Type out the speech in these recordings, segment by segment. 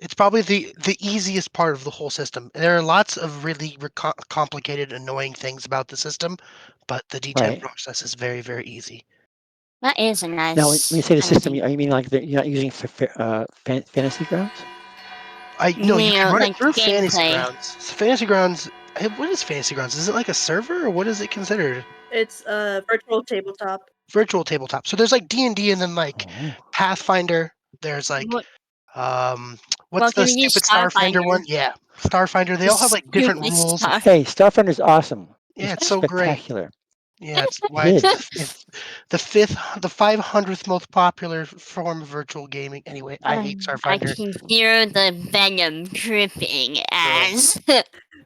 It's probably the easiest part of the whole system. There are lots of really complicated, annoying things about the system, but the D10 Right. process is very, very easy. That is a Now, when you nice say the kind of system, thing. you mean like you're not using fantasy grounds? No, you can run it Like through Fantasy gameplay. Grounds. Fantasy Grounds. What is Fantasy Grounds? Is it like a server, or what is it considered? It's a virtual tabletop. Virtual tabletop. So there's like D&D, and then like Oh. Pathfinder. There's like What? what's Well, the can we use stupid Starfinder one? Starfinder? Yeah, Starfinder. They The all have like different stupid rules. stuff. Hey, Starfinder's awesome. Yeah, it's It's so great. spectacular. Yeah, it's It why it's is. the 500th most popular form of virtual gaming. Anyway, I hate I Starfinder. can hear the venom dripping as.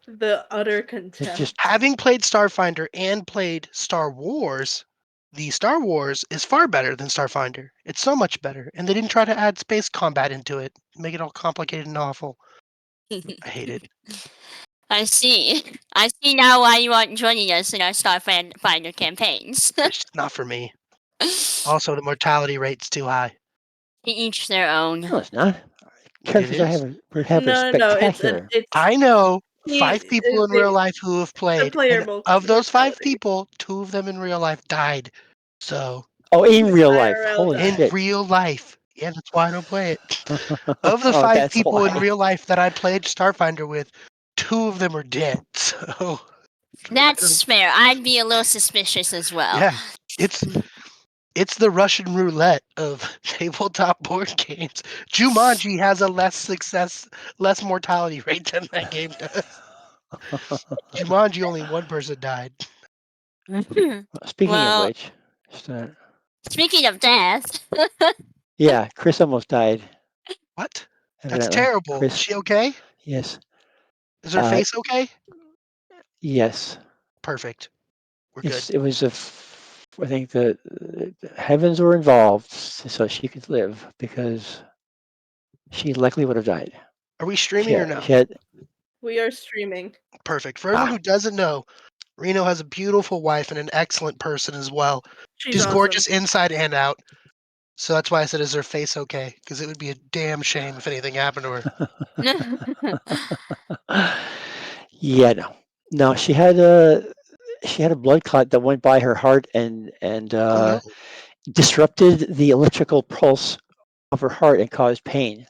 The utter It's contempt. just Having played Starfinder and played Star Wars, the Star Wars is far better than Starfinder. It's so much better, and they didn't try to add space combat into it, make it all complicated and awful. I hate it. I see. I see now why you aren't joining us in our Starfinder campaigns. It's just not for me. Also, the mortality rate's too high. To each their own. no, it's not. It Characters I is. have are No, spectacular. it's I know he, 5 people in real life who have the played, player and of those 5 mortality. people, 2 of them in real life died. So, Oh, in real life. IRL Holy died. in shit. real life, yeah, that's why I don't play it. Of the Oh, 5 that's people in why. real life that I played Starfinder with, 2 of them are dead. So, That's fair. I'd be a little suspicious as well. yeah, it's the Russian roulette of tabletop board games. Jumanji has a less mortality rate than that game does. Jumanji, only 1 person died. Speaking of Well, which, just, speaking of death, yeah, Chris almost died. What? That's Evidently, terrible. Is Chris. she okay? Yes. Is her face okay? Yes. Perfect. We're good. It was I think the heavens were involved so she could live because she likely would have died. Are we streaming or no? She had We are streaming. Perfect. For everyone who doesn't know, Reno has a beautiful wife and an excellent person as well. She's She's awesome. gorgeous inside and out. So that's why I said, is her face okay? Because it would be a damn shame if anything happened to her. yeah, no, she had a blood clot that went by her heart and Oh no. disrupted the electrical pulse of her heart and caused pain.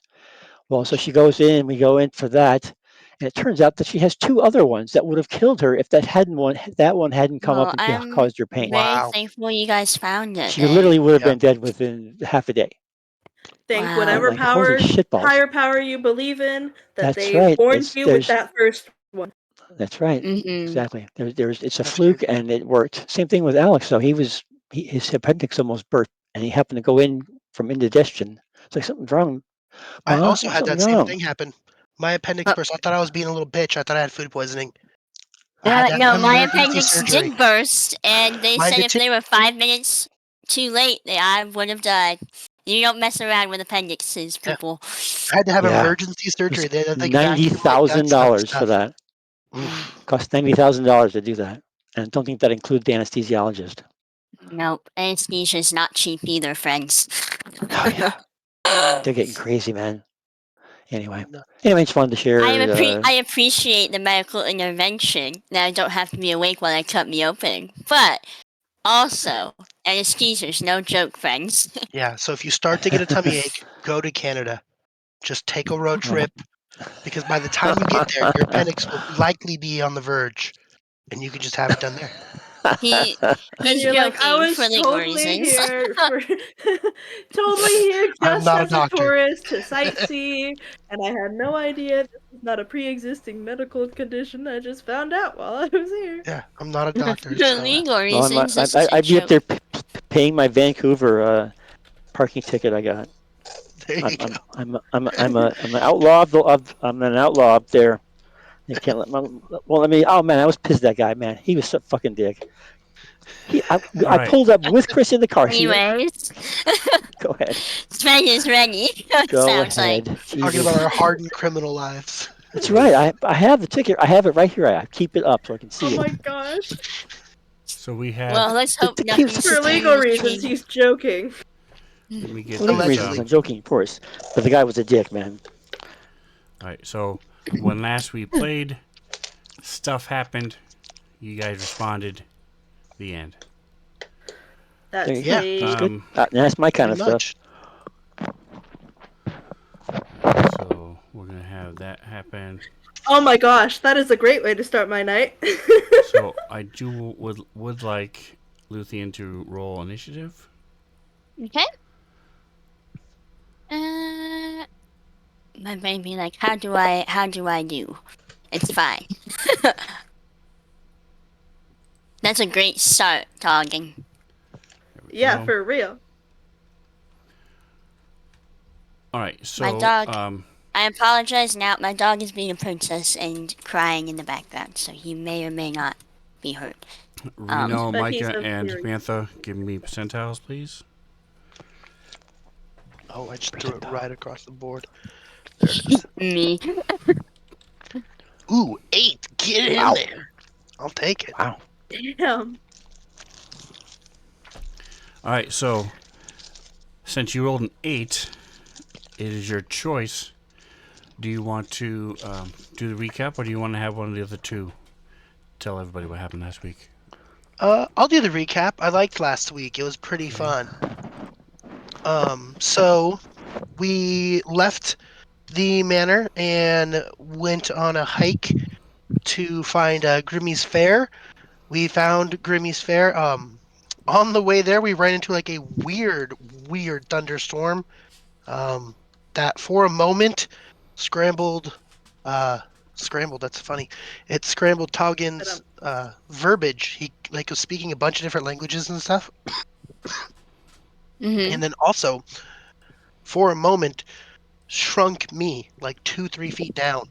Well, so she goes in, we go in for that, and it turns out that she has 2 other ones that would have killed her if that one hadn't come up well, and I'm caused her pain. very Wow. thankful you guys found it. She literally would have Yeah. been dead within half a day. Think Wow. whatever Like, holy shitballs. higher power you believe in, that That's they right. warned you with that first one. That's right. Mm-hmm. Exactly. It's a That's fluke, good. and it worked. Same thing with Alex. So his appendix almost burst, and he happened to go in from indigestion. It's like something's wrong. I Ma, also there's had something that same wrong. thing happen. My appendix burst. I thought I was being a little bitch. I thought I had food poisoning. I had to have No, my emergency appendix surgery. did burst, and they Mine said did if too. they were 5 minutes too late, I would have died. You don't mess around with appendixes, Yeah. people. I had to have Yeah. emergency surgery. They had to like $90,000 vacuum my guts out and for stuff. that. Oof. Cost $90,000 to do that, and I don't think that includes the anesthesiologist. Nope, anesthesia's not cheap either, friends. Oh yeah, they're getting crazy, man. Anyway, No. just wanted to share. I appreciate the medical intervention. That I don't have to be awake while they cut me open. But also, anesthesia's no joke, friends. Yeah. So if you start to get a tummy ache, go to Canada. Just take a road trip, because by the time you get there, your appendix will likely be on the verge, and you can just have it done there. He's You're joking like, I was for legal totally reasons. here for totally here I'm just not a as a doctor. tourist to sightsee, and I had no idea this was not a pre-existing medical condition. I just found out while I was here. Yeah, I'm not a doctor. For So legal Well, reasons, this is a I'd be up there joke. paying my Vancouver parking ticket I got. there you go. I'm an outlaw I'm an outlaw up there. You can't let oh man, I was pissed at that guy, man. He was so fucking dick. I right. pulled up with Chris in the car. Anyways, Go ahead. Sven is ready. Go Sounds ahead. like. Talking Jesus. about our hardened criminal lives. That's right. I have the ticket. I have it right here. I keep it up so I can see Oh it. my gosh! So we have. Well, let's hope the nothing kids- For legal reasons, he's joking. Let me get For legal this, reasons, I'm joking, of course. But the guy was a dick, man. All right. So when last we played, stuff happened. You guys responded. The end. There That's you go. Yeah, That's a. good. That's my kind pretty of stuff. much. So we're gonna have that happen. Oh my gosh, that is a great way to start my night. So I would like Luthien to roll initiative. Okay. Uh, my brain be like, how do I do? It's fine. That's a great start, talking. There we Yeah, go. for real. All right. My So dog. I apologize now. My dog is being a princess and crying in the background, so he may or may not be hurt. Reno, But he's Micah, a and very. Bantha, give me percentiles, please. Oh, I just threw it right across the board. There it is. Me. Ooh, 8. Get in Wow. there. I'll take it. Wow. Damn. All right. So since you rolled an 8, it is your choice. Do you want to do the recap, or do you want to have one of the other two tell everybody what happened last week? I'll do the recap. I liked last week. It was pretty Okay. fun. So we left the manor and went on a hike to find Grimmy's Fair. We found Grimmy's Fair. On the way there, we ran into like a weird thunderstorm. Um, that for a moment scrambled, scrambled. That's funny. It scrambled But, Taugen's verbiage. He like was speaking a bunch of different languages and stuff. Mm-hmm. And then also, for a moment, shrunk me like 2, 3 feet down.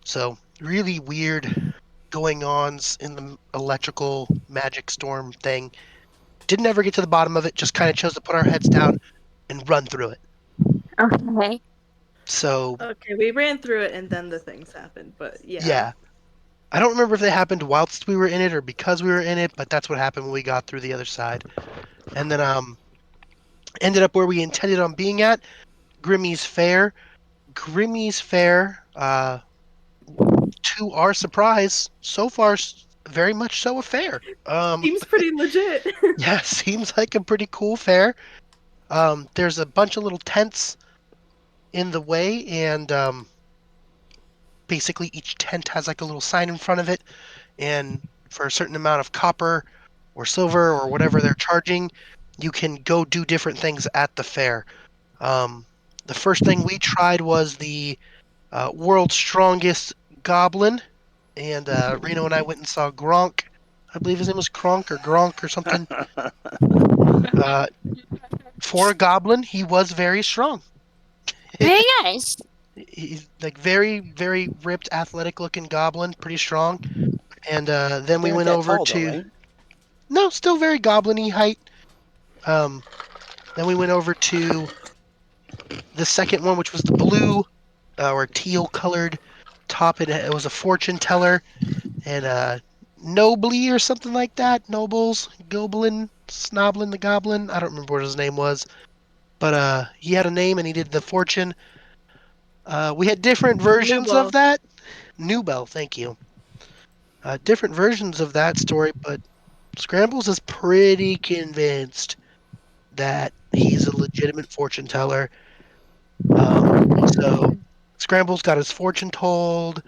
So really weird going ons in the electrical magic storm thing. Didn't ever get to the bottom of it. Just kind of chose to put our heads down and run through it. Okay. So okay, we ran through it and then the things happened, but yeah. yeah, I don't remember if they happened whilst we were in it or because we were in it, but that's what happened when we got through the other side. And then ended up where we intended on being at, Grimmy's Fair. Grimmy's Fair, to our surprise, so far very much so a fair. Seems pretty legit. Yeah, seems like a pretty cool fair. There's a bunch of little tents in the way, and basically each tent has like a little sign in front of it, and for a certain amount of copper or silver or whatever they're charging, you can go do different things at the fair. Um, the first thing we tried was the world's strongest goblin, and Reno and I went and saw Gronk. I believe his name was Kronk or Gronk or something. Uh, for a goblin, he was very strong. Very nice. He's like very ripped, athletic-looking goblin, pretty strong. And then we They aren't went that over tall, though, to right? no, still very goblin-y height. Um, then we went over to the second one, which was the blue or teal-colored top. It was a fortune teller and Nobly or something like that. Nobles, Goblin, Snoblin the Goblin. I don't remember what his name was, but he had a name and he did the fortune. We had different versions of Newball. that. Newbell, thank you. Different versions of that story, but Scrambles is pretty convinced that he's a legitimate fortune teller. So Scrambles got his fortune told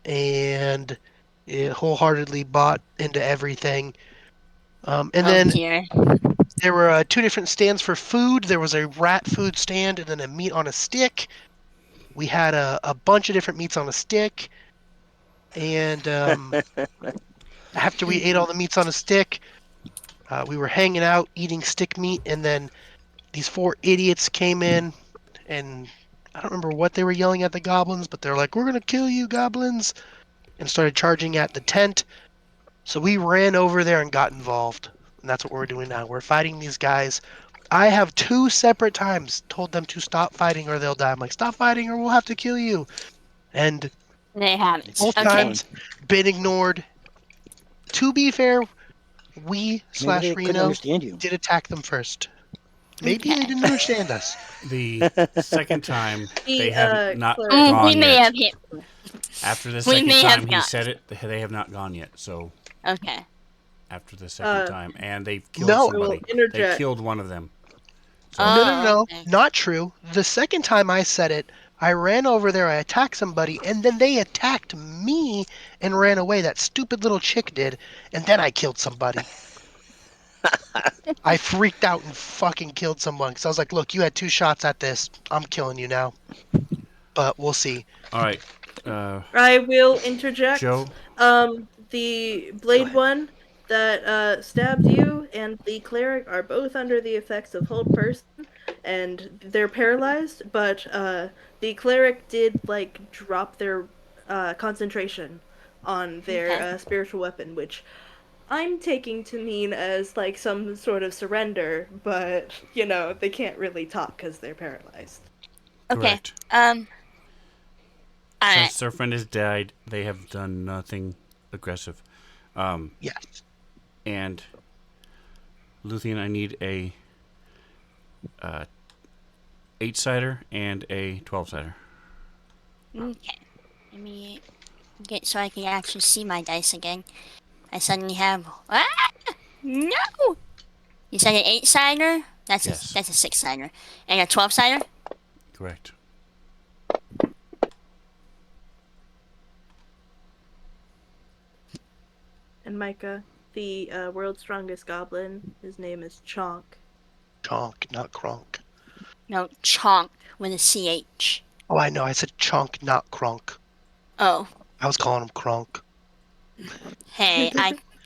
and wholeheartedly bought into everything. And Oh then dear. there were two different stands for food. There was a rat food stand and then a meat on a stick. We had a bunch of different meats on a stick. And after we ate all the meats on a stick, we were hanging out, eating stick meat. And then these 4 idiots came in and I don't remember what they were yelling at the goblins, but they're like, "We're going to kill you, goblins," and started charging at the tent. So we ran over there and got involved. And that's what we're doing now. We're fighting these guys. I have 2 separate times told them to stop fighting or they'll die. I'm like, stop fighting or we'll have to kill you. And They haven't. both Keep Okay. going. times been ignored. To be fair, we Maybe slash they couldn't Reno understand you. did attack them first. Maybe they Okay. didn't understand us. The second time they The have not cleric. We gone may yet. have hit. After the We second may time have he got. said it, they have not gone yet. So Okay. after the second Uh, time, and they've killed No, I will somebody. They interject. killed one of them. So no, no, Oh, no, okay. not true. The second time I said it, I ran over there, I attacked somebody, and then they attacked me and ran away. That stupid little chick did, and then I killed somebody. I freaked out and fucking killed someone because I was like, look, you had 2 shots at this. I'm killing you now. But we'll see. all right, I will interject. Joe. The Go blade ahead. one that stabbed you and the cleric are both under the effects of hold person, and they're paralyzed. But the cleric did like drop their concentration on their Okay. spiritual weapon, which I'm taking to mean as like some sort of surrender. But they can't really talk because they're paralyzed. Okay. Correct. All right. Since their friend has died, they have done nothing aggressive. Yes. And Luthien, I need a 8-sider and a 12-sider. Okay. Let me get so I can actually see my dice again. I suddenly have. Ah! No! You said an 8-sider? Yes, That's a 6-sider. And a 12-sider? correct. And Micah, the world's strongest goblin, his name is Chonk. Chonk, not Kronk. No, chonk with a CH. Oh, I know. I said chonk, not Kronk. Oh, I was calling him Kronk. hey,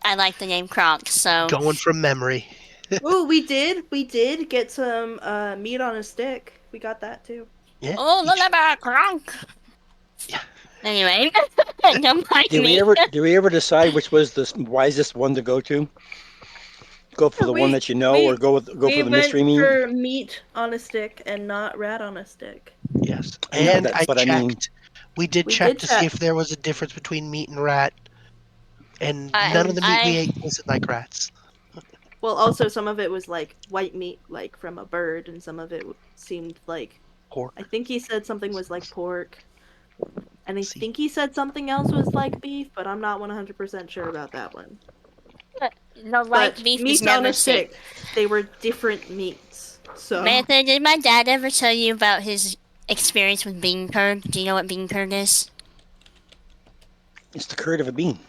I like the name Kronk, so. Going from memory. Oh, we did get some meat on a stick. We got that too. Yeah. Oh, look Each. at Kronk! Yeah. Anyway, don't mind Did we me. ever did we ever decide which was the wisest one to go to? Go for Yeah, the one we that you know, or we go we for the went mystery meat? for meat on a stick and not rat on a stick. Yes. I know And that, I but I mean, checked. We did We check did to see check. if there was a difference between meat and rat, and I, none of And the meat we I, ate tasted like rats. well, also some of it was like white meat, like from a bird, and some of it seemed like I Pork. think he said something was like pork, and I See. think he said something else was like beef, but I'm not 100% sure about that one. the like But beef is meat on never a safe. stick, they were different meats. So, Samantha, did my dad ever tell you about his experience with bean curd? Do you know what bean curd is? it's the curd of a bean.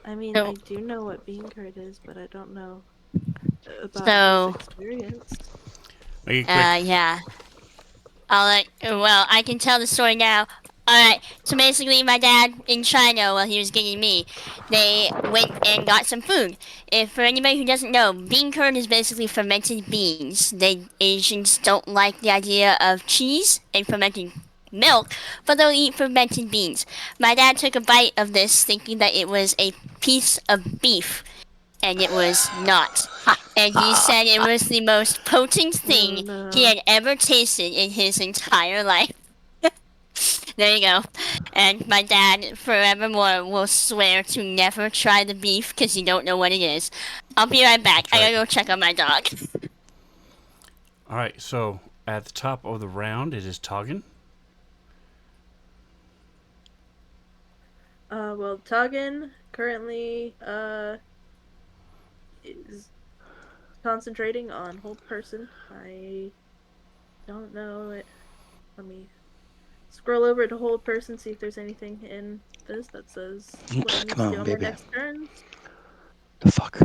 I mean, So, I do know what bean curd is, but I don't know about his so, experience. Make it quick. yeah. Well, I can tell the story now. Alright, so basically, my dad in China, while he was getting me, they went and got some food. If for anybody who doesn't know, bean curd is basically fermented beans. They Asians don't like the idea of cheese and fermented milk, but they'll eat fermented beans. My dad took a bite of this, thinking that it was a piece of beef, and it was not. And he said it was the most potent Oh thing he no. had ever tasted in his entire life. There you go. And my dad forevermore will swear to never try the beef because you don't know what it is. I'll be right back. That's I right. gotta go check on my dog. All right, so at the top of the round, it is Toggin. Well, Tugin currently is concentrating on hold person. I don't know it. Let me scroll over to hold person, see if there's anything in this that says what he Oops, come needs to do on, on my baby. next turns. The fuck.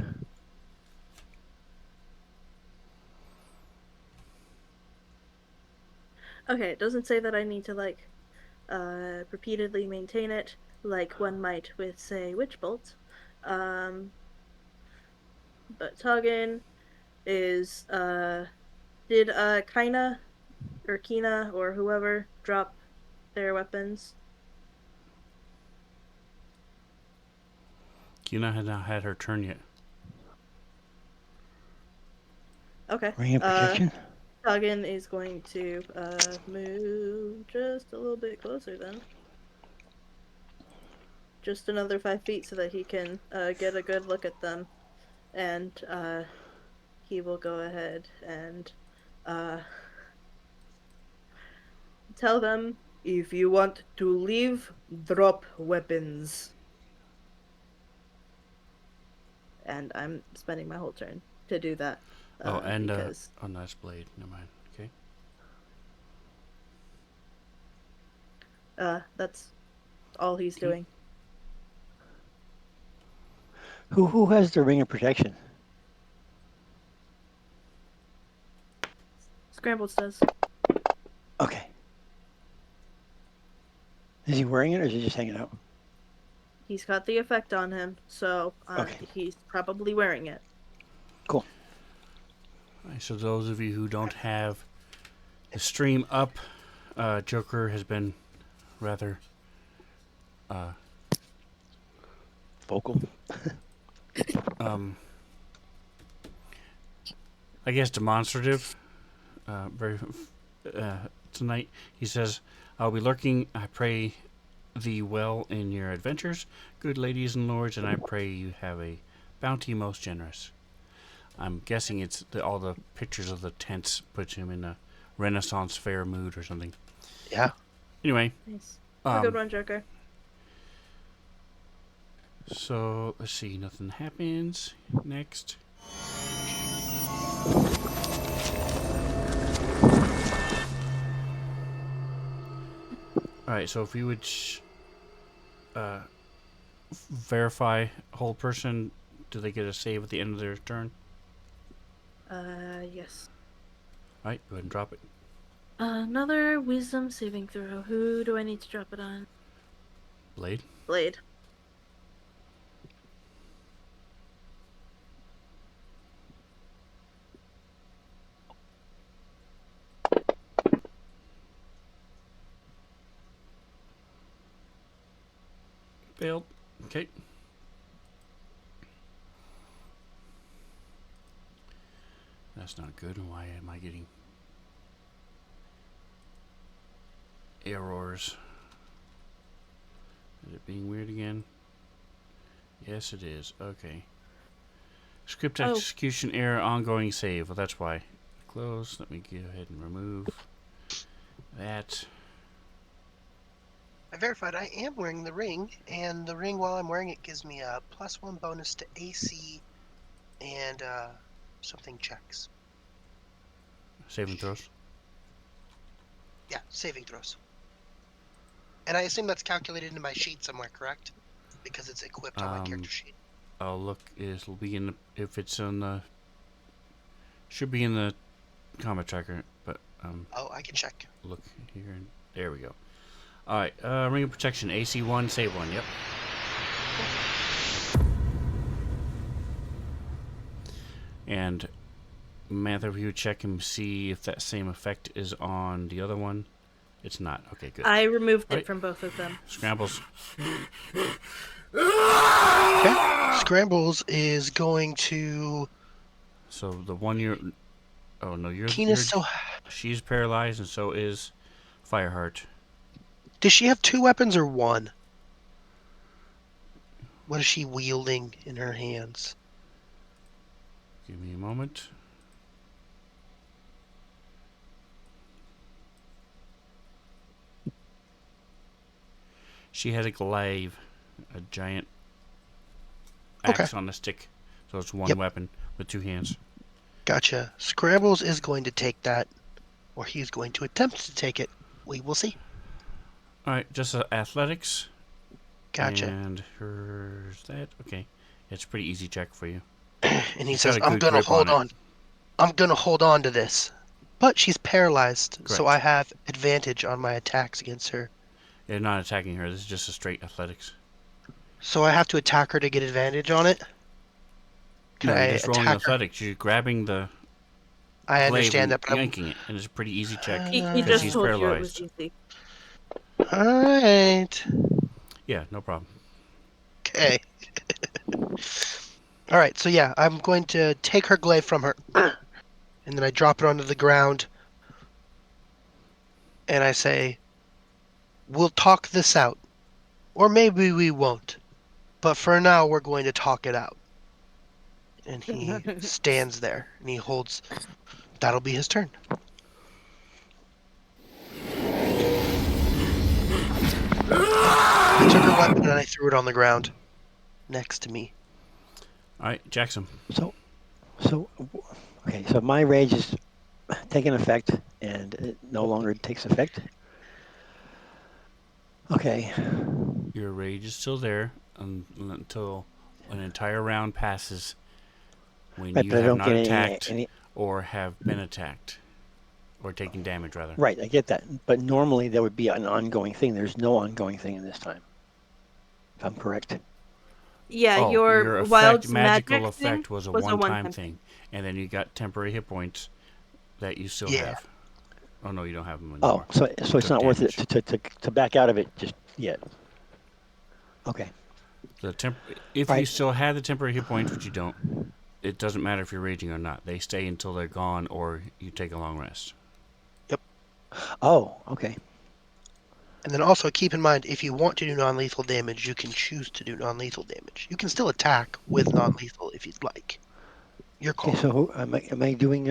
Okay, it doesn't say that I need to like repeatedly maintain it like one might with say witch bolt. Um but Tugin is did Kaina or Kina or whoever drop their weapons? Kina has not had her turn yet. Okay. Ring of protection. Tugin is going to move just a little bit closer then. Just another 5 feet so that he can get a good look at them and he will go ahead and uh, tell them, if you want to leave, drop weapons. And I'm spending my whole turn to do that. Oh, and Because oh, no, that's blade. Never mind. Okay. that's all he's Okay. doing. Who has the ring of protection? Scrambles does. Okay. Is he wearing it or is he just hanging out? He's got the effect on him, so Okay. he's probably wearing it. Cool. All right, so those of you who don't have the stream up, Joker has been rather Vocal. um, I guess demonstrative. Very tonight. He says, "I'll be lurking. I pray thee well in your adventures, good ladies and lords, and I pray you have a bounty most generous." I'm guessing it's all the pictures of the tents put him in a Renaissance fair mood or something. Yeah. Anyway, Nice. Have a good um, one, Joker. so let's see. Nothing happens next. All right. So if you would verify whole person, do they get a save at the end of their turn? Yes. All right. Go ahead and drop it. Another wisdom saving throw. Who do I need to drop it on? Blade. Blade. Failed. Okay. That's not good. Why am I getting errors? Is it being weird again? Yes, it is. Okay. Script Oh. execution error, ongoing save. Well, that's why. Close. Let me go ahead and remove that. I verified I am wearing the ring, and the ring, while I'm wearing it, gives me a +1 bonus to AC and something checks. Saving throws. Yeah, saving throws. And I assume that's calculated into my sheet somewhere, correct? Because it's equipped on my character sheet. I'll look. It'll be in the, if it's on the, should be in the combat tracker. But Oh, I can check. look here and there we go. All right. Ring of protection. AC 1, save 1. Yep. And Mantha, if you would check and see if that same effect is on the other one. It's not. Okay, good. I removed Right. it from both of them. Scrambles. Okay. Scrambles is going to. So the one you're. Oh no, you're. Keenest, so. She's paralyzed, and so is Fireheart. Does she have 2 weapons or 1? What is she wielding in her hands? Give me a moment. She has a glaive, a giant axe on a stick. So it's one weapon with 2 hands. Gotcha. Scrambles is going to take that, or he's going to attempt to take it. We will see. All right, just athletics. Gotcha. And here's that. Okay, it's a pretty easy check for you. And he She's got says, a "I'm good gonna grip hold on on. I'm gonna hold on to this." But she's paralyzed, so Correct. I have advantage on my attacks against her. You're not attacking her. This is just a straight athletics. So I have to attack her to get advantage on it. Can No, I you're just rolling attack her? athletics. You're grabbing the I glaive understand and that, but I'm... yanking it, and it's a pretty easy check He because just he's told you it paralyzed. was easy. All right. Yeah, no problem. Okay. All right. So yeah, I'm going to take her glaive from her, and then I drop it onto the ground, and I say, "We'll talk this out, or maybe we won't. But for now, we're going to talk it out." and he stands there and he holds. That'll be his turn. I took her weapon and I threw it on the ground next to me. All right, Jackson. So, so okay. So my rage is taking effect, and it no longer takes effect. Okay. Your rage is still there until an entire round passes when Right, you but I have don't not get any attacked any. or have been attacked or taken damage, rather. Right, I get that. But normally there would be an ongoing thing. There's no ongoing thing in this time. If I'm correct. Yeah, Oh, your your wild's magical magic thing effect was a was a one-time one-time thing. thing, and then you got temporary hit points that you still Yeah. have. Oh no, you don't have them Oh, anymore. so You it's took not worth it damage. to back out of it just yet. Okay. If All you right. still had the temporary hit points, which you don't, it doesn't matter if you're raging or not. They stay until they're gone or you take a long rest. Yep. Oh, okay. And then also keep in mind, if you want to do non-lethal damage, you can choose to do non-lethal damage. You can still attack with non-lethal if you'd like. Your Okay. call. So who am I doing?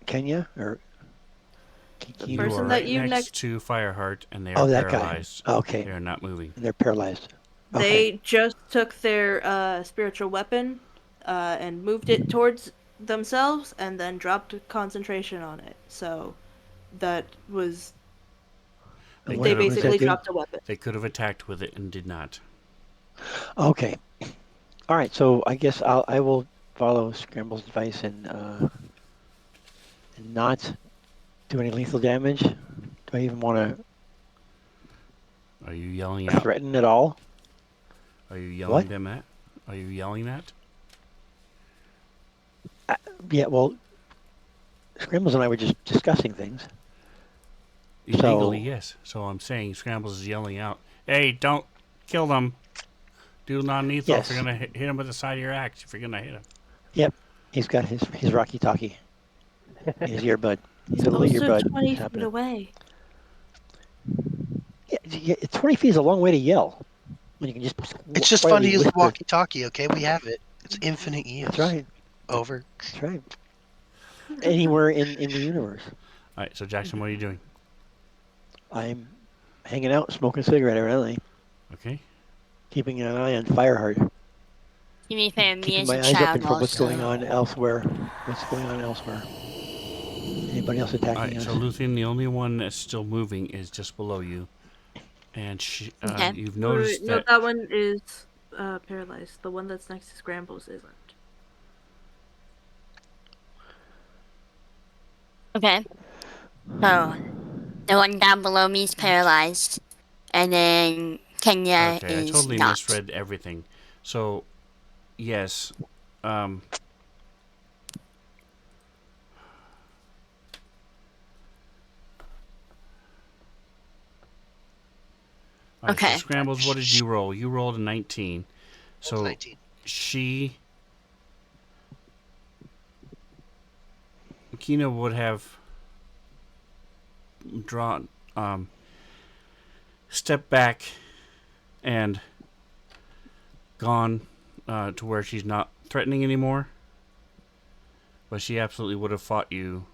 Kenya or The You Kino? are person that right you next next, to Fireheart, and they are Oh, that guy. paralyzed. Okay. They are not moving. And they're paralyzed. Okay. they just took their spiritual weapon and moved it towards themselves and then dropped concentration on it. So that was They And they could what does have that basically do? dropped a weapon. they could have attacked with it and did not. Okay. All right. So I guess I will follow Scramble's advice and not do any lethal damage. Do I even want Are you yelling to out? threaten at all? Are you yelling What? them at? Are you yelling that? Uh, yeah. Well, Scrambles and I were just discussing things. Illegally, So yes. So I'm saying Scrambles is yelling out, "Hey, don't kill them. Do non-lethal if you're yes. gonna hit him with the side of your axe. If you're gonna hit him." Yep. He's got his Rocky Talkie in his earbud. He's His little also earbud. 20 It's feet happening. away. Yeah, 20 feet is a long way to yell when you can just It's just fun to quietly use the whisper. walkie-talkie, okay? We have it. It's infinite That's use. right. Over. That's right. Anywhere in the universe. All right. So Jackson, what are you doing? I'm hanging out, smoking a cigarette, evidently, Okay. keeping an eye on Fireheart, To be fair, me keeping as a my eyes open child for what's going also. on elsewhere. What's going on elsewhere? Anybody else All attacking right. us? So Luthien, the only one that's still moving is just below you, and Okay. you've Wait, noticed no, that. that one is paralyzed. The one that's next to Scrambles isn't. Okay. So the one down below me is paralyzed, and then Kenya Okay, I is totally not. misread everything. So yes. Um, all right. So Okay. Scrambles, what did you roll? You rolled a 19. Rolled So 19. she Kina would have drawn stepped back and gone to where she's not threatening anymore. But she absolutely would have fought you,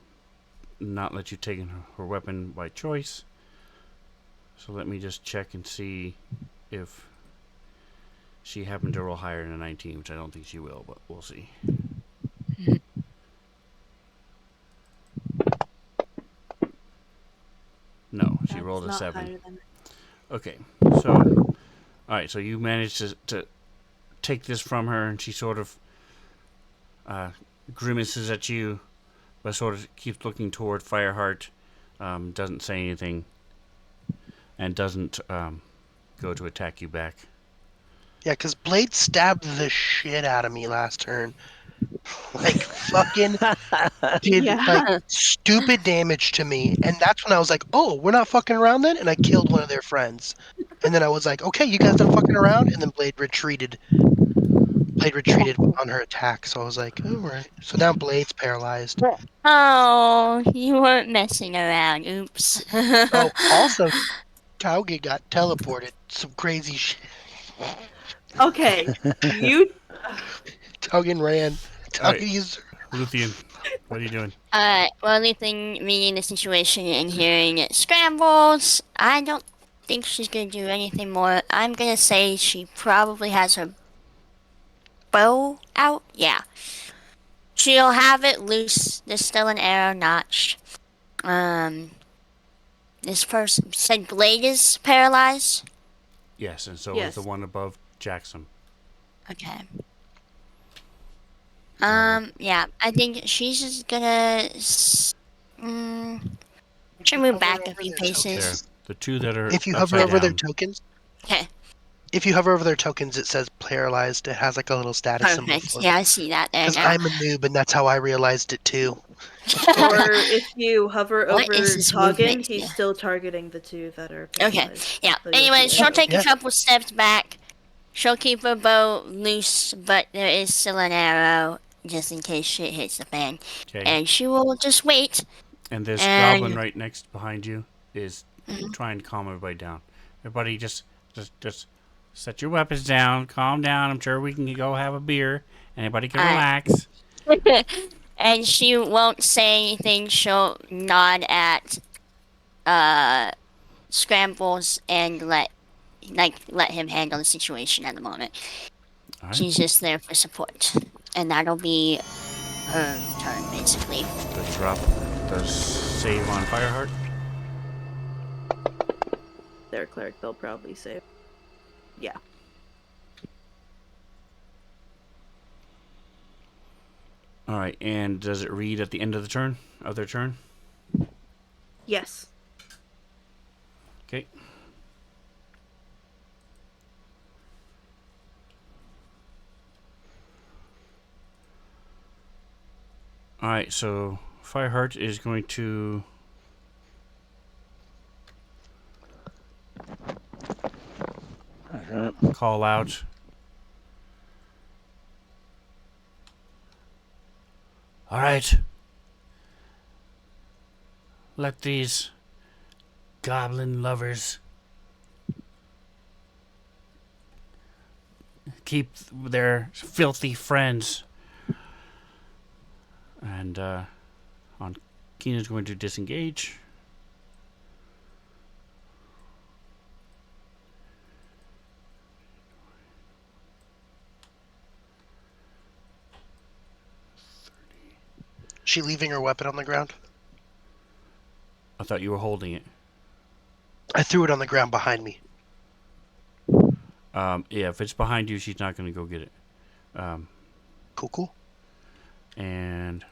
not let you take her weapon by choice. So let me just check and see if she happened to roll higher than a 19, which I don't think she will, but we'll see. No, she That's rolled a not 7. higher than. Okay, so all right, so you managed to take this from her, and she sort of uh, grimaces at you, but sort of keeps looking toward Fireheart. Doesn't say anything, and doesn't go to attack you back. Yeah, because Blade stabbed the shit out of me last turn. Like, fucking did, like, Yeah. stupid damage to me. And that's when I was like, oh, we're not fucking around then? And I killed one of their friends. And then I was like, okay, you guys done fucking around? And then Blade retreated. Blade retreated on her attack. So I was like, all right. So now Blade's paralyzed. Oh, you weren't messing around. Oops. Oh, also, Tauge got teleported. Some crazy shit. Okay, you Tugin ran. All right, Tugin used. Luthien, what are you doing? Well, anything reading the situation and hearing it scrambles, I don't think she's gonna do anything more. I'm gonna say she probably has her bow out. Yeah. She'll have it loose. There's still an arrow notched. Um, this person said Blade is paralyzed. Yes, and so is the Yes. one above Jackson. Okay. Uh, Yeah, I think she's just gonna. Should move Hover back a over few their there, paces. tokens. the two that are If you hover upside over their down. tokens, Okay, if you hover over their tokens, it says paralyzed. It has like a little status symbol perfect. for Yeah, them. I see that there Because now. I'm a noob, and that's how I realized it too. Or if you hover What is over this Toggin, movement he's here? still targeting the two that are Okay, paralyzed. yeah. So you'll Anyway, see she'll Oh, arrows. take a yeah. couple steps back. She'll keep her bow loose, but there is still an arrow just in case shit hits the fan. Okay, And she will just wait. and this goblin And right next behind you is trying to calm everybody down. Everybody just set your weapons down, calm down. I'm sure we can go have a beer. Anybody can Alright. relax. and she won't say anything. She'll nod at Scrambles and let him handle the situation at the moment. All right. She's just there for support, and that'll be her turn basically. The drop does save on Fireheart. Their cleric, they'll probably save. Yeah. All right, and does it read at the end of the turn of their turn? Yes. Okay. All right, so Fireheart is going to call out. All right. Let these goblin lovers keep their filthy friends. And on Keena's going to disengage. She leaving her weapon on the ground? I thought you were holding it. I threw it on the ground behind me. Yeah, if it's behind you, she's not going to go get it. Cool, cool. And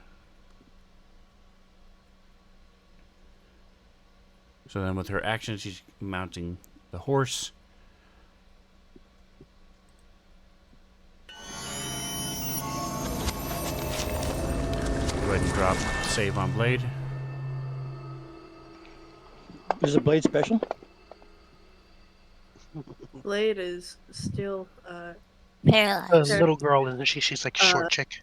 so then with her action, she's mounting the horse. Go ahead and drop save on Blade. Is the blade special? Blade is still A Paralyzed. little girl, isn't she? She's like a short chick.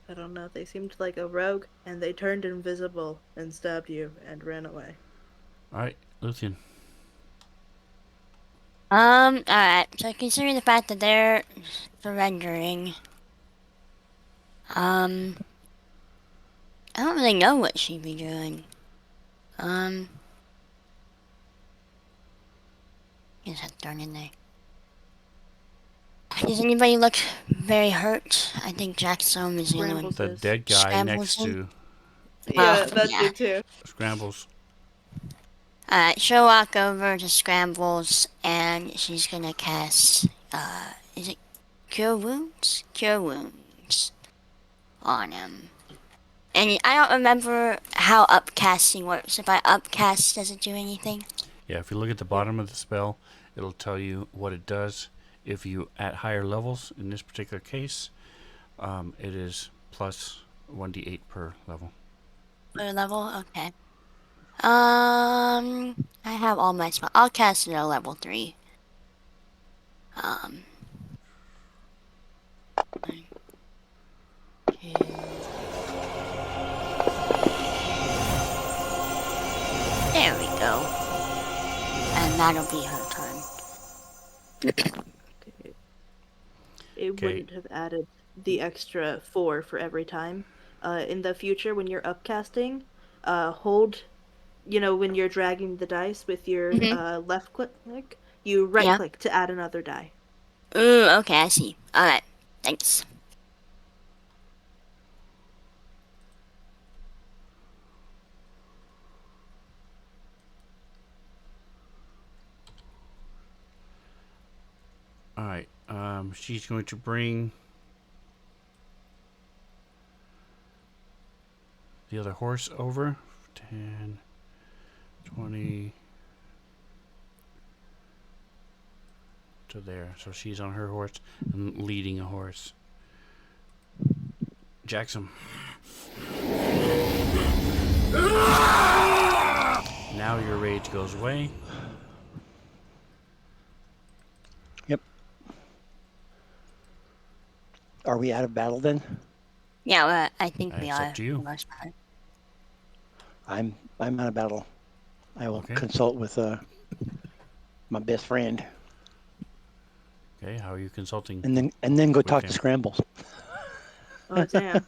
I don't know, they seemed like a rogue, and they turned invisible and stabbed you and ran away. All right, Luthien. Alright. So considering the fact that they're surrendering, I don't really know what she'd be doing. Get that darn in there. Does anybody look very hurt? I think Jackson is the only one. Scrambles The is. dead guy Scrambles next to Yeah, that yeah. dude too. Scrambles. Alright, she'll walk over to Scrambles and she's gonna cast, is it Cure Wounds? Cure Wounds on him. And I don't remember how upcasting works. If I upcast, does it do anything? Yeah, if you look at the bottom of the spell, it'll tell you what it does. If you at higher levels, in this particular case, it is plus 1d8 per level. Per level? Okay. I have all my spells. I'll cast it at level 3. One, two. There we go. And that'll be her turn. Okay. Okay. wouldn't have added the extra 4 for every time. In the future, when you're upcasting, hold, when you're dragging the dice with your Mm-hmm. left click, you right Yeah. click to add another die. Ooh, okay, I see. Alright. Thanks. All right. She's going to bring the other horse over. 10, 20 to there. So she's on her horse and leading a horse. Jackson. Now your rage goes away. Yep. Are we out of battle then? Yeah, well, I think we It's up are to for you. the most part. I'm out of battle. I will Okay. consult with my best friend, Okay. How are you consulting and then go with talk to him? Scrambles. Oh, damn.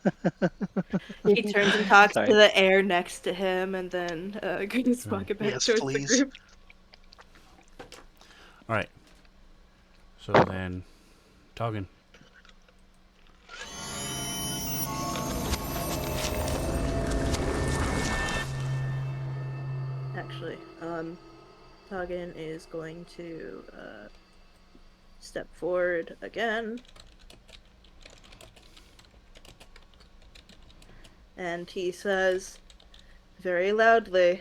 He turns and talks to Sorry. the air next to him, and then goes Right. walking back Yes, towards the please. group. All right. So then, Toggin. Actually, Toggin is going to step forward again. And he says very loudly,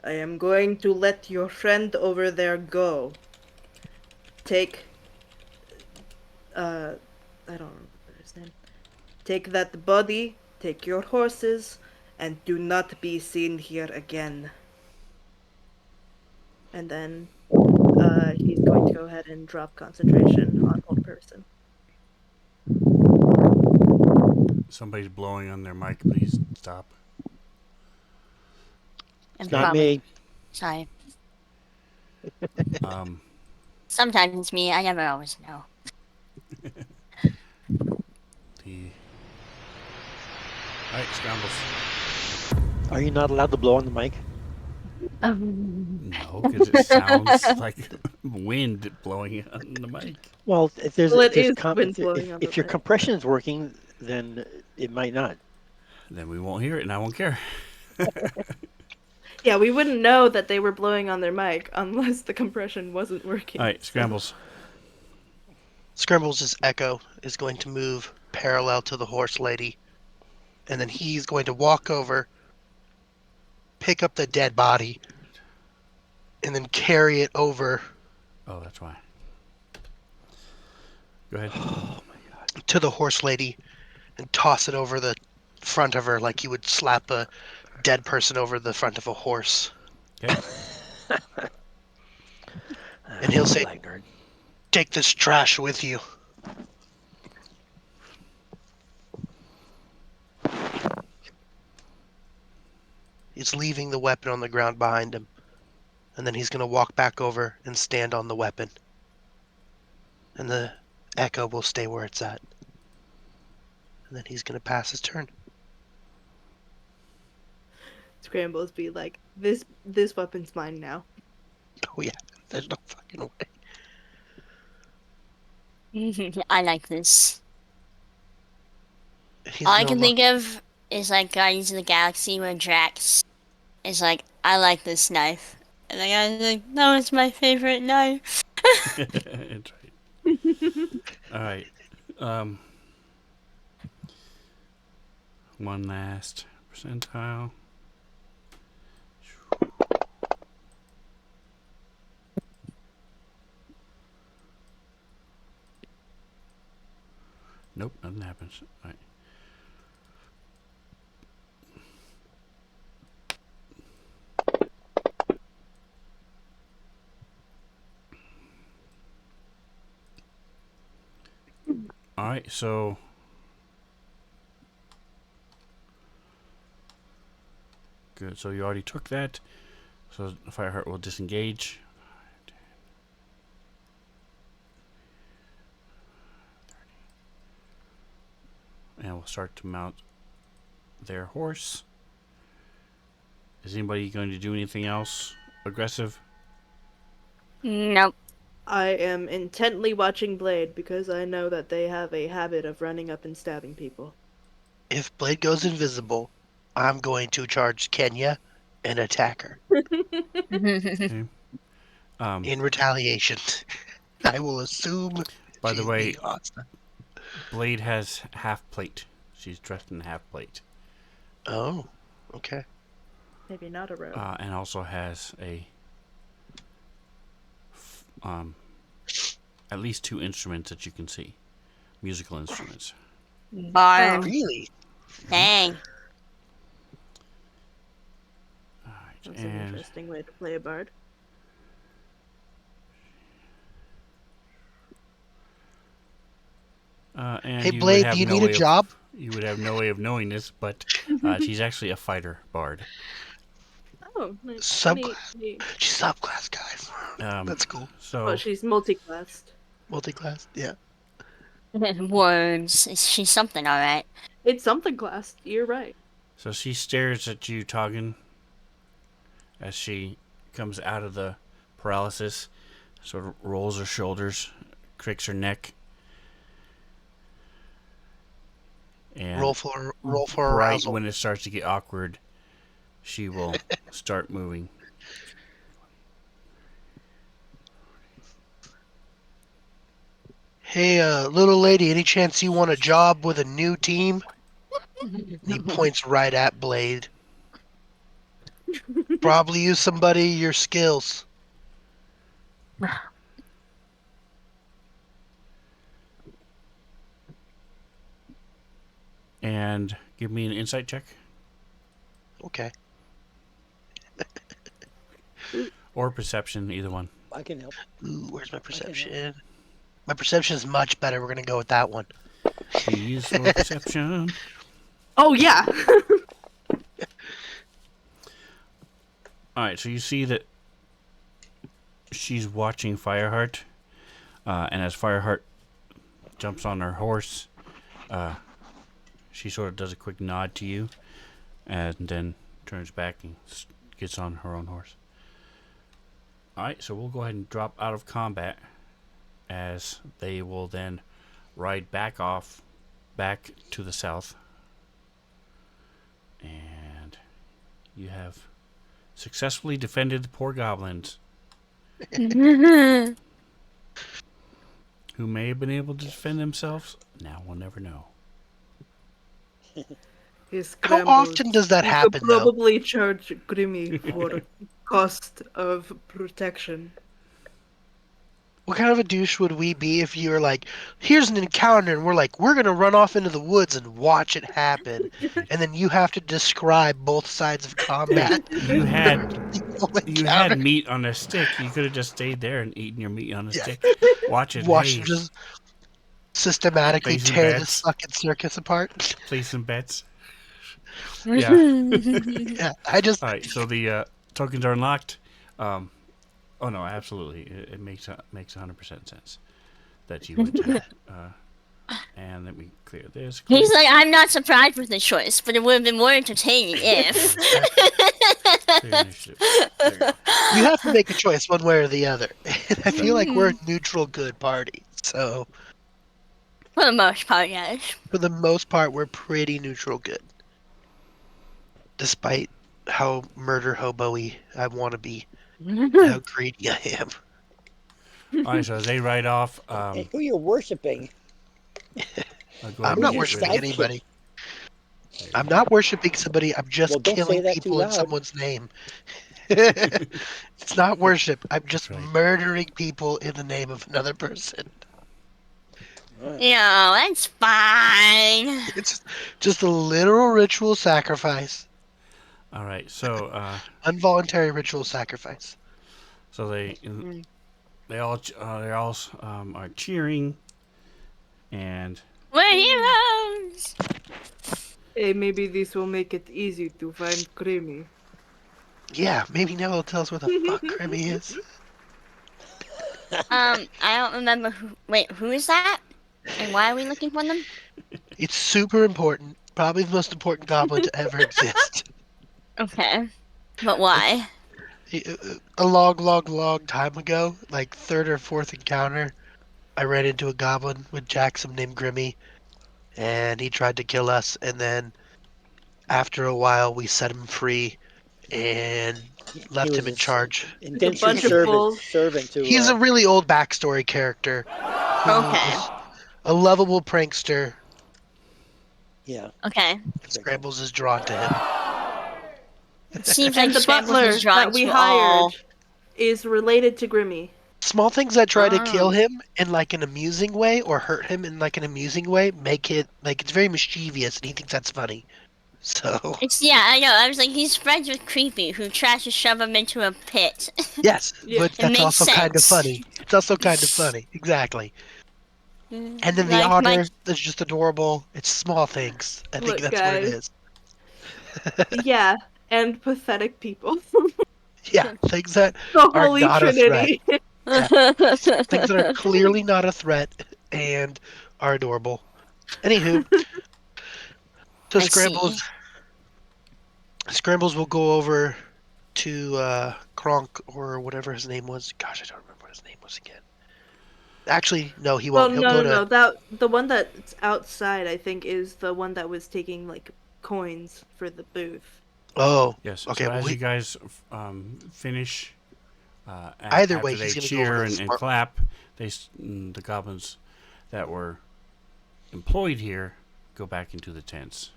I am going to let your friend over there go. Take, I don't remember his name. Take that body, take your horses, and do not be seen here again. And then he's going to go ahead and drop concentration on hold person. Somebody's blowing on their mic. Please stop. I'm It's not Okay. probably me. sorry. Um, Sometimes it's me. I never always know. the all right, Scrambles. Are you not allowed to blow on the mic? No, because it sounds like wind blowing on the mic. Well, if there's Well, if it there's is wind blowing on the if your mic. compression is working, then it might not. Then we won't hear it, and I won't care. Yeah, we wouldn't know that they were blowing on their mic unless the compression wasn't working. All right, so- Scrambles. Scrambles' echo is going to move parallel to the horse lady, and then he's going to walk over, pick up the dead body, and then carry it over Oh, that's why. Go ahead. Oh my god. to the horse lady and toss it over the front of her like you would slap a dead person over the front of a horse. Okay. And he'll say, Blackguard. take this trash with you. He's leaving the weapon on the ground behind him. And then he's going to walk back over and stand on the weapon. And the echo will stay where it's at. And then he's going to pass his turn. Scrambles be like, this weapon's mine now. Oh, yeah. There's no fucking way. I like this. He's All I no can lo- think of is like Guardians of the Galaxy where Drax is like, I like this knife. And the guy's like, no, it's my favorite knife. That's right. All right. Um, one last percentile. Nope, nothing happens. All right. All right, so good. So you already took that. So the Fireheart will disengage. start to mount their horse. Is anybody going to do anything else aggressive? Nope. I am intently watching Blade because I know that they have a habit of running up and stabbing people. If Blade goes invisible, I'm going to charge Kenya and attack her Okay. in retaliation. I will assume By the she's being way, hostile. Blade has half plate. She's dressed in half plate, Oh, okay. Maybe not a robe. and also has um, at least 2 instruments that you can see, musical instruments. Bard. Really? Dang. All right, That's an interesting way to play a bard. And Hey, you would Blade, have do you no need a way of job? you would have no way of knowing this, but she's actually a fighter bard. Oh, neat, Subclass. neat. She's subclass, guys. Um, That's cool. Oh, so she's multi-classed. Multi-class, yeah. Words. She's something, alright. It's something classed. You're right. so she stares at you, Toggin, as she comes out of the paralysis. Sort of rolls her shoulders, cricks her neck, and Roll for right arousal. when it starts to get awkward, she will start moving. Hey, little lady, any chance you want a job with a new team? And he points right at Blade. Probably use somebody your skills. And give me an insight check Okay. or perception, either one. I can help. Ooh, where's my perception? My perception is much better. We're gonna go with that one. Use for perception. Oh yeah. All right, so you see that she's watching Fireheart, and as Fireheart jumps on her horse, she sort of does a quick nod to you, and then turns back and gets on her own horse. All right, so we'll go ahead and drop out of combat, as they will then ride back to the south, and you have successfully defended the poor goblins, who may have been able to defend themselves. Now we'll never know. His How often does that happen, could though? probably charge Grimmy for cost of protection. What kind of a douche would we be if you were like, here's an encounter, and we're like, we're gonna run off into the woods and watch it happen, and then you have to describe both sides of combat. You had you encounter. had meat on a stick. You could have just stayed there and eaten your meat on a Yeah. stick. Watch it. Watch Hey, them just systematically Play some tear this bets. fucking circus apart. play some bets. Yeah. Yeah, I just All right. So the tokens are unlocked. Oh no, absolutely. It makes 100% sense that you would. And let me clear this. He's like, I'm not surprised with the choice, but it would have been more entertaining if. Clear initiative. There you go. you have to make a choice one way or the other. And I feel like we're a neutral good party. So For the most part, yes. for the most part, we're pretty neutral good. Despite how murder hobo-y I want to be, how greedy I am. All right. So as they ride off, And who you're worshiping? I'll go ahead I'm and not get worshiping rid of- anybody. I'm not worshiping somebody. I'm just Well, don't say killing that too people in loud. someone's name. It's not worship. I'm just That's right. murdering people in the name of another person. Yeah, that's fine. It's just a literal ritual sacrifice. All right. So Involuntary ritual sacrifice. so they all are cheering, and We're heroes. Hey, maybe this will make it easy to find Grimmy. Yeah, maybe now it'll tell us where the fuck Grimmy is. I don't remember who. Wait, who is that? And why are we looking for them? It's super important. Probably the most important goblin to ever exist. Okay. But why? A long time ago, like third or fourth encounter, I ran into a goblin with Jackson named Grimmy, and he tried to kill us. And then after a while, we set him free and He left was him in charge. Like a indentured bunch of bulls. servant He's a to. really old backstory character who Okay. was a lovable prankster, Yeah, Okay. and very cool. Scrambles is drawn to him. It seems And like the Scrambles is butler drawn that we to hired all. is related to Grimmy. Small things that try to kill Oh. him in like an amusing way or hurt him in like an amusing way make it like it's very mischievous, and he thinks that's funny. So It's yeah, I know. I was like, he's friends with Creepy, who tries to shove him into a pit. yes, Yeah. but It that's makes also kind of sense. funny. It's also kind of funny, exactly. And then the Like my otter is just adorable. It's small things. I think Look, that's what it guys. is. Yeah, and pathetic people. Yeah, things that The are Holy not a threat. Trinity. Yeah, things that are clearly not a threat and are adorable. Anywho, so I see. Scrambles will go over to Kronk or whatever his name was. Gosh, I don't remember what his name was again. Actually, no, he Well, won't. He'll no, go no, to. no. That the one that's outside, I think, is the one that was taking like coins for the booth. Oh, Yes. okay. So Well, as you guys finish, either way, after they he's gonna go over cheer to the and smart. clap, the goblins that were employed here go back into the tents.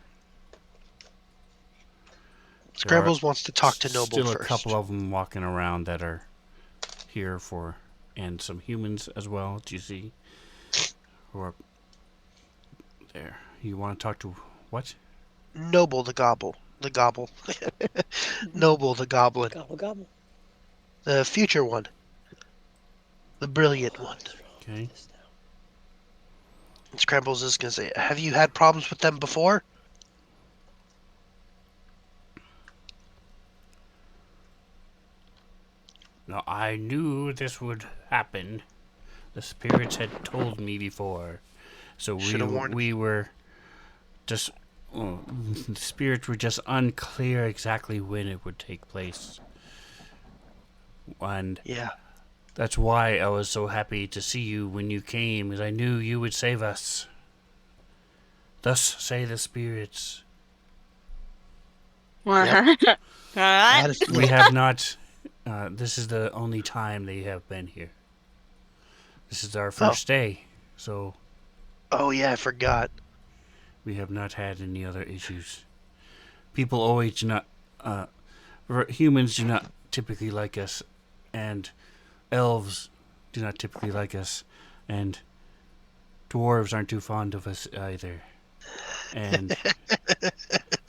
There are Scrambles wants to talk to Noble still a couple first. of them walking around that are here for, and some humans as well. Do you see? Who are there? You want to talk to what? Noble the gobble, the gobble, Noble the goblin, Gobble gobble. the future one, the brilliant one. Okay. And Scrambles is gonna say, "Have you had problems with them before?" Now I knew this would happen. The spirits had told me before, so Should have warned me. we were just the spirits were just unclear exactly when it would take place, and Yeah. that's why I was so happy to see you when you came, because I knew you would save us. Thus say the spirits. Alright. That is We have not. This is the only time they have been here. This is our first day, so Oh yeah, I forgot. we have not had any other issues. People always do not. Humans do not typically like us, and elves do not typically like us, and dwarves aren't too fond of us either. And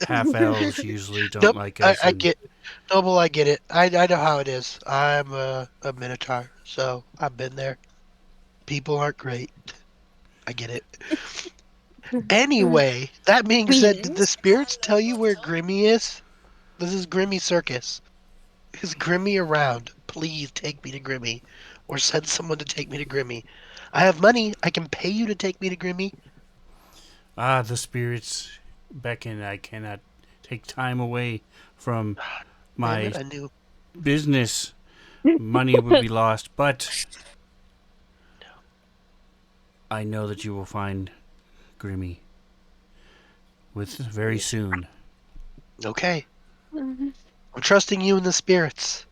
half elves usually don't Nope. like I, us, I and get Noble. I get it. I know how it is. I'm a minotaur, so I've been there. People aren't great. I get it. Anyway, that being said, did the Queens. spirits tell you where Grimmy is? This is Grimmy Circus. Is Grimmy around? Please take me to Grimmy, or send someone to take me to Grimmy. I have money. I can pay you to take me to Grimmy. the spirits beckon. I cannot take time away from Damn it! my I knew. business. Money would be lost, but I know that you will find Grimmy with very soon. Okay, I'm trusting you and the spirits.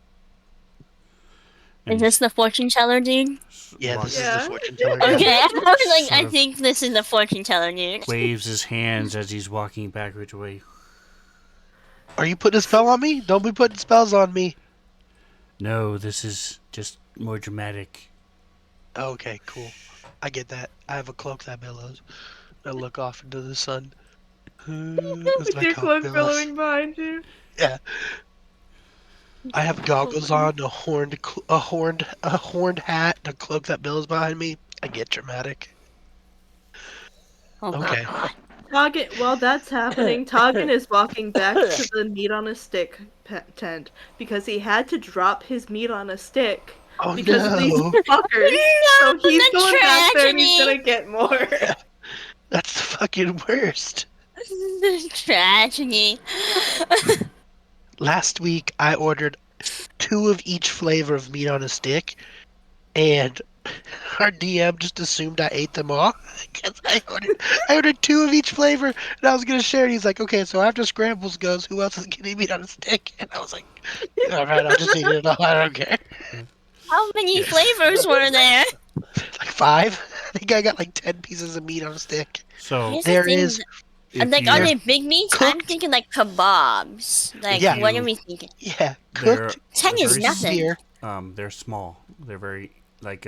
Is And this the fortune teller dude? Yeah, this walks- is the Yeah. fortune teller. Okay, Yeah. I was like, Sort I of think this is the fortune teller dude. waves his hands as he's walking backwards away. Are you putting a spell on me? Don't be putting spells on me. No, this is just more dramatic. Okay, cool. I get that. I have a cloak that billows. I look off into the sun. As my Your cloak cloak billows. billowing behind you. Yeah. I have goggles on, a horned hat, and a cloak that billows behind me. I get dramatic. Oh Okay. god. Toggin, while that's happening, Toggin is walking back to the meat on a stick tent because he had to drop his meat on a stick Oh because of these no! fuckers. So he's the going back there and he's tragedy. gonna get more. That's the fucking worst. Tragedy. Last week I ordered 2 of each flavor of meat on a stick, and our DM just assumed I ate them all because I ordered 2 of each flavor, and I was gonna share it. He's like, "Okay, so after scrambles goes, who else is getting meat on a stick?" And I was like, "All right, I'll just eat it all. I don't care." How many Yeah. flavors were there? Like 5. I think I got like 10 pieces of meat on a stick. So Here's the There thing. is if Like, are you there's they big meats? I'm cooked. thinking like kebabs. Like, if Yeah, what are you we thinking? yeah, they're cooked 10 is very in nothing. beer, they're small. They're very like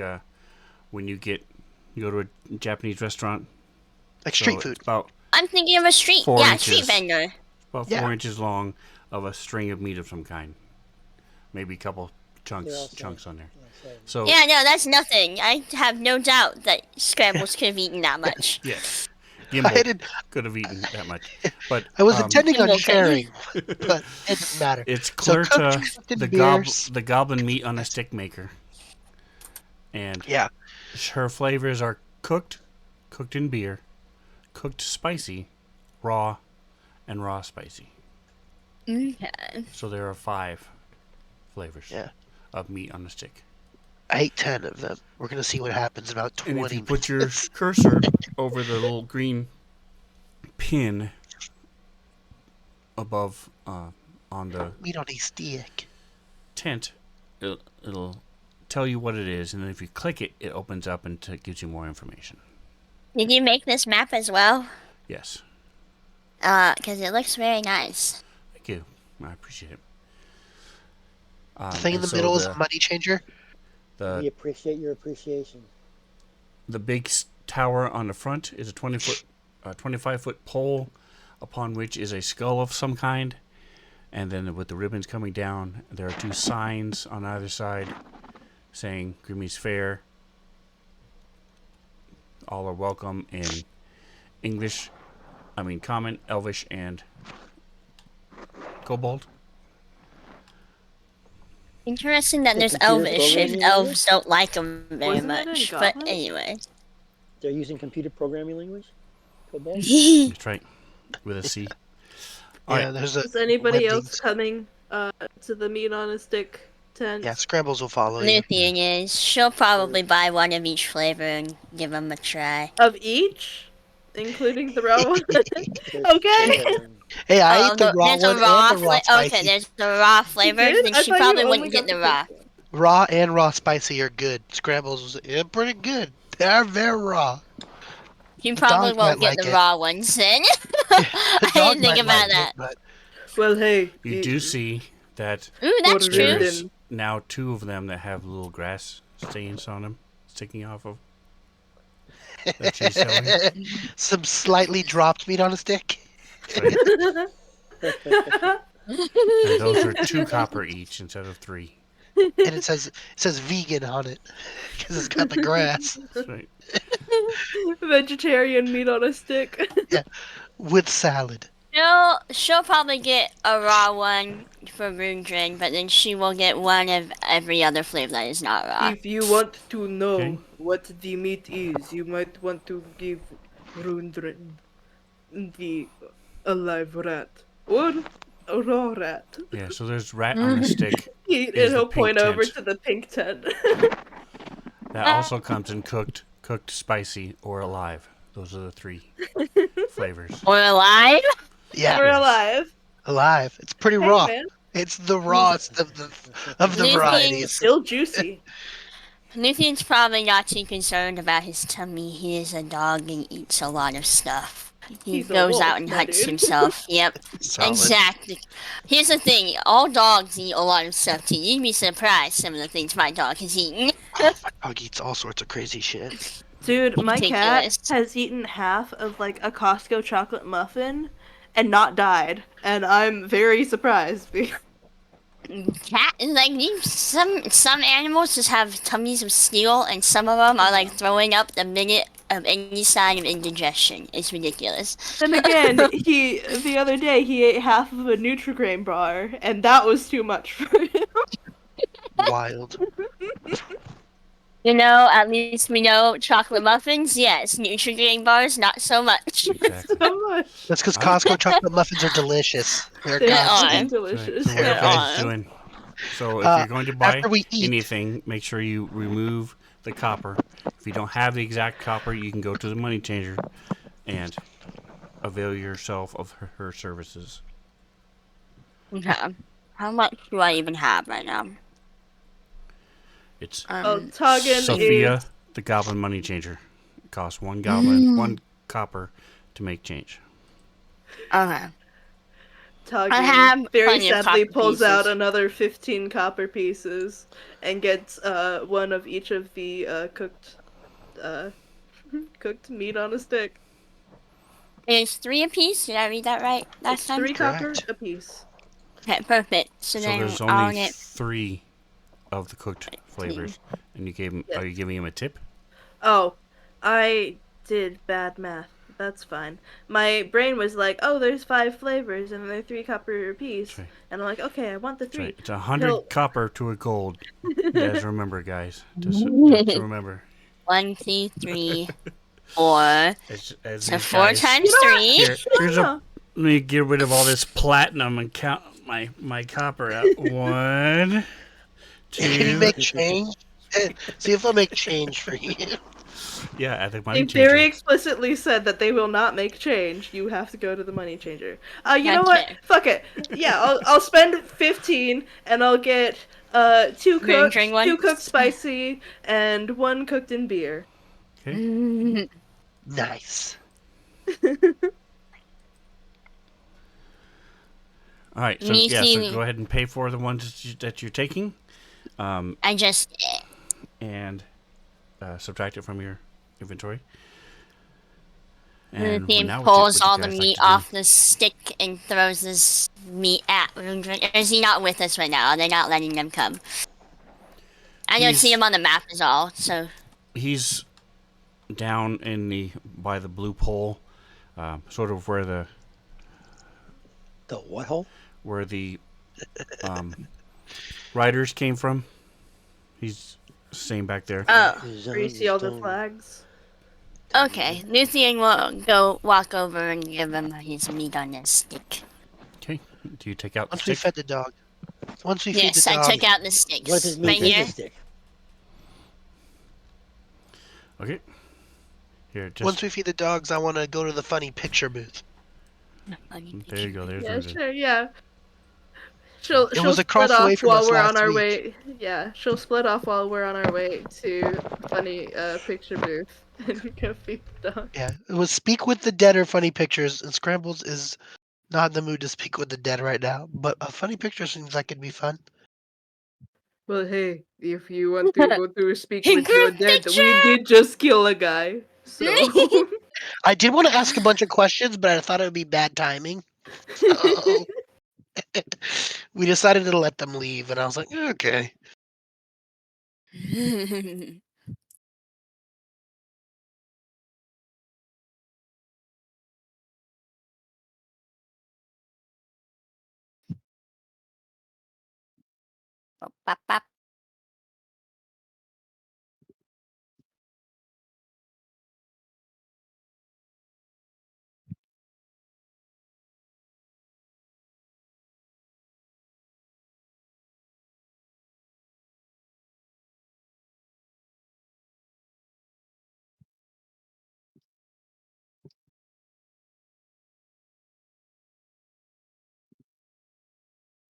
when you go to a Japanese restaurant. like So street food. it's about I'm thinking of a street, four yeah, street inches, vendor. about Yeah. 4 inches long of a string of meat of some kind. Maybe a couple They're all chunks same. on there. Yeah, same. So Yeah, no, that's nothing. I have no doubt that Scrambles could have eaten that much. yes, I Gimbal did. could have eaten that much, but I was intending on Gimbal thing. sharing, but it didn't matter. it's So Clurta, cooked in beers. the goblin meat on a stick maker, and Yeah, her flavors are cooked in beer, cooked spicy, raw, and raw spicy. Okay. So there are 5 flavors yeah. of meat on a stick. I ate 10 of them. We're gonna see what happens in about And if 20 you put your minutes. cursor over the little green pin above on the Meat on a stick. tent, it'll tell you what it is, and then if you click it, it opens up and gives you more information. Did you make this map as well? Yes, Because it looks very nice. thank you. I appreciate it. The thing in And the so middle is a money changer. We the appreciate your appreciation. the big tower on the front is a 25-foot pole, upon which is a skull of some kind, and then with the ribbons coming down, there are 2 signs on either side saying Grimmy's Fair. All are welcome in English, Common, Elvish, and Kobold. Interesting that The there's computer Elvish if programming elves don't like them very Wasn't it in much. But Goblin? anyway. They're using computer programming language. Cobalt. That's right, with a C. All Yeah, right, there's a Is anybody else Wendy's. coming to the meat on a stick tent? Yeah, scrambles will follow you. Luthien is. She'll probably buy one of each flavor and give them a try. Of each? Including the raw one? There's Okay. 10 of them. Hey, I Oh, ate the raw there's a one and raw the raw flavor. Okay, spicy. there's the raw You flavors. did? Then I she thought probably you only wouldn't get got the raw. cooked one. Raw and raw spicy are good. Scrambles was pretty good. They are very raw. She The probably dog might won't get like the it. raw ones then. The I dog didn't think might about like that. it, but Well, hey. you do see that Ooh, that's What true. it there's is. now 2 of them that have little grass stains on them sticking off of that she's selling. some slightly dropped meat on a stick. That's right. And those are 2 copper each instead of 3. And it says vegan on it because it's got the grass. That's right. Vegetarian meat on a stick. With salad. She'll probably get a raw one for Rundren, but then she will get one of every other flavor that is not raw. If you want to know Okay. what the meat is, you might want to give Rundren the alive rat or a raw rat. Yeah, so there's rat on the stick. And Is the he'll pink point over tent. to the pink tent. That also comes in cooked, spicy, or alive. Those are the 3 flavors. Or alive? Yeah, We're alive. alive. It's pretty Hey, raw. man. It's the rawest of the Luthien- varieties. Still juicy. Luthien's probably not too concerned about his tummy. He is a dog and eats a lot of stuff. He He's a goes wolf, out and my hunts dude. himself. Yep, Solid. exactly. Here's the thing: all dogs eat a lot of stuff too. You'd be surprised some of the things my dog has eaten. My dog eats all sorts of crazy shit. Dude, my cat Ridiculous. has eaten half of like a Costco chocolate muffin and not died. And I'm very surprised. Cat like some animals just have tummies of steel, and some of them are like throwing up the minute of any sign of indigestion. It's ridiculous. Then again, the other day he ate half of a Nutri-Grain bar, and that was too much for him. Wild. At least we know chocolate muffins, yes. Nutrigrain bars, not so much. Exactly. So much. That's because All right. Costco chocolate muffins are delicious. They're They're They godsend. are. fucking So, delicious. so what are They you guys are. doing? So if Uh, you're going to buy after we eat, anything, make sure you remove the copper. If you don't have the exact copper, you can go to the money changer and avail yourself of her services. Okay. How much do I even have right now? It's Oh, Um, Toggin is Sophia, the Goblin Money Changer. It costs one goblin, one copper to make change. okay. I Toggin have very plenty of sadly copper pulls out pieces. another 15 copper pieces and gets one of each of the uh cooked meat on a stick. It's 3 apiece. Did I read that right last It's time? 3 copper correct. a piece. Okay, perfect. So So then there's only I'll get 3 of the cooked 15. flavors, and you gave him. Yes. Are you giving him a tip? Oh, I did bad math. That's fine. My brain was like, "Oh, there's 5 flavors and they're 3 copper a That's piece," right. and I'm like, "Okay, I want the That's right. three." It's 100 Till copper to a gold. Just remember, guys. Just remember. 1, 2, 3, 4. As So these 4 guys. you times know what? 3. Here's a. No, Let me get rid of all this platinum and count my copper out. 1, Can you 2. make change? See if they'll make change for you. Yeah, at the they money very changer. explicitly said that they will not make change. You have to go to the money changer. You know That's what? fair. Fuck it. Yeah, I'll spend 15 and I'll get two Rendering cooked, two one. cooked spicy, and one cooked in beer. Okay. Nice. All right. So Me yeah. So see. go ahead and pay for the ones that you're taking, I just and subtract it from your inventory. the And thing now pulls what you all the guys like meat to do? off the stick and throws this meat at Rendering. Or is he not with us right now? Are they not letting them come? I don't see He's him on the map is all. So he's down in the by the blue pole, sort of The what hole? where the um, riders came from. He's staying back there. oh, Where you Zone, see all the zone. flags. okay. Luthien will go walk over and give him his meat on his stick. Okay. Do you take out the Once we stick? fed the dog. Once we feed the Yes, I dog. took out the What if sticks his meat right is a here. stick? Okay. Here, Once just we feed the dogs, I want to go to the funny picture booth. there you go. There's Yeah, Renzi. sure, yeah. She'll It she'll was split across the way off from while us we're on last our week. way. Yeah, she'll split off while we're on our way to funny picture booth and go feed the dog. Yeah, it was Speak with the Dead or Funny Pictures, and Scrambles is not in the mood to speak with the dead right now. But a funny picture seems like it'd be fun. Well, hey, if you want to go to speak with your Group dead, picture. we did just kill a guy, so. I did want to ask a bunch of questions, but I thought it would be bad timing. So we decided to let them leave, and I was like, okay. Bop, bop.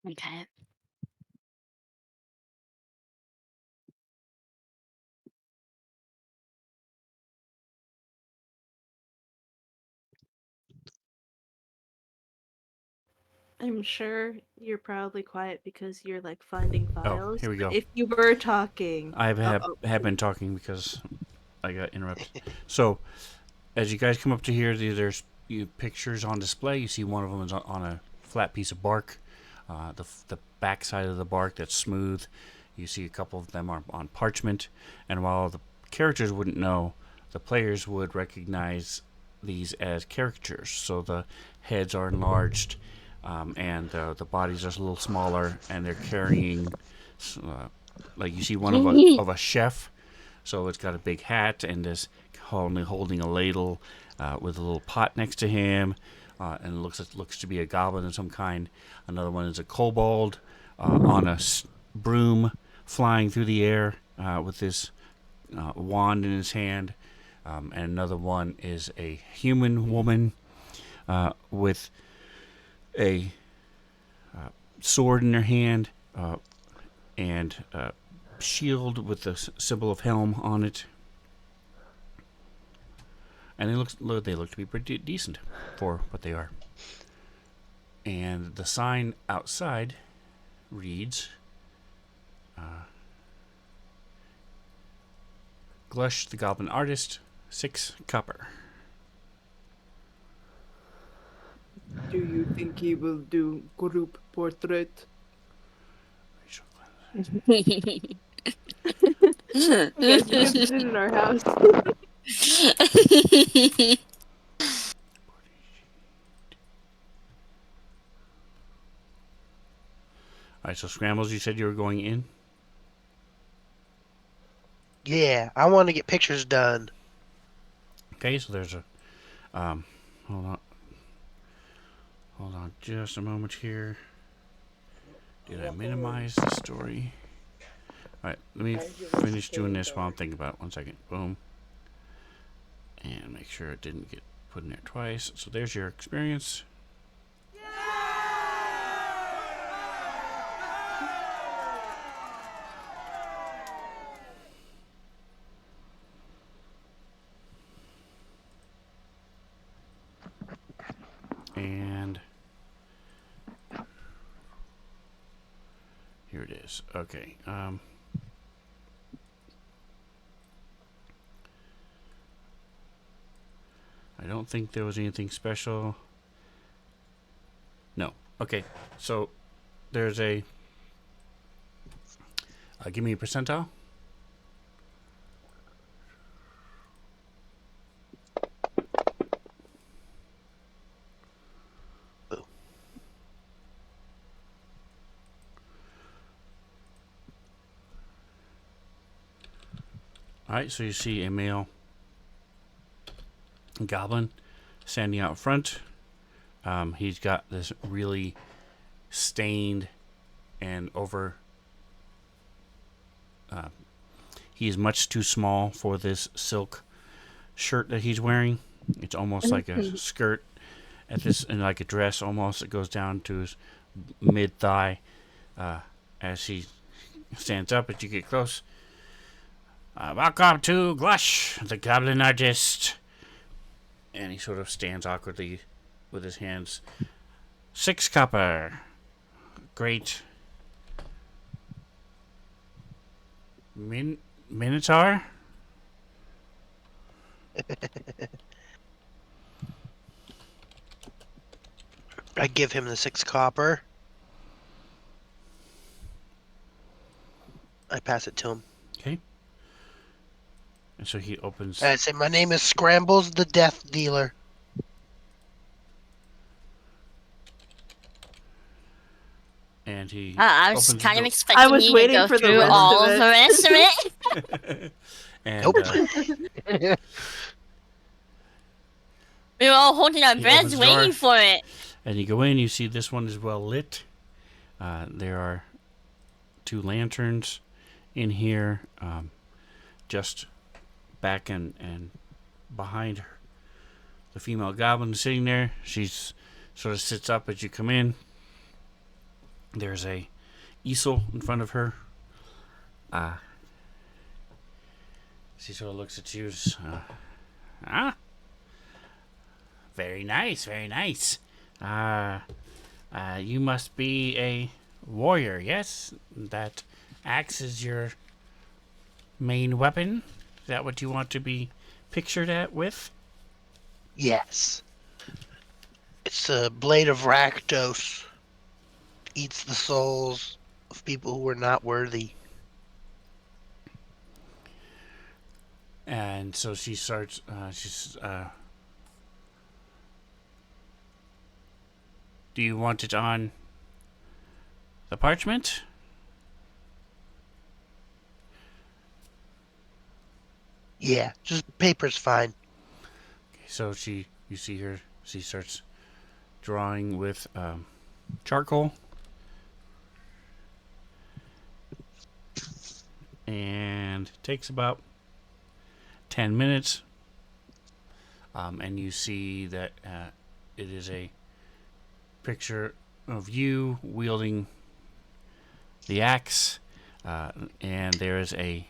Okay. I'm sure you're probably quiet because you're like finding Oh, files. here we But go. if you were talking, I oh, have been talking because I got interrupted. So as you guys come up to here, there's pictures on display. You see one of them is on a flat piece of bark. The back side of the bark that's smooth. You see a couple of them are on parchment. And while the characters wouldn't know, the players would recognize these as caricatures. So the heads are enlarged, and the bodies are a little smaller, and they're carrying, like you see one of a chef So it's got a big hat and is holding a ladle with a little pot next to him, and looks to be a goblin of some kind. Another one is a kobold on a broom flying through the air with this wand in his hand. And another one is a human woman with a sword in her hand and shield with the symbol of Helm on it. And they look to be pretty decent for what they are. And the sign outside reads, Glush the Goblin Artist, 6 copper. Do you think he will do group portrait? Yes, you can put it in our house. Alright, so Scrambles, you said you were going in? Yeah, I want to get pictures done. Okay, so there's a hold on just a moment here. Did I minimize the story? Alright, let me finish doing this while I'm thinking about it. 1 second. Boom. And make sure it didn't get put in there twice. So there's your experience. And here it is. Okay. I don't think there was anything special. No. Okay. So there's a. Give me a percentile. Alright, so you see a male goblin standing out front. He's got this really stained and over. He is much too small for this silk shirt that he's wearing. It's almost like a skirt at this, and like a dress almost. It goes down to his mid thigh. As he stands up, as you get close. Welcome to Glush, the Goblin Artist. And he sort of stands awkwardly with his hands. 6 copper. Great. Minotaur? I give him the 6 copper. I pass it to him. Okay. And so he opens. And I say, my name is Scrambles the Death Dealer. And he. I was opens kind the of door. expecting I was you waiting to go for the through rest of all it. the rest of it. And, Nope. We were all holding our He breaths opens the waiting door. for it. and you go in, you see this one is well lit. There are 2 lanterns in here, just back and behind her. The female goblin sitting there. She's sort of sits up as you come in. There's a easel in front of her. She sort of looks at you. Very nice, very nice. You must be a warrior, yes? That axe is your main weapon? Is that what you want to be pictured at with? Yes. It's a blade of Rakdos. Eats the souls of people who are not worthy. And so she starts, do you want it on the parchment? Yeah, just paper's fine. So you see her. She starts drawing with charcoal, and takes about 10 minutes. And you see that it is a picture of you wielding the axe, and there is a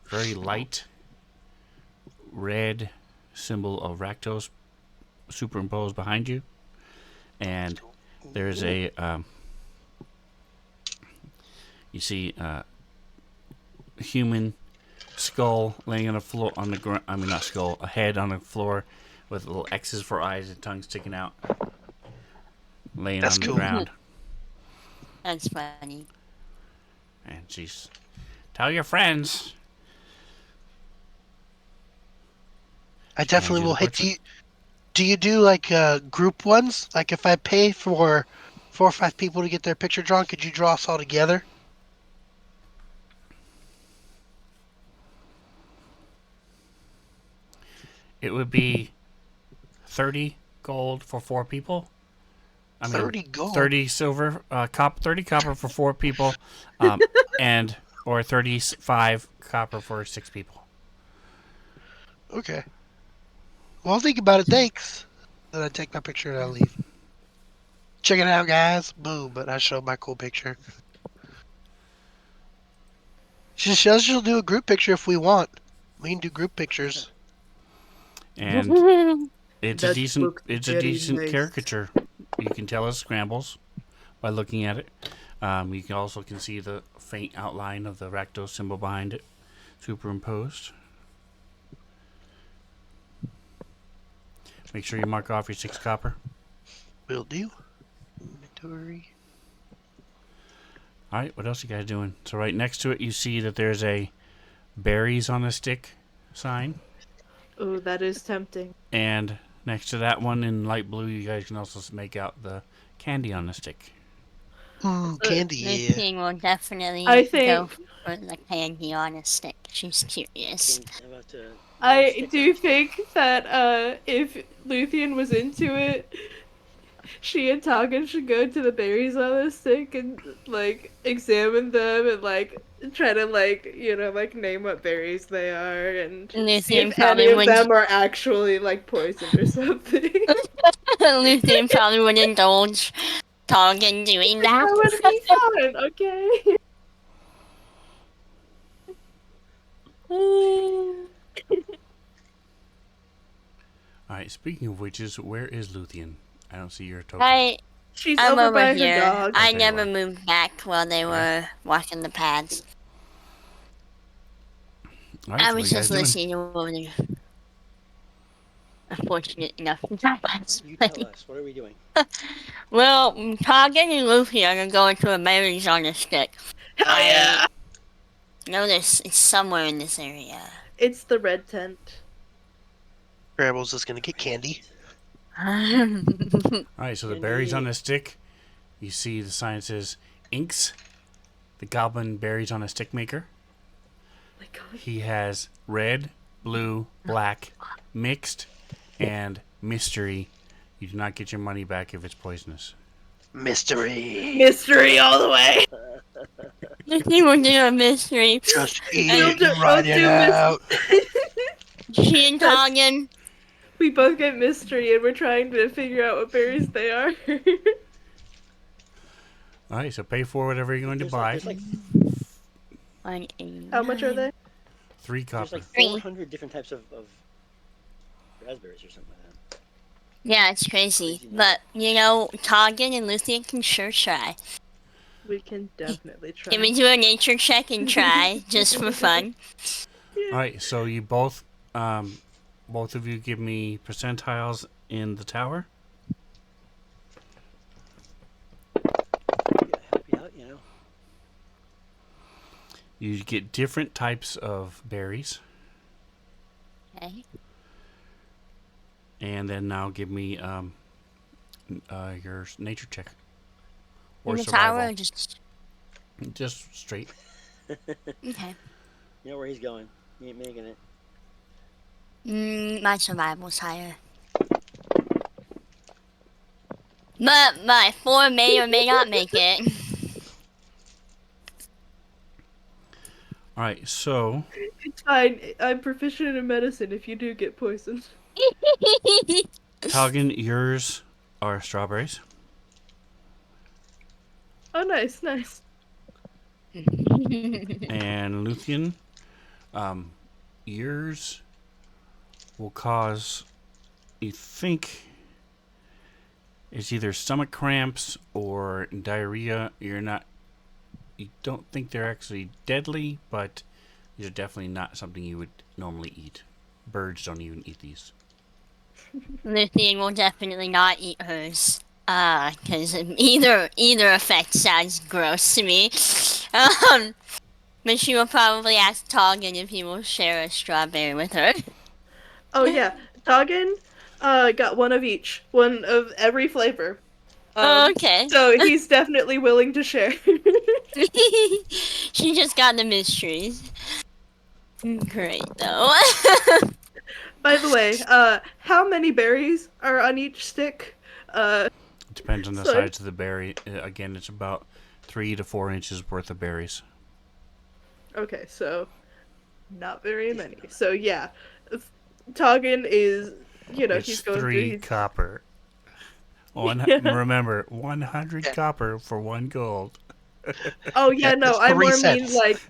very light red symbol of Rakdos superimposed behind you, and there's a you see a human skull laying on the floor on the ground. I mean, not skull, a head on the floor with little X's for eyes and tongue sticking out, laying That's on the cool. ground. That's funny. And she's tell your friends. I Hands definitely you will. the Hey, portrait. do you do like group ones? Like if I pay for 4 or 5 people to get their picture drawn, could you draw us all together? It would be 30 gold for 4 people. I mean, 30 gold. 30 silver, 30 copper for 4 people, um, and or 35 copper for 6 people. Okay. Well, I'll think about it. Thanks. Then I take my picture and I leave. Check it out, guys. Boom. But I show my cool picture. She says she'll do a group picture if we want. We can do group pictures. And That looked it's a very decent nice. caricature. You can tell it's scrambles by looking at it. You can also can see the faint outline of the Rakdos symbol behind it, superimposed. Make sure you mark off your 6 copper. Will do. Inventory. All right, what else you guys doing? So right next to it, you see that there's a berries on a stick sign, Oh, that is tempting. and next to that one in light blue, you guys can also make out the candy on the stick. Candy, yeah. Lucy will definitely I go think for the candy on a stick. She's curious. About to I do think that if Luthien was into it, she and Tagan should go to the berries on the stick and like examine them and like try to like name what berries they are and see Luthien if any probably of would. them are actually like poisoned or something. Luthien probably would indulge Targan doing that. That would be fun, okay? All right, speaking of witches, where is Luthien? I don't see your token. She's I'm over over by her here. dog. I Okay, never well. moved back while they were walking the paths. All right, I so what was you guys just doing? listening over there. Unfortunate enough to pass. You tell us. What are we doing? Well, Targan and Luffy are going to a berries on a stick. Hell yeah! Notice it's somewhere in this area. It's the red tent. Scrambles is gonna get candy. All right, so the berries on Candy. the stick, you see the sign that says Inks, the goblin berries on a stick maker. My God. He has red, blue, black, mixed, and mystery. You do not get your money back if it's poisonous. Mystery. Mystery all the way. Luffy will do a mystery. Just eat We'll it and write it do out. She and Targan. We both get mystery and we're trying to figure out what berries they are. All right, so pay for whatever you're going to buy. There's like How much are they? 3 copper. there's like Three. 400 different types of raspberries or something like that. Yeah, it's crazy. But, you know, Targan and Luffy can sure try. We can definitely try. Can we do a nature check and try, just for fun? All right, so you both of you give me percentiles in the tower. Yeah, help you out, you know. You get different types of berries. Okay. And then now give me your nature check. In Or the survival. tower, or just... Just straight. Okay. You know where he's going. He ain't making it. My survival's higher. But my 4 may or may not make it. All right, so It's fine. I'm proficient in medicine if you do get poisoned. Toggin, yours are strawberries. Oh, nice, nice. And Luthien, yours will cause, you think, it's either stomach cramps or diarrhea. You don't think they're actually deadly, but these are definitely not something you would normally eat. Birds don't even eat these. Luthien will definitely not eat hers. Because either effect sounds gross to me. But she will probably ask Toggin if he will share a strawberry with her. Oh yeah, Toggin, got one of each, one of every flavor. Okay. So he's definitely willing to share. She just got the mysteries. Great though. By the way, how many berries are on each stick? It depends on the So size of the berry. Again, it's about 3 to 4 inches worth of berries. okay, so not very many. So yeah, Toggin is, It's he's going through. 3 copper. Yeah. Remember, 100 Yeah. copper for 1 gold. Oh yeah, no, That's I 3 more mean cents. like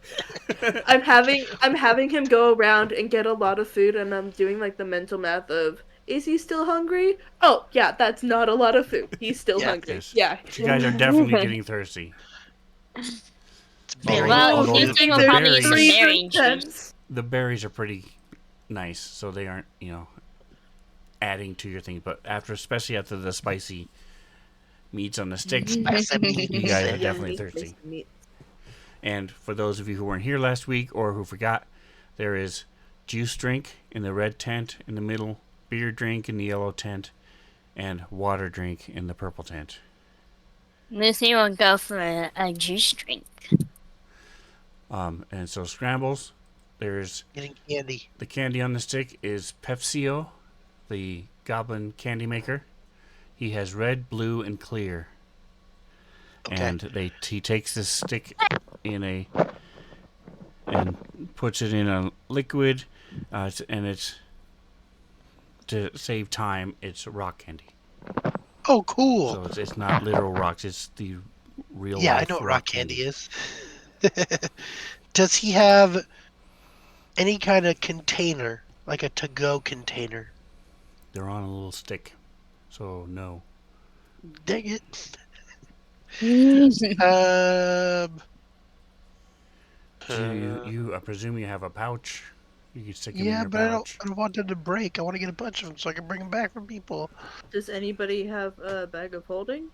I'm having him go around and get a lot of food, and I'm doing like the mental math of, is he still hungry? Oh yeah, that's not a lot of food. He's still Yeah. hungry. Yes. Yeah. You guys are definitely getting thirsty. It's berry. Well, Oh, you good think thing we'll there's probably use some 3 berry juice. cents. The berries are pretty nice, so they aren't, adding to your thing. But especially after the spicy meats on the sticks, Spicy you guys are meat. definitely thirsty. And for those of you who weren't here last week or who forgot, there is juice drink in the red tent in the middle, beer drink in the yellow tent, and water drink in the purple tent. Lucy will go for a juice drink. And so scrambles, there's Getting candy. the candy on the stick is Pepsio, the goblin candy maker. He has red, blue, and clear. Okay. And he takes this stick and puts it in a liquid, and it's to save time. It's rock candy, Oh, cool. so it's not literal rocks. It's the real Yeah, I life know what rock candy is. Does he have any kind of container, like a to-go container? They're on a little stick, so no. Dang it. I presume you have a pouch. You can stick them in Yeah, your but pouch. I don't want them to break. I want to get a bunch of them so I can bring them back for people. Does anybody have a bag of holding?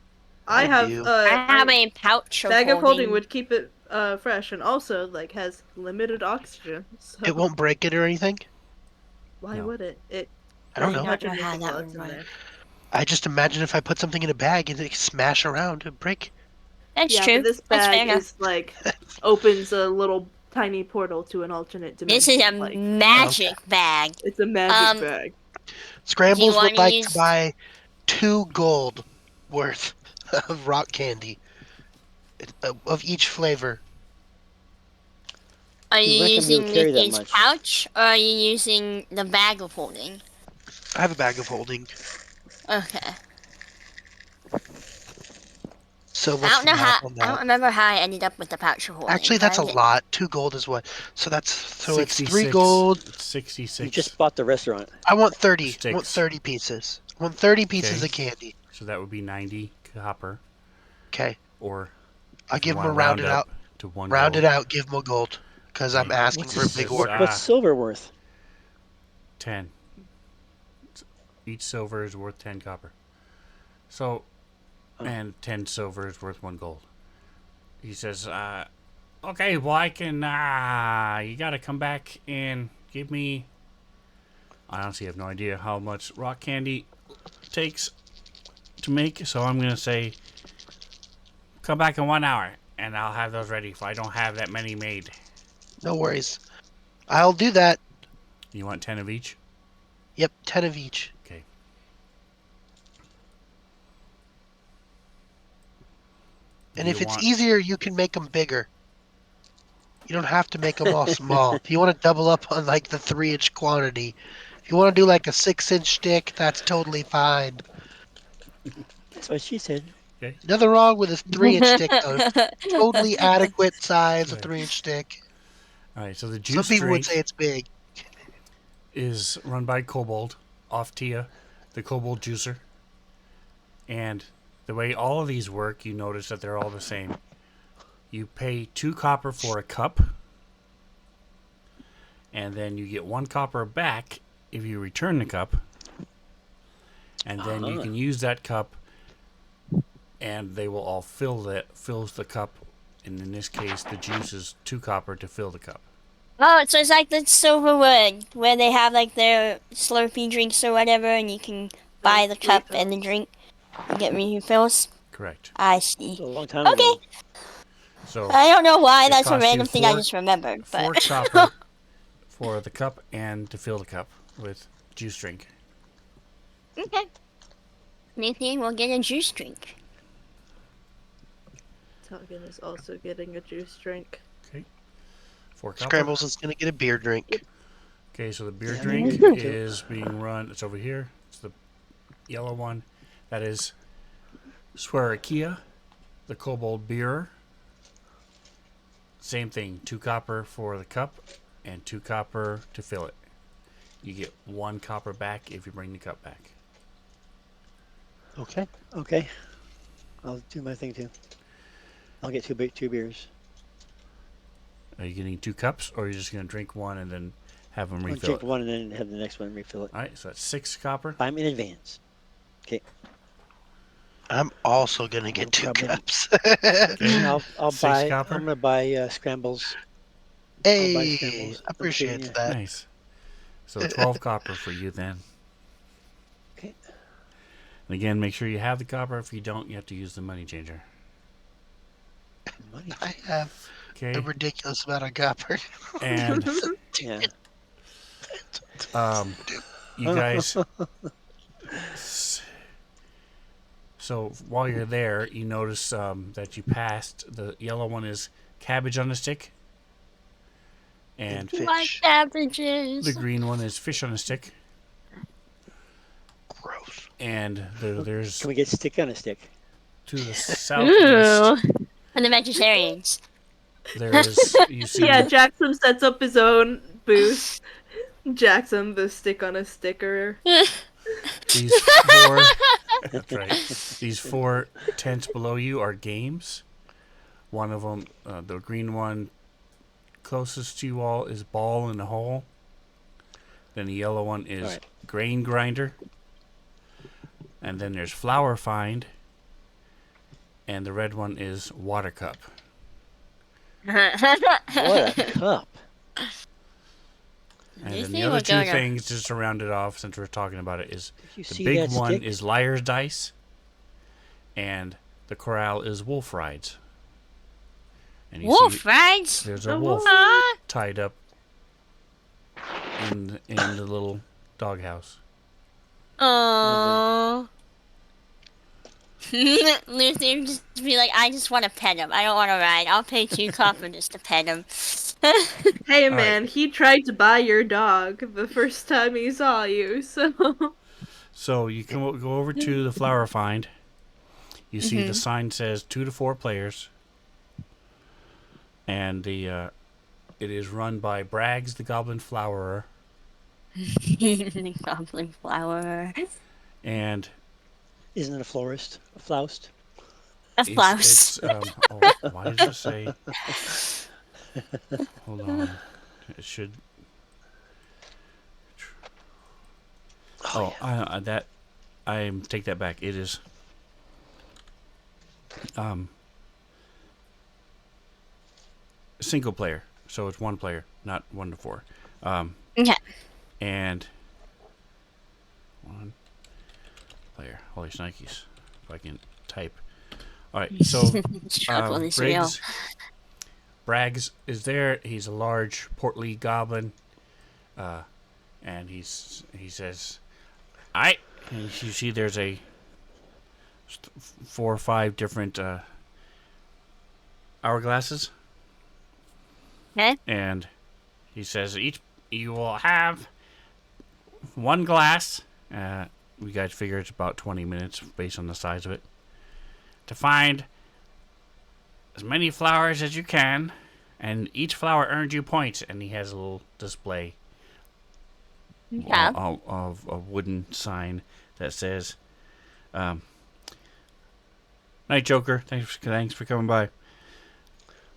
I I have do. I have a pouch of bag of holding holding. would keep it fresh, and also like has limited oxygen. So It won't break it or anything? why No. would it? It I don't doesn't know. touch I don't know how anything that while would it's in work. there. I just imagine if I put something in a bag and it smash around and break. That's Yeah, true. but this That's fair bag enough. is like opens a little tiny portal to an alternate This dimension. is a like magic bag. it's a magic bag. Do you Scrambles want would to like use? to buy 2 gold worth of rock candy of each flavor. Are You you reckon he would using carry that Lucy's much? pouch, or are you using the bag of holding? I have a bag of holding. Okay. So I what's don't the know how. math on I don't that? remember how I ended up with the pouch of holding. Actually, that's a but I lot. 2 gold is what? So it's 3 66. gold. It's 66. You just bought the restaurant. I want 30. I Sticks. want 30 pieces. I want 30 pieces Okay. of candy. So that would be 90 copper, Okay. or I'll if you give them a want to round rounded out. up to 1 Round gold. it out. Give them a gold. Because I'm Okay. asking for a big order. What's silver worth? 10. Each silver is worth 10 copper. So, and 10 silver is worth 1 gold. He says, okay, well, I can, you gotta come back and give me. I honestly have no idea how much rock candy takes to make, so I'm gonna say, come back in 1 hour, and I'll have those ready if I don't have that many made. No worries. I'll do that. You want 10 of each? Yep, 10 of each. Okay. Do And you if it's want? easier, you can make them bigger. You don't have to make them all small. If you want to double up on like the 3-inch quantity, if you want to do like a 6-inch stick, that's totally fine. That's what she said. Okay. Nothing wrong with a 3-inch stick though. Totally adequate size, a Right. 3-inch stick. All right. So the Some juice people would say drink it's big. is run by Kobold off Tia, the Kobold juicer. And the way all of these work, you notice that they're all the same. You pay 2 copper for a cup, and then you get 1 copper back if you return the cup. And then you can use that cup, and they will all fills the cup. And in this case, the juice is 2 copper to fill the cup. Oh, so it's like the Silverwood, where they have like their Slurpee drinks or whatever, and you can buy the cup and the refills. drink and get refills. Correct. I see. A long time Okay, ago. So I don't know why it that's a costs you random thing I 4 just remembered, 4 but copper for the cup and to fill the cup with juice drink. okay. Anything, we'll get a juice drink. Toggin is also getting a juice drink. Okay. 4 copper. Scrambles is going to get a beer drink. Okay, so the beer Yeah, drink beer drink too. is being run. It's over here. It's the yellow one. That is Swearakia, the Kobold Beer. Same thing. 2 copper for the cup and 2 copper to fill it. You get 1 copper back if you bring the cup back. Okay. Okay. I'll do my thing too. I'll get 2 beers. Are you getting 2 cups, or are you just going to drink 1 and then have them I'll refill drink it? one and then have the next one refill it. All right, so that's 6 copper. I'm in advance. I'm also going to get 2 problem. cups. Okay, I'll 6 buy. copper. I'm gonna buy scrambles. I'll buy Hey, scrambles. appreciate Yeah. that. Nice. So 12 copper for you then. Okay. And again, make sure you have the copper. If you don't, you have to use the money changer. Money. I have Okay. a ridiculous amount of copper. And Yeah. you guys. So while you're there, you notice that you passed. The yellow one is cabbage on a stick, and Fish. My cabbages. the green one is fish on a stick. Gross. And there's Can we get stick on a stick? to the southeast. Ooh. And the vegetarians. There's you see Yeah, Jackson sets up his own booth. Jackson, the stick on a sticker. these 4. That's right. These 4 tents below you are games. One of them, the green one, closest to you all is ball in the hole. Then the yellow one is All right. grain grinder. And then there's flour find. And the red one is water cup. What a cup! And These then the things other were 2 going things, just to round it off, since we're talking about it, is You the see big that one stick? is liar's dice, and the corral is wolf rides. And you Wolf see rides? there's a wolf Aw. tied up in the little doghouse. Aww. Lucy would just be like, I just want to pet him. I don't want to ride. I'll pay 2 copper just to pet him. Hey right. man, he tried to buy your dog the first time he saw you, so. So you go over to the flower find. You see the sign says 2 to 4 players, and the it is run by Braggs the Goblin Flowerer, The goblin flower. and Isn't it a florist? A floust? A flouse. oh, why does it say? Hold on, it should. Oh, that I take that back. It is single player, so it's 1 player, not 1 to 4. Okay. And 1 player. Holy shnikes! If I can type. All right, so Struggle is real. Braggs is there. He's a large, portly goblin. and he says, "I." And you see, there's a 4 or 5 different hourglasses, Okay. and he says each you will have one glass. We got to figure it's about 20 minutes based on the size of it to find as many flowers as you can, and each flower earns you points. And he has a little display Okay. of a wooden sign that says, "Night Joker, thanks for coming by."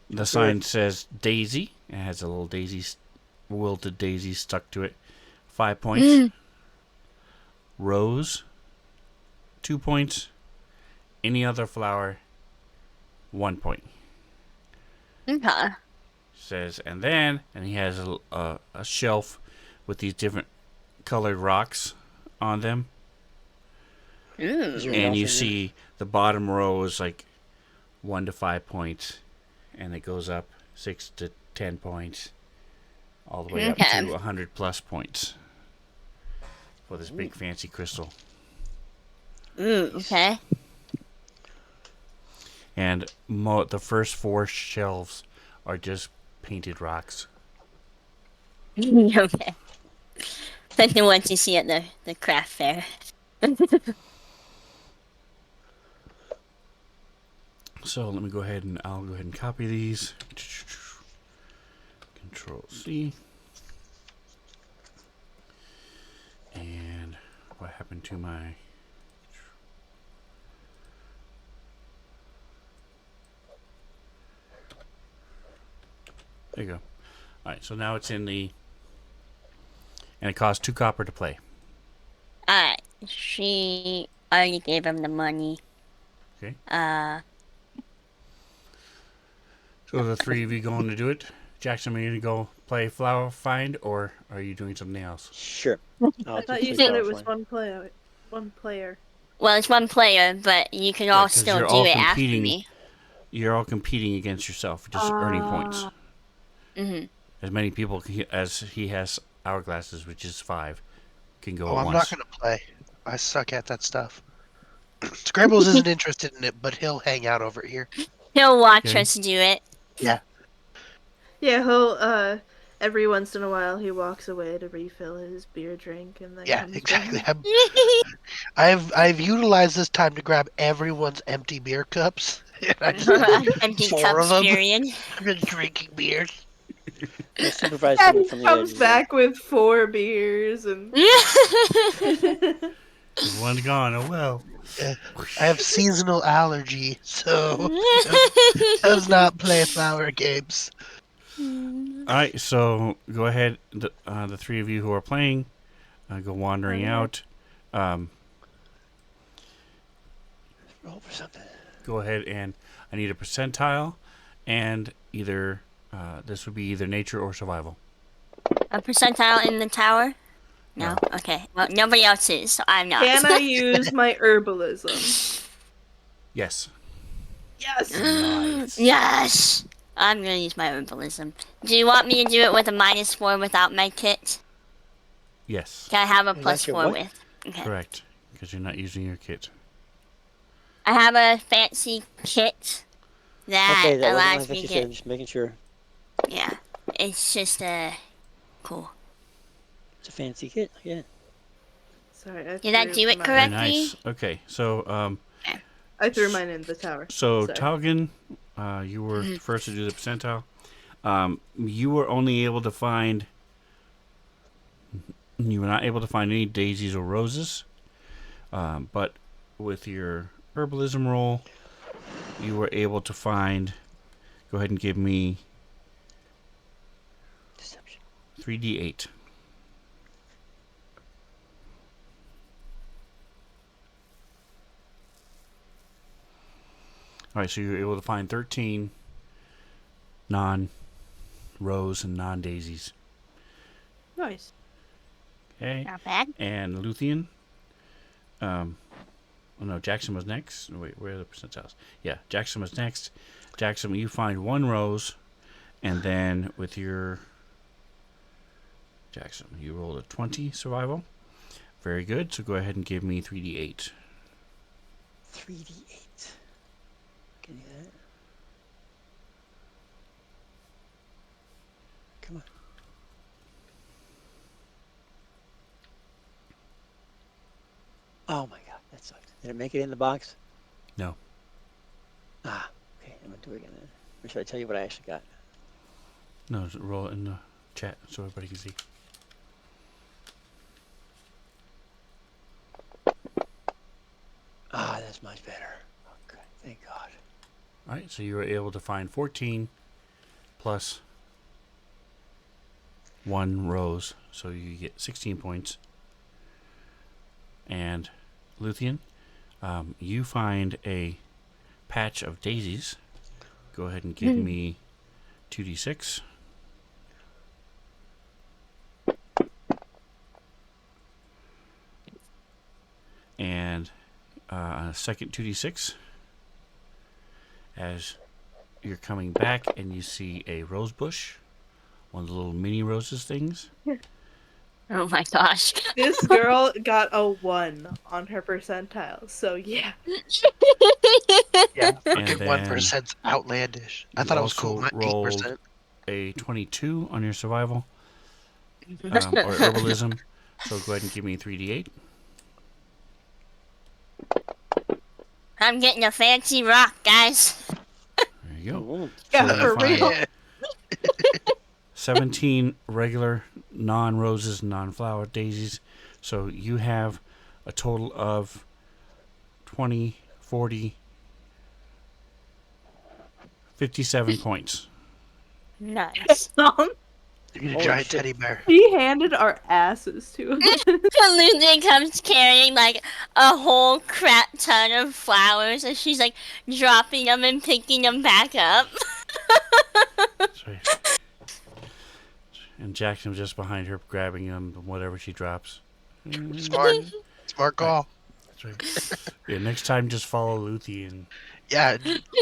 The sign says Daisy. It has a little wilted daisy stuck to it. 5 points. Rose, 2 points. Any other flower, 1 point. Okay. Says, and he has a shelf with these different colored rocks on them. Is there Ooh. anything And else you in there? see the bottom row is like 1 to 5 points, and it goes up 6 to 10 points, all the way up Okay. to 100 plus points for this big fancy crystal. Ooh. Okay. And the first 4 shelves are just painted rocks. Okay. Like the ones you see at the craft fair. So let me go ahead and I'll go ahead and copy these. Control C. And what happened to my... There you go. Alright, so now it's in the... And it costs 2 copper to play. Alright. She already gave him the money. Okay. So the 3 of you going to do it? Jackson, are you going to go play Flower Find, or are you doing something else? Sure. I thought you play said it Flower was Find. one player. One player. Well, it's one player, but you can Yeah, all 'cause still you're do all it after competing. me. You're all competing against yourself, just earning points. Mm-hmm. As many people as he has hourglasses, which is 5, can go Oh, at I'm once. not gonna play. I suck at that stuff. Scrambles isn't interested in it, but he'll hang out over here. He'll watch Okay. us do it. Yeah. Yeah, he'll every once in a while he walks away to refill his beer drink and then Yeah, comes exactly. back. I've utilized this time to grab everyone's empty beer cups. And I just Empty 4 of cups, them. period. I've been drinking beers. I'll supervise And someone he from the comes end. back with 4 beers and One's gone. Oh well. I have seasonal allergy, so does not play flower games. All right, so go ahead. The 3 of you who are playing, go wandering out. Roll for something. Go ahead and I need a percentile, and either this would be either nature or survival. A percentile in the tower? No? Okay. Well, nobody else is, so I'm not. Can I use my herbalism? Yes. Yes. Nice. Yes! I'm gonna use my herbalism. Do you want me to do it with a -4 without my kit? Yes. Can I have a Without your +4 what? with? Okay. Correct. Because you're not using your kit. I have a fancy kit that Okay, that wasn't allows what me you to said. I'm just making sure. Yeah. It's just cool. It's a fancy kit. Yeah. Sorry, I Did I threw do it mine- Very correctly? nice. Okay, so I threw mine in the tower. So Sorry. Taugen, you were the first to do the percentile. You were only able to find. You were not able to find any daisies or roses, but with your herbalism roll, you were able to find. Go ahead and give me Deception. 3d8. All right, so you were able to find 13 non-rose and non-daisies. Nice. Okay. Not bad. And Luthien. Oh no, Jackson was next. Wait, where are the percentiles? Yeah, Jackson was next. Jackson, you find 1 rose, and then with your Jackson, you rolled a 20 survival. Very good. So go ahead and give me 3d8. 3d8. Can you do that? Come on. Oh my god, that sucked. Did it make it in the box? No. Ah, okay. I'm gonna do it again then. Or should I tell you what I actually got? No, just roll it in the chat so everybody can see. Ah, that's much better. Okay, thank God. All right, so you were able to find 14 plus 1 rose, so you get 16 points. And Luthien, you find a patch of daisies. Go ahead and give me 2d6. And a second 2d6 as you're coming back and you see a rose bush, one of the little mini roses things. Oh my gosh. This girl got a 1 on her percentile, so yeah. Yeah, And fucking then 1%'s outlandish. I you thought it was cool. also Not rolled 8%. a 22 on your survival or herbalism. So go ahead and give me 3d8. I'm getting a fancy rock, guys. There you go. Ooh. Yeah, So you for find real. Yeah. 17 regular non-roses, non-flower daisies. So you have a total of 20, 40, 57 points. Nice. You need a Holy giant shit. teddy bear. She handed our asses to him. Lucy comes carrying like a whole crap ton of flowers, and she's like dropping them and picking them back up. That's right. And Jackson's just behind her, grabbing them, whatever she drops. Smart. Smart call. That's right. Yeah, next time just follow Yeah. Luthien. Yeah,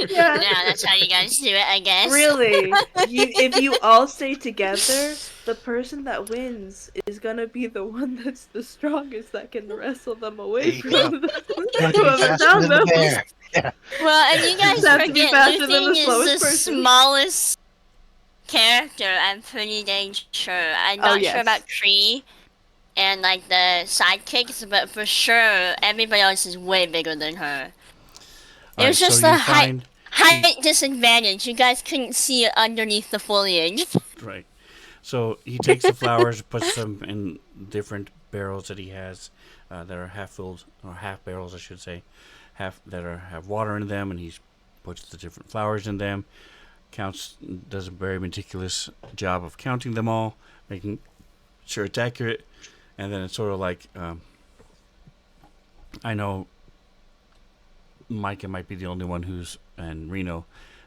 Yeah, that's how you guys do it, I guess. really. If you all stay together, the person that wins is gonna be the one that's the strongest that can wrestle them There away you from go. You have to be whoever's faster down than the them. bear. Yeah. Well, and you guys Just have to be forget faster than the Luthien is slowest the person. smallest character. I'm pretty dang sure. I'm Oh, not yes. sure about Tree and like the sidekicks, but for sure everybody else is way bigger than her. It was just so a you find height disadvantage. You guys couldn't see it underneath the foliage. right. So he takes the flowers, puts them in different barrels that he has that are half filled, or half barrels, I should say, half that have water in them, and he puts the different flowers in them. Counts, does a very meticulous job of counting them all, making sure it's accurate, and then it's sort of like I know Micah might be the only one and Reno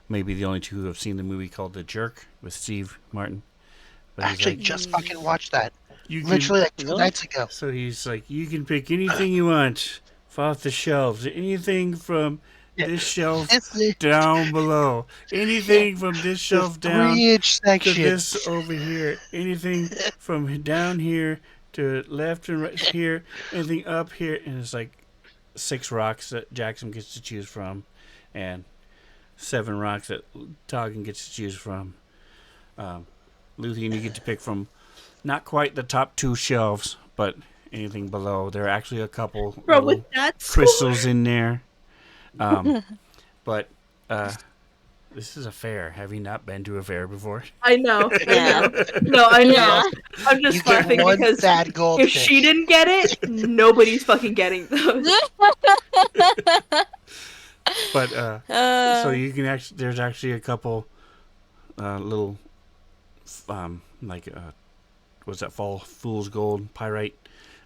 may be the only two who have seen the movie called The Jerk with Steve Martin. But he's Actually, like, just fucking watched that. you Literally like 2 Really? nights ago. So he's like, you can pick anything you want off the shelves, anything from Yeah. this shelf It's the down below, anything from this shelf down 3-inch to section. this over here, anything from down here to left and right here, anything up here, and it's like 6 rocks that Jackson gets to choose from, and 7 rocks that Toggin gets to choose from. Luthien, you get to pick from not quite the top 2 shelves, but anything below. There are actually a couple Bro, little with that crystals in there. But this is a fair. Have you not been to a fair before? I know. Yeah. No, I know. Yeah. I'm just You get laughing one because sad if goldfish. she didn't get it, nobody's fucking getting those. But so you can actually. There's actually a couple little like what's that? Fall Fool's Gold pyrite.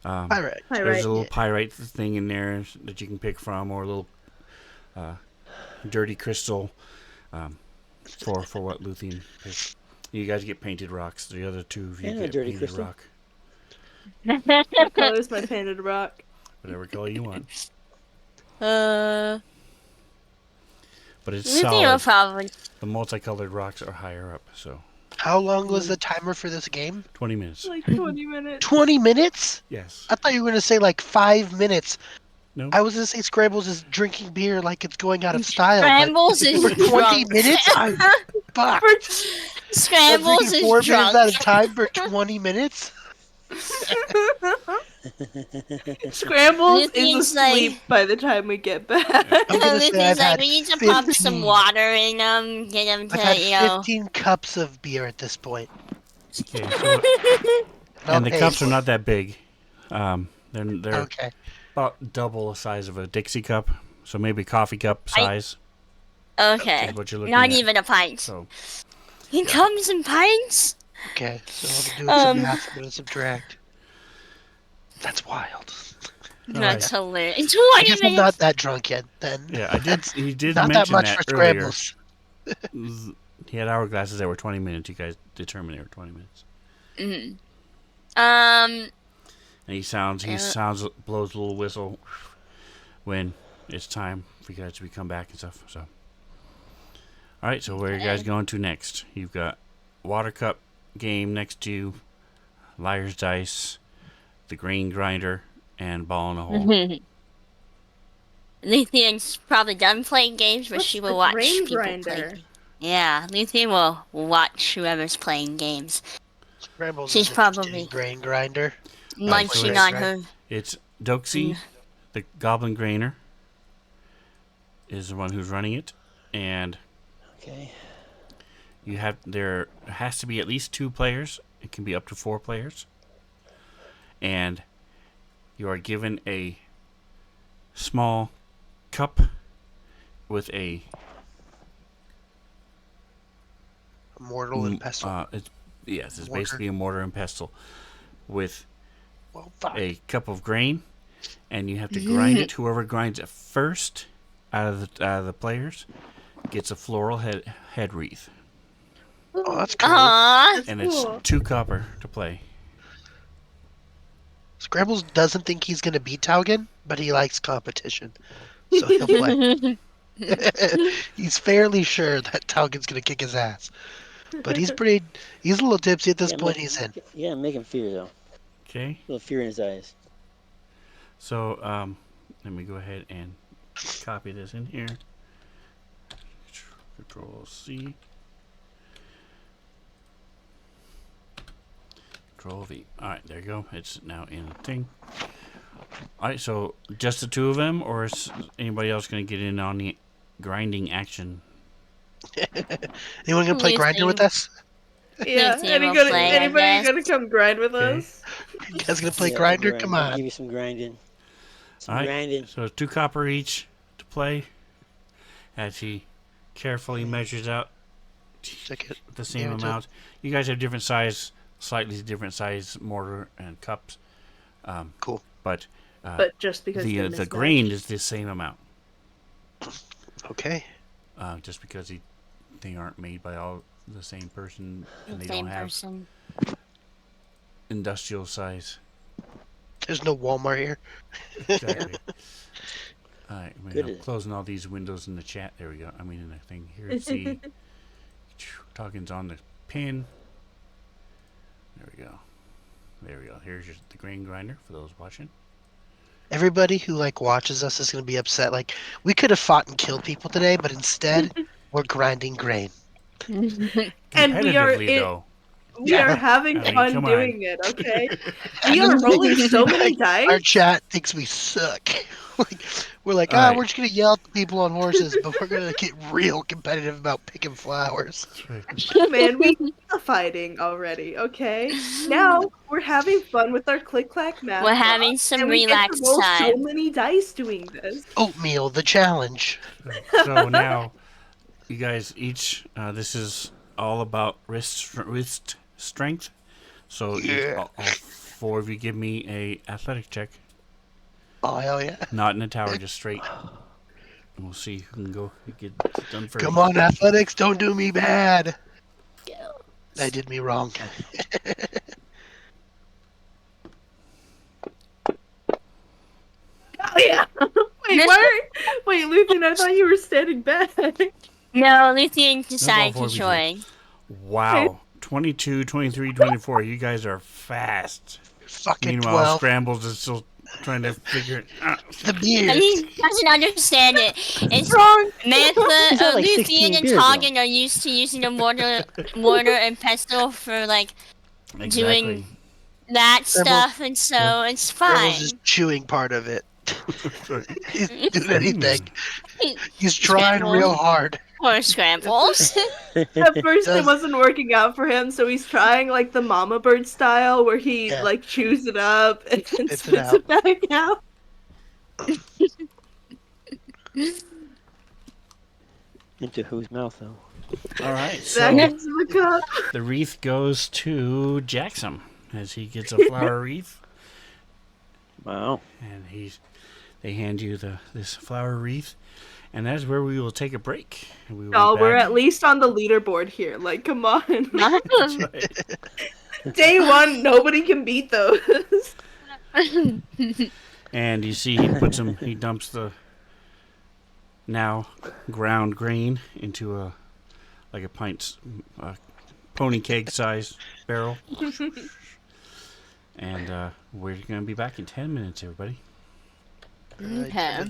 Pirate. There's a little pyrite thing in there that you can pick from, or a little dirty crystal for what Luthien picked. You guys get painted rocks. The other two of you Yeah, get dirty painted crystal. rock. What color is my painted rock? Whatever color you want. Uh, But it's Luthien will solid. probably. The multicolored rocks are higher up, so How long was the timer for this game? 20 minutes. Like 20 minutes. 20 minutes? Yes. I thought you were going to say like 5 minutes. No. I was going to say Scrambles is drinking beer like it's going out of style. Scrambles but is for 20 drunk. minutes? I'm fucked. I'm Scrambles drinking is 4 beers at a drunk. time for 20 minutes? Scrambles is Luthion's asleep like, by the time we get back. I'm going to say I've Luthion's like, had we need to pump some 15. water in them, get them I've had to, you know. 15 cups of beer at this point. Okay. So, I'll and the pay cups are for it. not that big. They're Okay. about double the size of a Dixie cup. So maybe coffee cup size Okay. is what you're looking Not at. even a pint. So It comes in pints? Okay. So I'm doing some Um, math. I'm going to subtract. That's wild. That's hilarious. I 20 guess I'm not minutes. that drunk yet. Then yeah, I did. That's He did not that mention much that for earlier. Scrambles. He had hourglasses that were 20 minutes. You guys determined they were 20 minutes. Um, And he sounds blows a little whistle when it's time for you guys to come back and stuff. So, all right. So where are you guys going to next? You've got water cup game next to you, liar's dice, the grain grinder, and ball in a hole. Luthion's probably done playing games, but What's she the will watch grain people grinder? play. Yeah, Luthien will watch whoever's playing games. Scrambles She's is probably interesting grain grinder. munching it's- on her. It's Doxy, the goblin grainer, is the one who's running it, and Okay. there has to be at least 2 players. It can be up to 4 players, and you are given a small cup with a Mortal and pestle. it's Mortar. basically a mortar and pestle with Well, fuck. a cup of grain, and you have to grind it. Whoever grinds it first out of the players gets a floral head wreath, Oh, that's cool. Aww. and cool. it's 2 copper to play. Scrambles doesn't think he's going to beat Taugen, but he likes competition. So he'll play. He's fairly sure that Taugen's going to kick his ass. But he's a little tipsy at this point. He's in. Yeah, make him fear though. Okay, A little fear in his eyes. so let me go ahead and copy this in here. Control C. Control V. Alright, there you go. It's now in the thing. Alright, so just the 2 of them, or is anybody else going to get in on the grinding action? Anyone going to play Grinder with us? Yeah, Luthien will anybody, play, I anybody guess. gonna come grind with Okay. us? You guys going to play Yeah, Grinder? grind. Come I'll give on. you some grinding. Some Alright, grinding. so 2 copper each to play as he carefully measures out Stick it. the same Yeah, it's amount. You guys have different size, slightly different size mortar and cups. Cool. But But just because the they're the mismatched. grain is the same amount. Okay. Just because they aren't made by all the same person and they Same don't have person. industrial size. There's no Walmart here. Exactly. All right, Good. I'm closing all these windows in the chat. There we go. I mean, in the thing. Here's the talking's on the pin. There we go. There we go. Here's the grain grinder for those watching. Everybody who watches us is going to be upset. We could have fought and killed people today, but instead we're grinding grain. And we are Competitively, though. We are having I mean, fun come on. doing it, okay? We are rolling so many Our dice. chat thinks we suck. We're like, All right. we're just going to yell at the people on horses, but we're going to get real competitive about picking flowers. Man, we are fighting already, okay? Now we're having fun with our click clack math. We're having some and we get to relaxed roll so time. many dice doing this. Oatmeal, the challenge. So now, you guys each, this is all about wrist strength. So Yeah. all 4 of you give me a athletic check. Oh, hell yeah. Not in a tower, just straight. And we'll see who can go get done first. Come on, athletics, don't do me bad. They did me wrong. Oh yeah. Wait, Luthien, I thought you were standing back. No, Luthien decided four to of you. join. Wow. 22, 23, 24. You guys are fast. Fucking Meanwhile, 12. Scrambles is still trying to figure it out. The And beers. he doesn't understand it. It's Strong. He's Mantha, had like Luthien 16 and beers though. Toggin are used to using the mortar and pestle for like Exactly. doing that Scramble. stuff, and so it's Scrabble's just fine. chewing part of it. Sorry. He's doing anything. He's trying Scramble real hard. or scrambles. At first, it Does wasn't working out for him, so he's trying like the mama bird style, where he Yeah. like chews it up and then Spits it spits out. it back out. Into whose mouth though? All right. Back So into the cup. the wreath goes to Jackson as he gets a flower wreath, Wow. and they hand you this flower wreath, and that's where we will take a break. And we will No, be we're back. at least on the leaderboard here. Like, come on. That's right. Day one, nobody can beat those. And you see, he dumps the now ground grain into a pint, pony keg size barrel, and we're gonna be back in 10 minutes, everybody. Okay.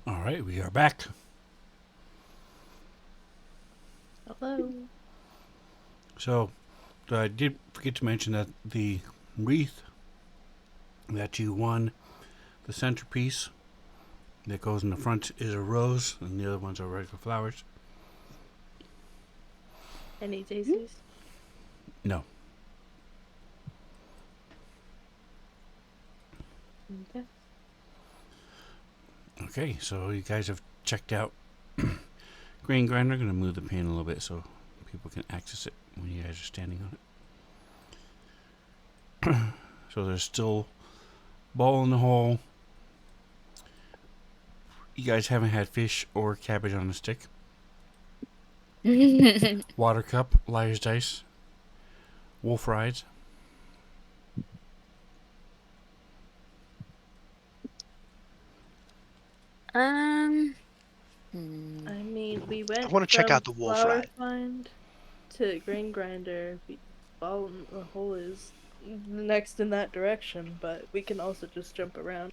All right, we are back. Hello. So, I did forget to mention that the wreath that you won, the centerpiece that goes in the front is a rose, and the other ones are regular flowers. Any daisies? No. Okay. Okay, so you guys have checked out grain grinder. I'm going to move the pan a little bit so people can access it when you guys are standing on it. So there's still ball in the hole. You guys haven't had fish or cabbage on a stick. Water cup, liar's dice, wolf rides. um. I mean, we went wanna check from out the wolf flower ride. find to grain grinder. Ball in the hole is next in that direction, but we can also just jump around.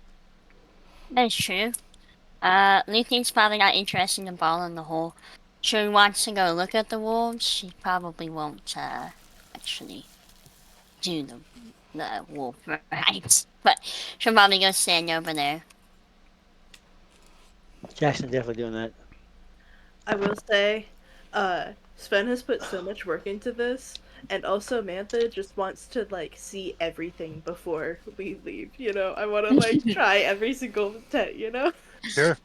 That's true. Luthie's probably not interested in the ball in the hole. She wants to go look at the wolves. She probably won't, actually do the wolf rides. But she'll probably go stand over there. Jackson definitely doing that. I will say, Sven has put so much work into this, and also Mantha just wants to like see everything before we leave. I want to like try every single tent. Sure.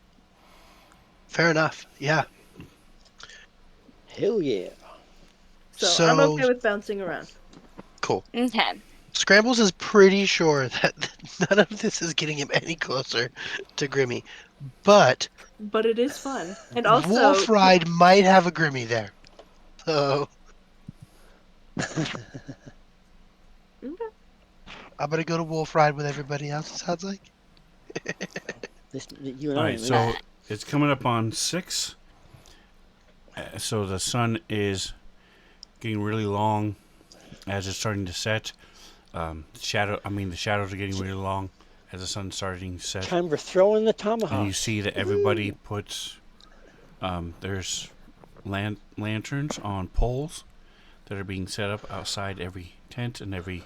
Fair enough. Yeah. Hell yeah. So I'm So okay with bouncing around. cool. Okay. Scrambles is pretty sure that none of this is getting him any closer to Grimmy, but But it is fun, and also Wolf Ride might have a Grimmy there. So Okay. I'm gonna go to Wolf Ride with everybody else. It sounds like. You and All I. right, so it's coming up on 6. So the sun is getting really long as it's starting to set. The shadows are getting really long as the sun's starting to set. time for throwing the And tomahawk. you see that everybody puts there's lanterns on poles that are being set up outside every tent, and every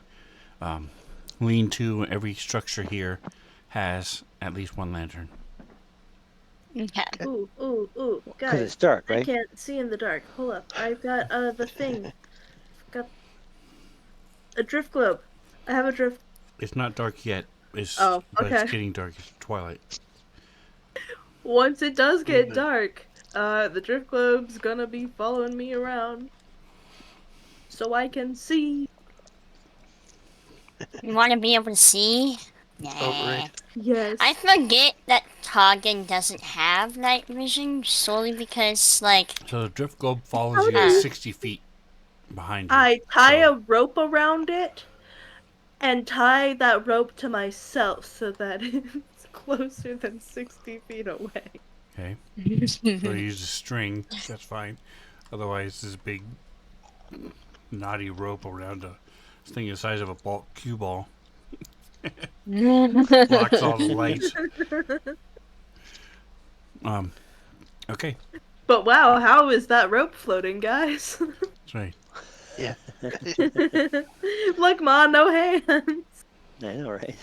lean-to, every structure here has at least one lantern. Okay. Ooh, Because guys! it's dark, I right? can't see in the dark. Hold up, I've got the thing. Got a drift globe. I have a drift. It's not dark yet. Oh, But it's okay. getting dark. It's twilight. Once it does get Mhm. dark, the drift globe's gonna be following me around, so I can see. You want to be able to see? Overrated. Nah. Yes. I forget that Toggin doesn't have night vision solely because, like, So the drift globe follows How you do you- 60 feet behind you. I tie So- a rope around it, and tie that rope to myself so that it's closer than 60 feet away. Okay. So you use a string. That's fine. Otherwise, this big knotty rope around a thing the size of a cue ball blocks all the lights. Okay. But wow, how is that rope floating, guys? That's right. Yeah. Look, Ma, no hands. I know, right?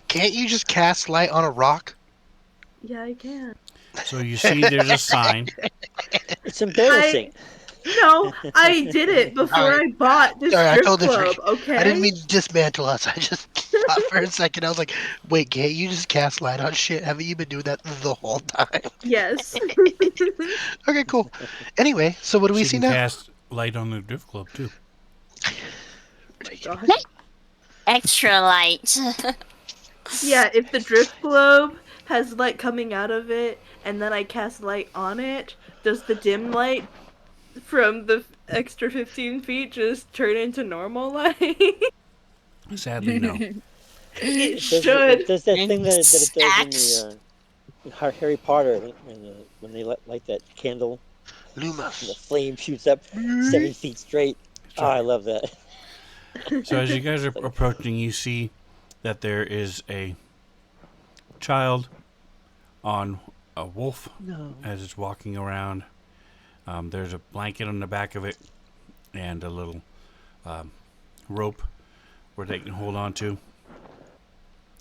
Can't you just cast light on a rock? Yeah, I can. So you see there's a sign. It's embarrassing. No, I did it before Alright. I bought this Sorry, I drift totally globe, forgot. okay? I didn't mean to dismantle us. I just thought for a second. I was like, wait, can't you just cast light on shit? Haven't you been doing that the whole time? Yes. Okay, cool. Anyway, so what do we She see can now? cast light on the drift globe too. My gosh. extra light. Yeah, if the drift globe has light coming out of it, and then I cast light on it, does the dim light from the extra 15 feet just turn into normal light? Sadly, no. It It should. does that thing that it does in Stacks. the Harry Potter when they light that candle and the Lumos. flame shoots up 7 feet straight. Oh, I love that. So as you guys are approaching, you see that there is a child on a wolf No. as it's walking around. There's a blanket on the back of it and a little rope where they can hold on to.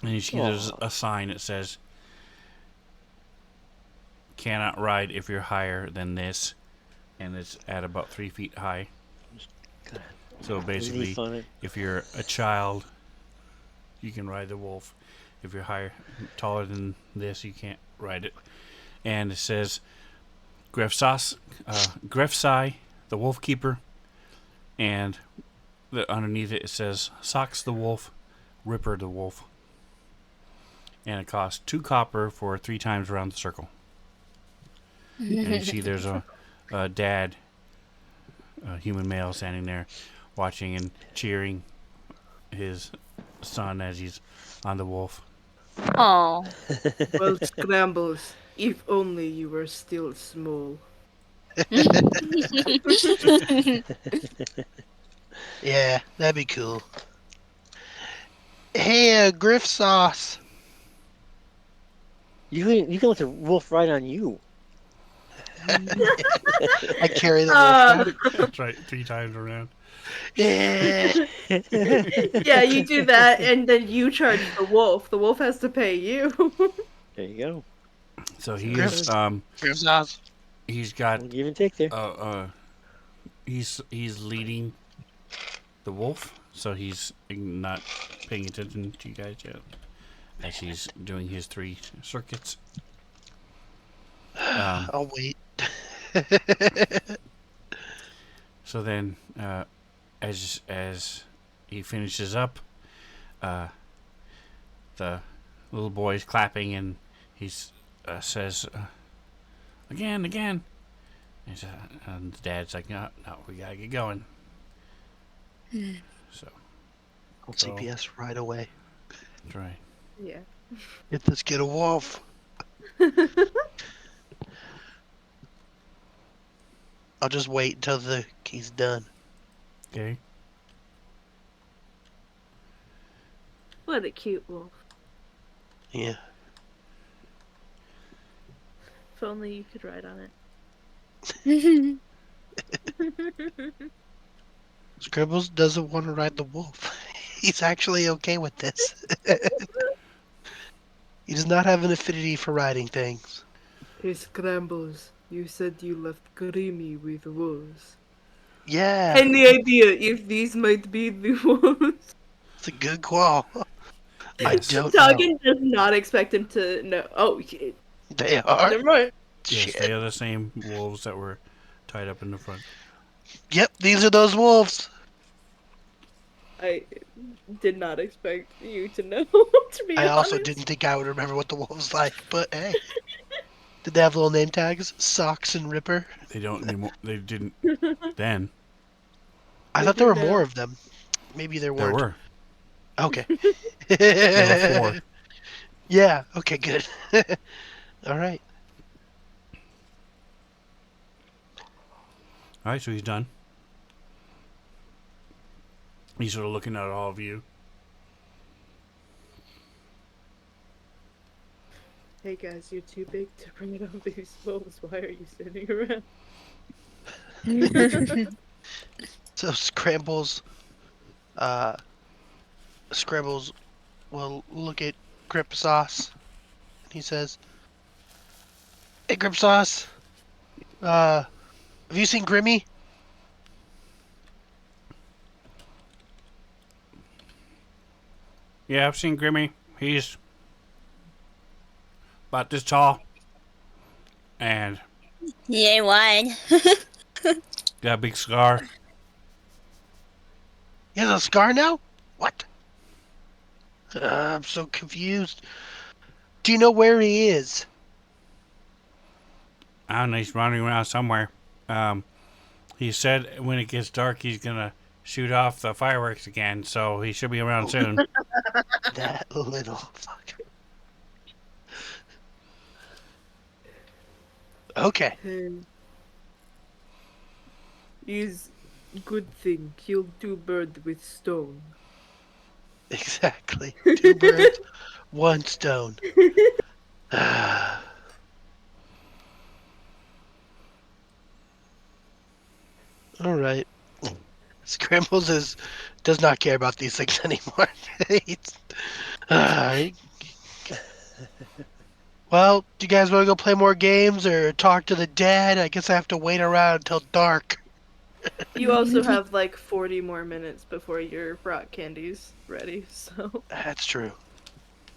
And you see there's Aw. a sign that says, cannot ride if you're higher than this. And it's at about 3 feet high. Got So a basically, leaf on it. if you're a child, you can ride the wolf. If you're taller than this, you can't ride it. And it says, Grefsai, the wolf keeper. And underneath it, it says, Socks the wolf, Ripper the wolf. And it costs 2 copper for 3 times around the circle. And you see there's a dad, a human male, standing there watching and cheering his son as he's on the wolf. Oh. Well, Scrambles, if only you were still small. Yeah, that'd be cool. Hey, Griff Sauce. You can let the wolf ride on you. I carry the wolf. That's right, 3 times around. Yeah. Yeah, you do that, and then you charge the wolf. The wolf has to pay you. There you go. So Griff, Griff Sauce. he's got We'll give and take there. he's leading the wolf, so he's not paying attention to you guys yet as he's doing his 3 circuits. I'll wait. So then, as he finishes up, the little boy's clapping, and he says, "Again, again." And the dad's like, "No, no, we gotta get going." So I'll CPS right away. that's right. Yeah. Let's get a wolf. I'll just wait until he's done. Okay. What a cute wolf. Yeah. If only you could ride on it. Scribbles doesn't want to ride the wolf. He's actually okay with this. He does not have an affinity for riding things. Hey, Scrambles, you said you left Creamy with wolves. Yeah, Any idea if these might be the wolves? it's a good call. I Yes. don't know. Toggin does not expect him to know. Oh, They are. never mind. Yes, Shit. they are the same wolves that were tied up in the front. Yep, these are those wolves. I did not expect you to know, to be I honest. also didn't think I would remember what the wolves like, but hey. Did they have little name tags? Socks and Ripper? They don't anymore. They didn't then. I They thought there do were now. more of them. Maybe there There weren't. were. Okay. There were 4. Yeah, okay, good. All right. All right, so he's done. He's sort of looking at all of you. Hey guys, you're too big to bring it on these wolves. Why are you standing around? So Scrambles will look at Grip Sauce. And he says, "Hey, Grip Sauce. Have you seen Grimmy?" Yeah, I've seen Grimmy. He's about this tall. And He ain't wide. got a big scar. He has a scar now? What? I'm so confused. Do you know where he is? I don't know, he's running around somewhere. He said when it gets dark, he's going to shoot off the fireworks again, so he should be around soon. That little fucker. Okay. Is good thing kill 2 birds with stone. Exactly. 2 birds, 1 stone. All right. Scrambles does not care about these things anymore. Uh, well, do you guys want to go play more games or talk to the dead? I guess I have to wait around until dark. You also have like 40 more minutes before your rock candy's ready, so. That's true.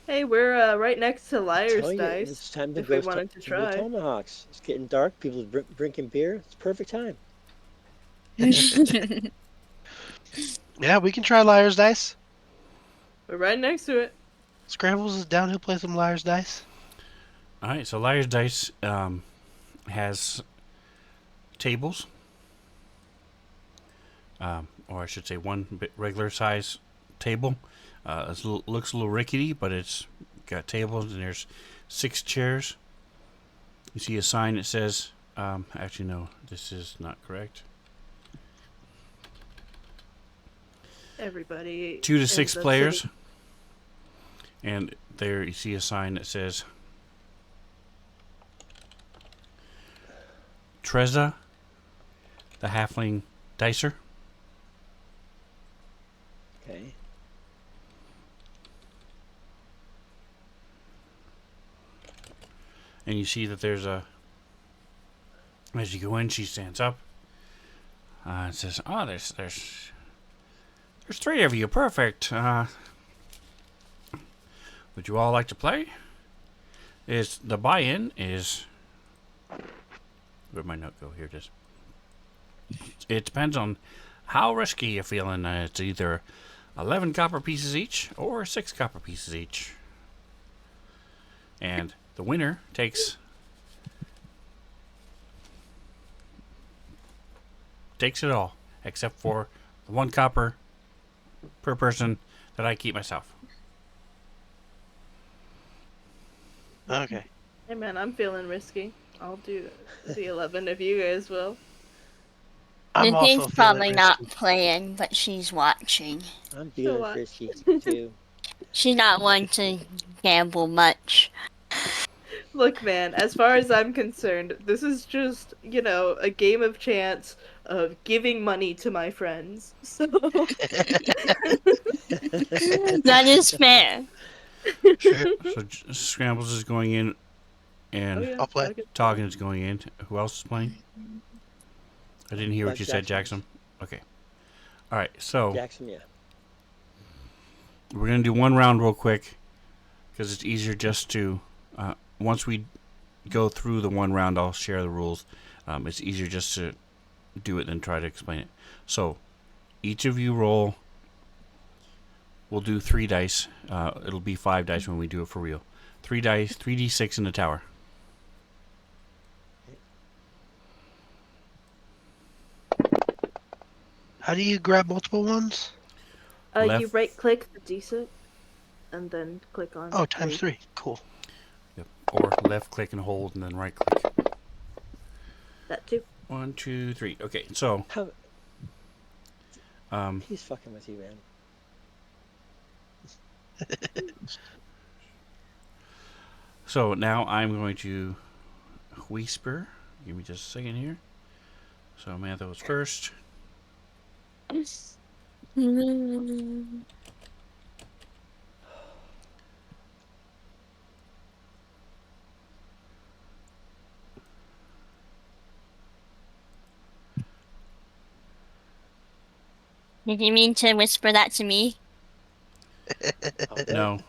Hey, we're right next to Tell Liar's you, Dice, it's time to if we go wanted to to the try. Tomahawks. It's getting dark. People are drinking beer. It's perfect time. Yeah, we can try Liar's Dice. We're right next to it. Scrambles is down. He'll play some Liar's Dice. All right, so Liar's Dice has tables, or I should say one regular size table. It looks a little rickety, but it's got tables, and there's 6 chairs. You see a sign that says, actually, no, this is not correct. Everybody. 2 to in 6 the players. city. And there you see a sign that says Treza, the halfling dicer. Okay. And you see that there's a, as you go in, she stands up. And says, "Oh, there's 3 of you. Perfect. Would you all like to play? Is the buy-in is where'd my note go? Here it is. It depends on how risky you're feeling. It's either 11 copper pieces each or 6 copper pieces each. And the winner takes it all, except for the 1 copper per person that I keep myself." Okay. Hey man, I'm feeling risky. I'll do the 11 if you guys will. I'm also Nikki's feeling probably not risky. playing, but she's watching. I'm So feeling what? frisky too. She's not one to gamble much. Look, man, as far as I'm concerned, this is just, a game of chance of giving money to my friends. So. That is fair. Sure. So Scrambles is going in, Oh, and yeah. I'll play. Toggin is going in. Who else is playing? I didn't hear what you said, Jackson. Jackson. Okay. All right. So Jackson, yeah. we're gonna do one round real quick because it's easier just to. Once we go through the one round, I'll share the rules. It's easier just to do it than try to explain it. So each of you roll. We'll do 3 dice. It'll be 5 dice when we do it for real. 3 dice, 3d6 in the tower. How do you grab multiple ones? You Left. right click the D6 and then click on Oh, times 3. Cool. Yep. Or left click and hold, and then right click. That too. 1, 2, 3. Okay, so How, um, he's fucking with you, man. so now I'm going to whisper. Give me just a second here. So Amanda was first. Did you mean to whisper that to me? Okay. No.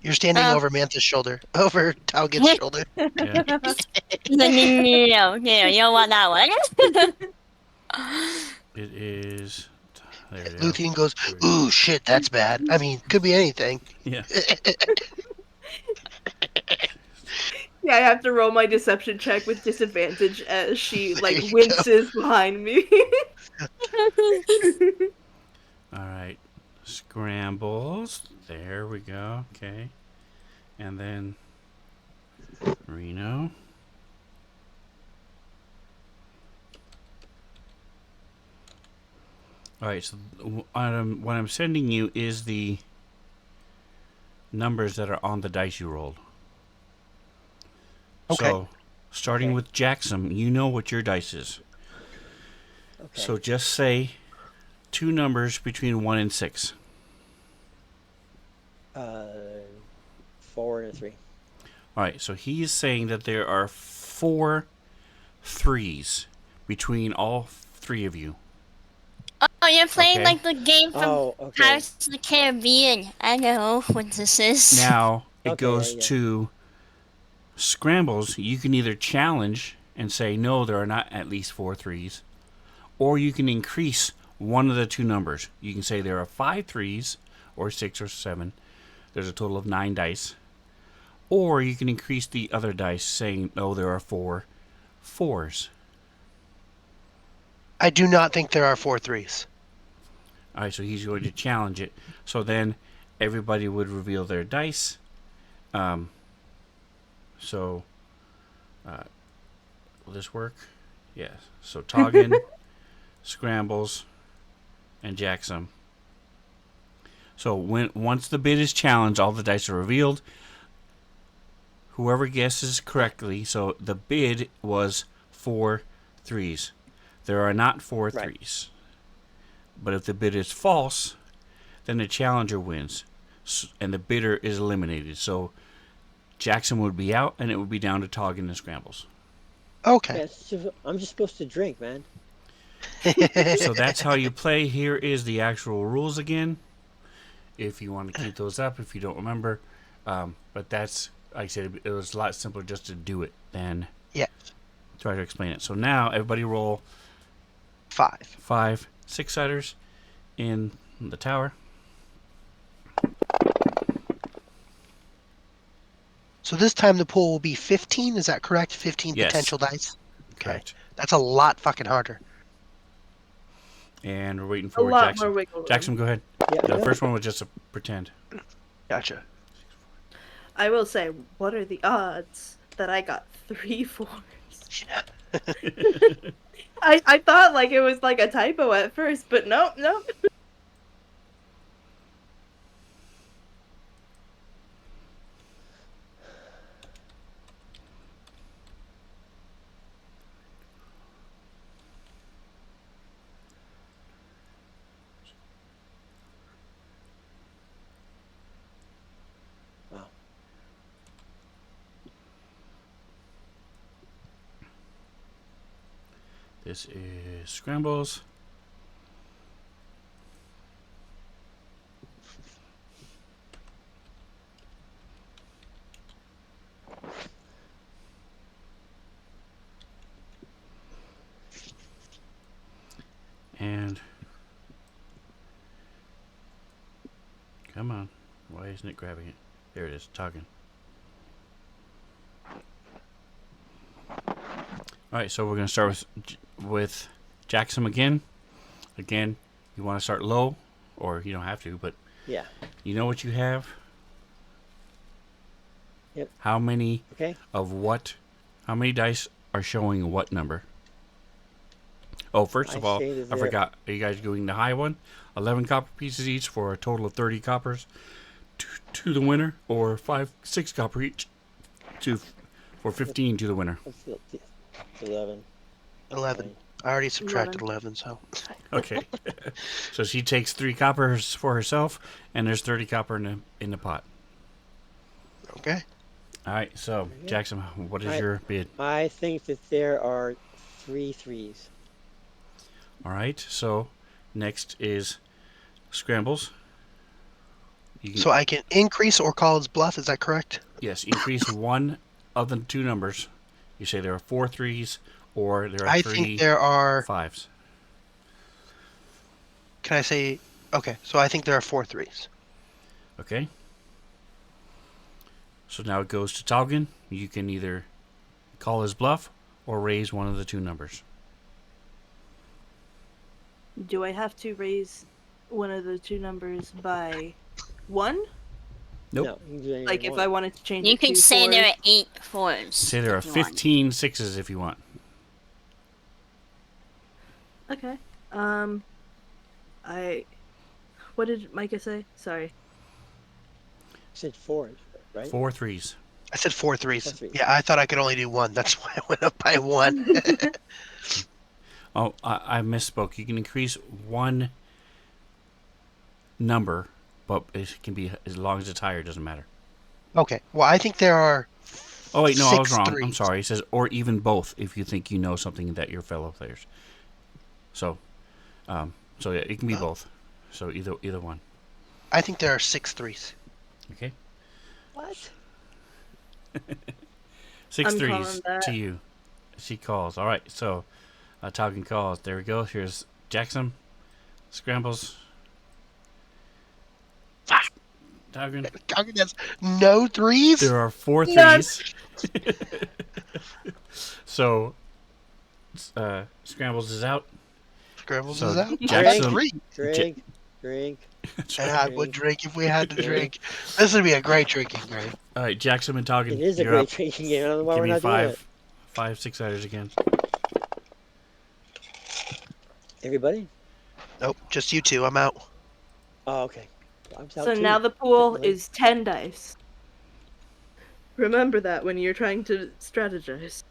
You're standing Oh. over Manta's shoulder, over Tauget's shoulder. Yeah. No, you don't want that one. It is. There it is. Luthien goes, "Ooh, shit, that's bad. I mean, could be anything." Yeah. Yeah, I have to roll my deception check with disadvantage as she There you go. winces behind me. All right. Scrambles. There we go. Okay. And then Reno. All right. So what I'm sending you is the numbers that are on the dice you rolled. Okay. So, starting Okay. with Jackson, you know what your dice is. So Okay. just say two numbers between 1 and 6. Uh, 4 and a 3. All right, so he's saying that there are 4 threes between all 3 of you. Oh, you're playing Okay. like the game from Oh, okay. Pirates of the Caribbean. I know what this is. Now it Okay. goes Yeah. to scrambles. You can either challenge and say, no, there are not at least 4 threes, or you can increase one of the two numbers. You can say there are 5 threes, or 6 or 7. There's a total of 9 dice. Or you can increase the other dice, saying, no, there are 4 fours. I do not think there are 4 threes. All right, so he's going to challenge it. So then everybody would reveal their dice. Um, so will this work? Yes. So Toggin, Scrambles, and Jackson. So once the bid is challenged, all the dice are revealed. Whoever guesses correctly, so the bid was 4 threes. There are not 4 Right. threes. But if the bid is false, then the challenger wins, and the bidder is eliminated. So Jackson would be out, and it would be down to Toggin and Scrambles. Okay. Yeah, I'm just supposed to drink, man. So that's how you play. Here is the actual rules again, if you want to keep those up, if you don't remember. But that's, like I said, it was a lot simpler just to do it than Yeah. try to explain it. So now everybody roll 5. 5 6-siders in the tower. So this time the pool will be 15, is that correct? 15 Yes. potential dice? Okay. Correct. That's a lot fucking harder. And we're waiting A for lot Jackson. more wiggle room. Jackson, go ahead. Yeah. The yeah. first one was just a pretend. Gotcha. I will say, what are the odds that I got 3 fours? I thought like it was like a typo at first, but nope. Wow. This is Scrambles. And come on, why isn't it grabbing it? There it is, Toggin. All right, so we're gonna start with Jackson again. Again, you want to start low, or you don't have to, but Yeah. you know what you have. Yep. How many Okay. of what? How many dice are showing what number? Oh, first of I all, say that I they're- forgot. Are you guys doing the high one? 11 copper pieces each for a total of 30 coppers to the winner, or 6 copper each for 15 to the winner. Let's do 11. 11. Fine. I already subtracted 11, so. Okay. So she takes 3 coppers for herself, and there's 30 copper in the pot. Okay. All right. So Very good. Jackson, what is All right. your bid? I think that there are 3 threes. All right. So next is Scrambles. You can, So I can increase or call his bluff, is that correct? yes, increase one of the two numbers. You say there are 4 threes, or there are I 3 think there are. fives. Can I say. Okay, so I think there are 4 threes. Okay. So now it goes to Toggin. You can either call his bluff or raise one of the two numbers. Do I have to raise one of the two numbers by 1? Nope. No, you can do anything Like you if want. I wanted to change You it could to say there 4s? are 8 fours. Say there are if you want. 15 sixes if you want. Okay. What did Micah say? Sorry. You said 4, right? 4 threes. I said 4 threes. 4 threes. Yeah, I thought I could only do 1. That's why I went up by 1. Oh, I misspoke. You can increase one number, but it can be as long as it's higher. It doesn't matter. Okay. Well, I think there are Oh wait, no, I was six wrong. I'm threes. sorry. It says or even both if you think you know something that your fellow players. So, so yeah, it can be Oh, both. So either one. I think there are six threes. Okay. What? Six I'm threes calling that. to you. She calls. All right. So, talking calls. There we go. Here's Jackson. Scrambles. Fuck. Talking. Talking has no threes. There are four None. threes. So, Scrambles is out. Scrambles is So out. I got Jackson. Drink, three. drink, drink, That's And right. I would drink, drink if we had to drink. drink. This would be a great drinking game. All right, Jackson and Toggin, It is a you're up. great drinking game. I don't know why Give we're me not doing it. five six-siders again. Everybody? Nope, just you two. I'm out. Oh, okay. I was out So too. now the pool Like- is 10 dice. Remember that when you're trying to strategize.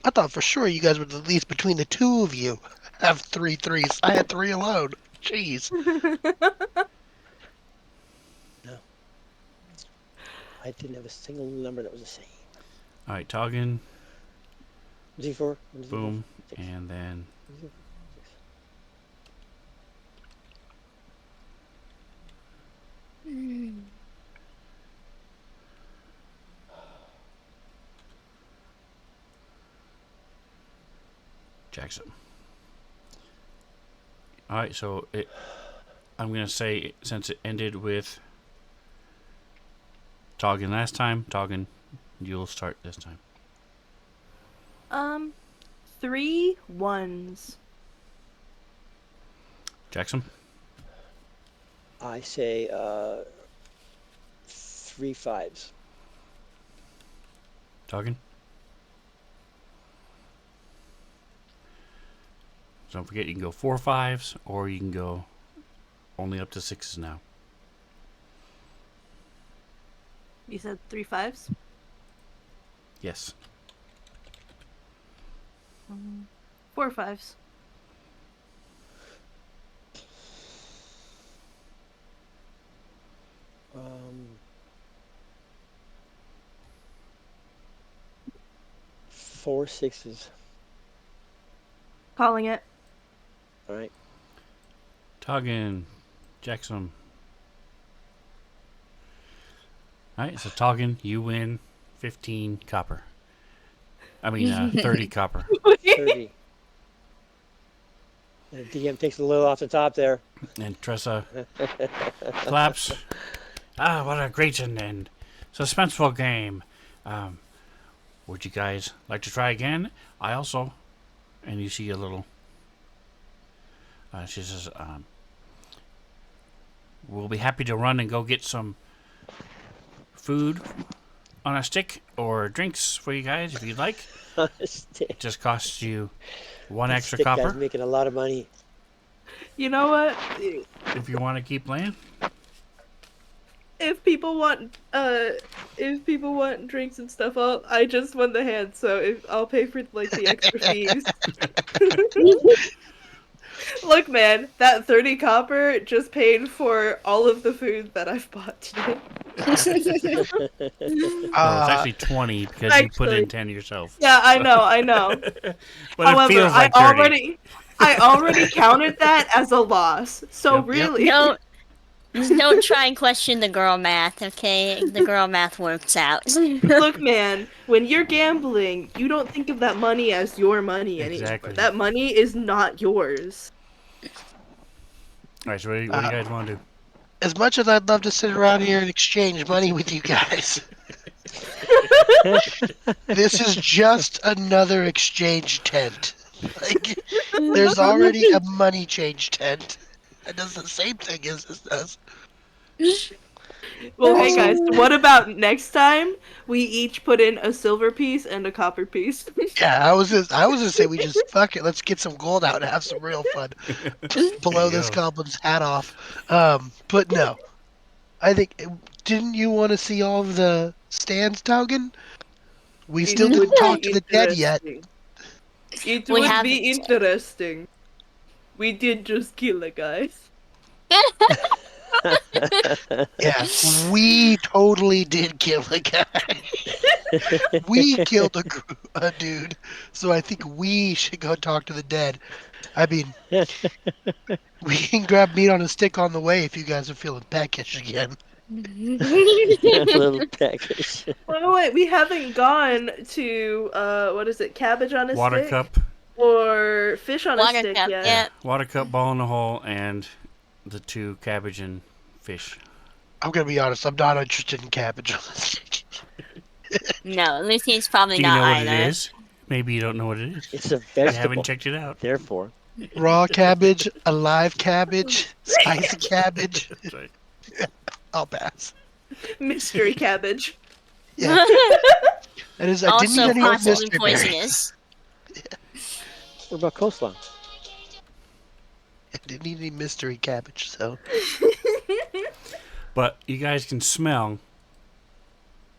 I thought for sure you guys would at least between the two of you have three threes. I had three alone. Jeez. I didn't have a single number that was the same. All right, Toggin, Z4. Z4. boom, Six. and then Z4. Jackson. All right, so I'm gonna say since it ended with Toggin last time, Toggin, you'll start this time. 3 ones. Jackson, I say 3 5s. Toggin. So don't forget, you can go 4 5s, or you can go only up to 6s now. You said 3 5s? Yes. 4 5s. Um, 4 6s. Calling it. All right. Toggin, Jackson. Alright, so Toggin, you win 15 copper. I mean, 30 copper. 30. The DM takes a little off the top there. And Tressa claps. Ah, what a great and suspenseful game. Would you guys like to try again? I also, and you see a little, she says, we'll be happy to run and go get some food on a stick or drinks for you guys if you'd like. Stick. Just costs you one That extra stick guy's copper making a lot of money. You know what? if you want to keep playing. If people want drinks and stuff, I just won the hand, so I'll pay for like the extra fees. Look, man, that 30 copper just paid for all of the food that I've bought today. Well, it's actually 20 because you put in Actually. 10 yourself. Yeah, I know. But However, it feels like 30. I already counted that as a loss. So Yep. really, Don't try and question the girl math, okay? The girl math works out. look, man, when you're gambling, you don't think of that money as your money anymore. Exactly. That money is not yours. All right, so what do you guys want to do? As much as I'd love to sit around here and exchange money with you guys, this is just another exchange tent. Like, there's already a money change tent that does the same thing as this does. Well, hey guys, what about next time we each put in a silver piece and a copper piece? Yeah, I was gonna say we just fuck it. Let's get some gold out and have some real fun. Blow this go. goblin's hat off. But no, I think didn't you want to see all of the stands, Taugen? We still It would didn't talk be to the dead yet. interesting. It We would have be interesting. We did just kill a guy. Yeah, we totally did kill a guy. We killed a dude, so I think we should go talk to the dead. I mean, we can grab meat on a stick on the way if you guys are feeling peckish again. A little peckish. Wait, we haven't gone to what is it, cabbage on a Water stick? cup, Or fish on a Water stick cup, yet? yeah. water cup, ball in the hole, and the 2 cabbage and fish. I'm gonna be honest, I'm not interested in cabbage on a stick. No, Lucy's probably Do you not know what it either. is? Maybe you don't know what it is. It's a You vegetable. haven't checked it out. Therefore, Raw cabbage, alive cabbage, spicy cabbage. That's right. I'll pass. Mystery cabbage. Yeah, that is. I didn't eat Also any of possibly mystery berries. poisonous. what about coleslaw? I didn't eat any mystery cabbage, so But you guys can smell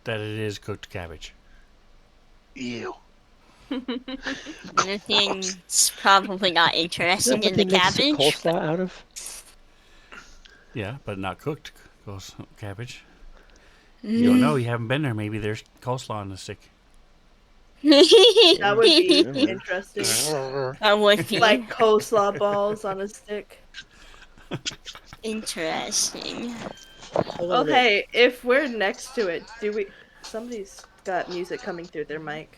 that it is cooked cabbage. ew. Lucy's probably not Is that interested what in they the make cabbage. coleslaw out of? Yeah, but not cooked cabbage. You don't know. You haven't been there. Maybe there's coleslaw on the stick. That would be Never mind. interesting. That would be Like coleslaw balls on a stick. interesting. Hold on a minute. Okay, if we're next to it, do we? Somebody's got music coming through their mic.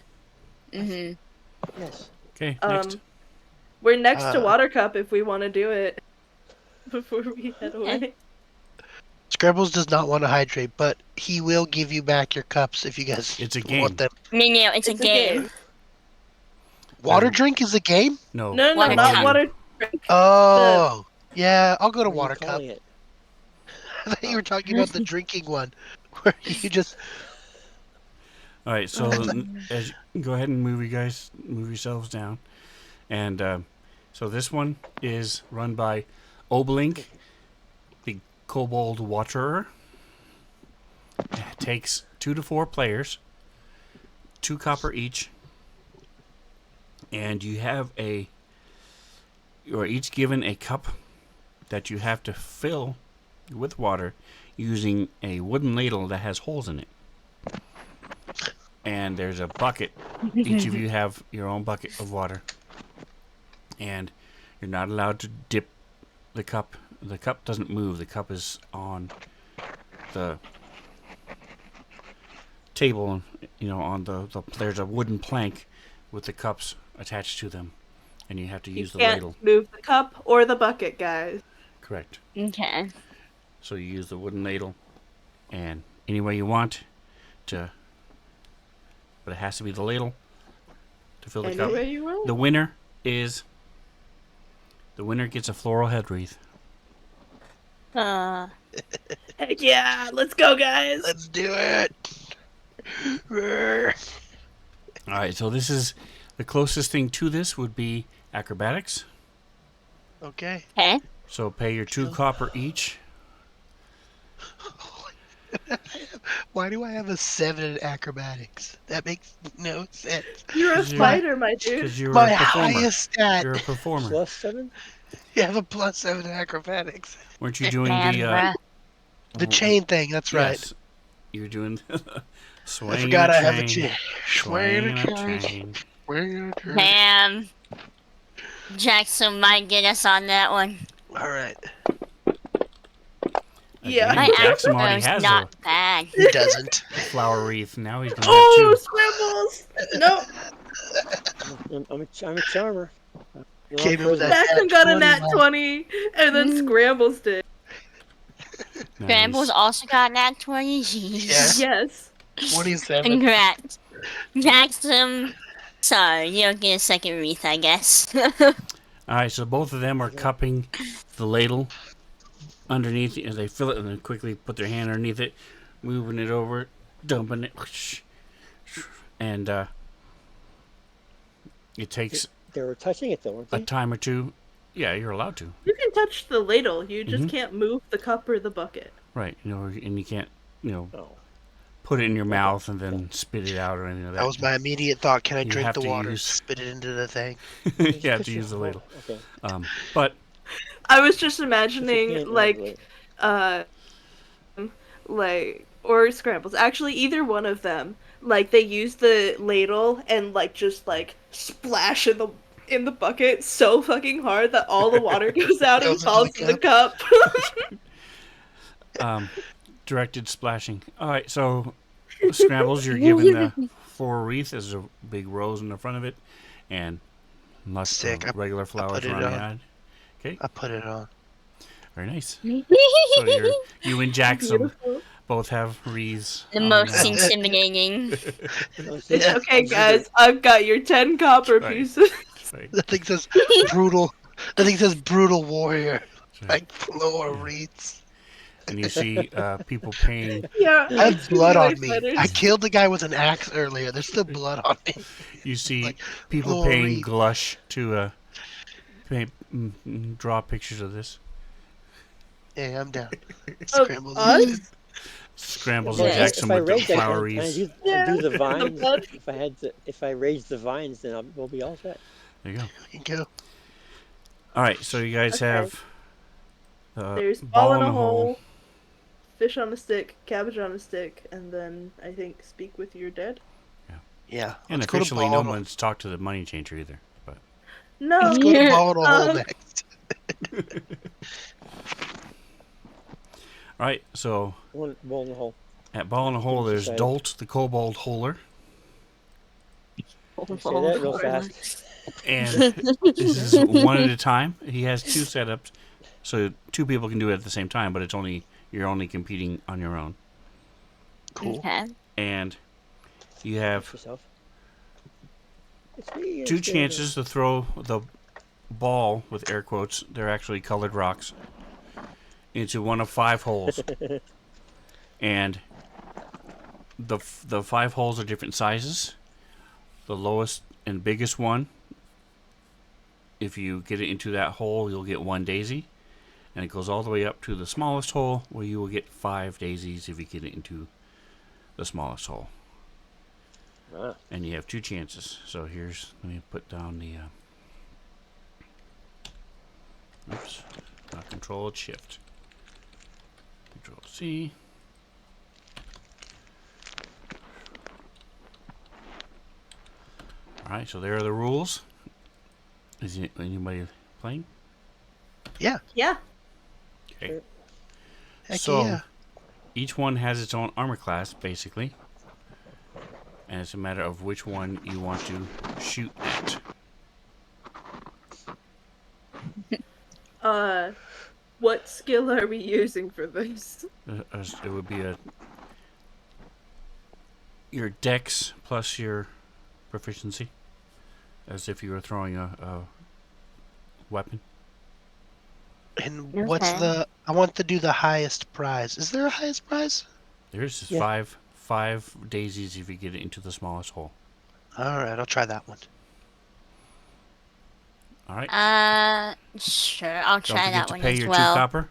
Hmm. Yes. Okay, next. We're next to Uh. Water Cup if we want to do it before we head away. Scrabbles does not want to hydrate, but he will give you back your cups if you guys It's a game. want them. No, it's a game. Water drink is a game? No. No, Water not cup. water. Oh, yeah. I'll go to What are you water cup. calling it? I thought you were talking about the drinking one, where you just. All right, so as go ahead and move yourselves down, and so this one is run by Oblink, the Kobold Waterer. It takes 2 to 4 players, 2 copper each, and you are each given a cup that you have to fill with water using a wooden ladle that has holes in it. And there's a bucket. Each of you have your own bucket of water. And you're not allowed to dip the cup. The cup doesn't move. The cup is on the table, on there's a wooden plank with the cups attached to them. And you have to You use the can't ladle. move the cup or the bucket, guys. Correct. Okay. So you use the wooden ladle and any way you want to, but it has to be the ladle to fill the cup. Anyway you will. The winner gets a floral head wreath. Uh, Heck yeah, let's go, guys. Let's do it. Roar. All right, so this is the closest thing to this would be acrobatics. Okay. okay. So pay your 2 copper each. Why do I have a 7 in acrobatics? That makes no sense. You're a 'Cause you're- spider, my dude. Because you're My a performer. highest stat. You're a performer. +7? You have a +7 in acrobatics. Weren't you doing Damn, the bruh. The chain thing, that's right. Yes. You're doing swing I forgot I have a chain. chain. Swing a Swing chain. a chain. Damn. Jackson might get us on that one. All right. Yeah. Again, My Jackson acro already is has not bad. He doesn't. a flower wreath. Now he's gonna Oh, have 2. scrambles! No, I'm a charmer. You're Came in with on that- Jackson got a nat 20. 20, and then Scrambles did. Scrambles also got nat 20. Jeez. Yeah. Yes. 27. Congrats. Jackson. Sorry, you don't get a second wreath, I guess. All right, so both of them are cupping the ladle underneath it as they fill it, and then quickly put their hand underneath it, moving it over, dumping it, and it takes They were touching it though, weren't a they? time or two. Yeah, you're allowed to, You can touch the ladle, you just Mhm. can't move the cup or the bucket. right? And you can't, No. put it in your mouth and then spit it out or anything like that. That was my immediate thought. Can I You drink have the to water? use. Spit it into the thing. You have Put to your- use the ladle. Okay. But I was just Put your imagining hand over like it. uh like or scrambles. Actually, either one of them. Like they use the ladle and like just like splash in the bucket so fucking hard that all the water goes out and Goes into the falls in the cup. directed splashing. All right, so scrambles. You're given the 4 wreath. There's a big rose in the front of it, and Sick. regular I flowers put it around the on. side. Okay, I put it on. very nice. So you and Jackson Beautiful. both have wreaths The on most now. intimidating. Oh, see, Yeah. Okay, I'm guys, I've got your 10 copper Right. pieces. Right, The thing says brutal. The thing says brutal warrior. right. Like floor Yeah. reads. And you see people paying. Yeah, I like have two blood on knife me. fighters. I killed the guy with an axe earlier. There's still blood on me. You see Like, people floor paying read. Glush to draw pictures of this. Yeah, I'm down. Of Scrambles. us? Scrambles Well, and Yeah. Jackson if I with the raise that, flower can I wreaths. do, Yeah, do the the vines? blood. If I raise the vines, then we'll be all set. There you go. You go. All right, so you guys Okay. have the There's ball ball in in a a hole. hole, fish on a stick, cabbage on a stick, and then I think speak with your dead. Yeah. And Let's go to officially, ball no in a- one's talked to the money changer either. But No. Let's go to ball in a hole Um, next. all right, so One ball in the hole. at ball in a hole, there's Decided. Dolt, the kobold holer, Say that real fast. and this is one at a time. He has 2 setups, so 2 people can do it at the same time. But you're only competing on your own, Cool. Okay. and you have Yourself. It's me. 2 it's chances to throw the ball with air quotes. They're actually colored rocks into one of 5 holes, and the 5 holes are different sizes. The lowest and biggest one, if you get it into that hole, you'll get 1 daisy, and it goes all the way up to the smallest hole, where you will get 5 daisies if you get it into the smallest hole. Ah. And you have 2 chances. So let me put down the. Oops, not Control, it's Shift. Control C. Alright, so there are the rules. Is anybody playing? Yeah. yeah. Okay. Heck So, yeah. each one has its own armor class, basically. And it's a matter of which one you want to shoot at. What skill are we using for this? It would be your dex plus your proficiency, as if you were throwing a weapon. And what's Okay. the? I want to do the highest prize. Is there a highest prize? There's just Yeah. five daisies if you get it into the smallest hole. All right, I'll try that one. All right. Sure. I'll Don't try forget that to one pay as your well. 2 copper. Pay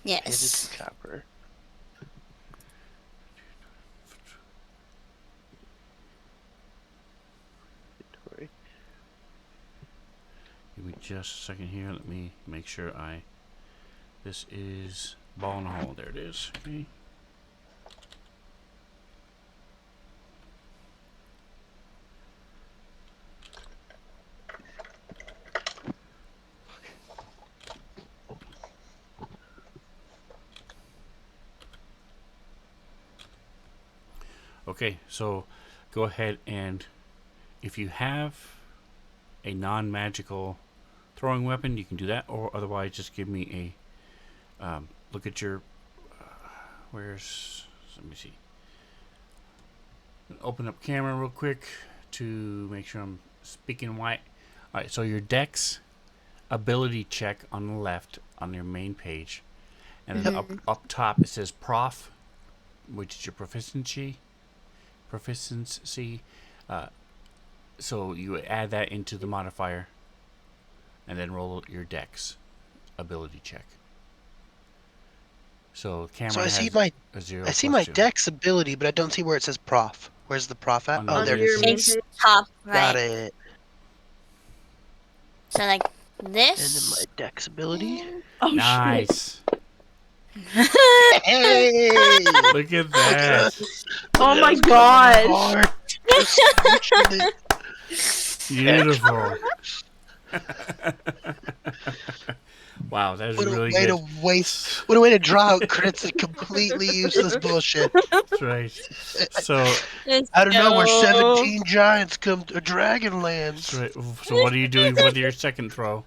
the Yes. copper. Inventory. Give me just a second here. Let me make sure This is ball in the hole. There it is. Okay. Okay, so go ahead and if you have a non-magical throwing weapon, you can do that, or otherwise just give me a look at your let me see. Open up camera real quick to make sure I'm speaking white. All right, so your dex ability check on the left on your main page, and then up top it says prof, which is your proficiency. So you add that into the modifier, and then roll your dex ability check. So So Cameron I see has my a 0 I see plus my 2. dex ability, but I don't see where it says prof. Where's the prof at? On Oh, the there On it your is. main It's page. top Got right. it. So like And then my this. dex ability. Oh shit. Nice. Hey! Look at Look at that. us. Oh Look at my us coming in gosh. hard. Just smooching it. Beautiful. Wow, that is What a really way to good. waste. What a way to draw out crits and completely useless bullshit. That's right. So, Let's Out of nowhere, go. 17 giants come to Dragonlands. that's right. So what are you doing with your second throw?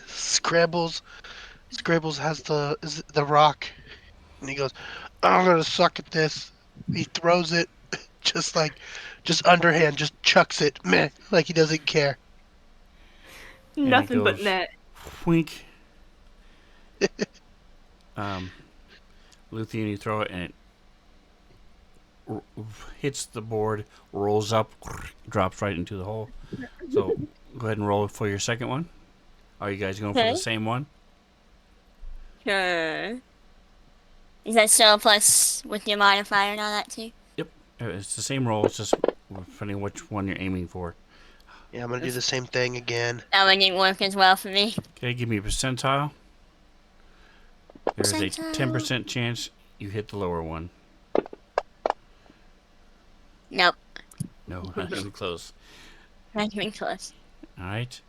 Scrambles has the rock, and he goes, "I'm gonna suck at this." He throws it just underhand, just chucks it, meh, like he doesn't care. And it Nothing but goes net. wink. Um, Luthien, you throw it and it hits the board, rolls up, drops right into the hole. So go ahead and roll for your second one. Are you guys going for Okay. the same one? Sure. Is that still a plus with your modifier and all that too? Yep. It's the same roll. It's just depending on which one you're aiming for. Yeah, I'm gonna do the same thing again. That one didn't work as well for me. Okay, give me a percentile. There's a Percentile. 10% chance you hit the lower one. Nope. No, not even close. Not even close. All right.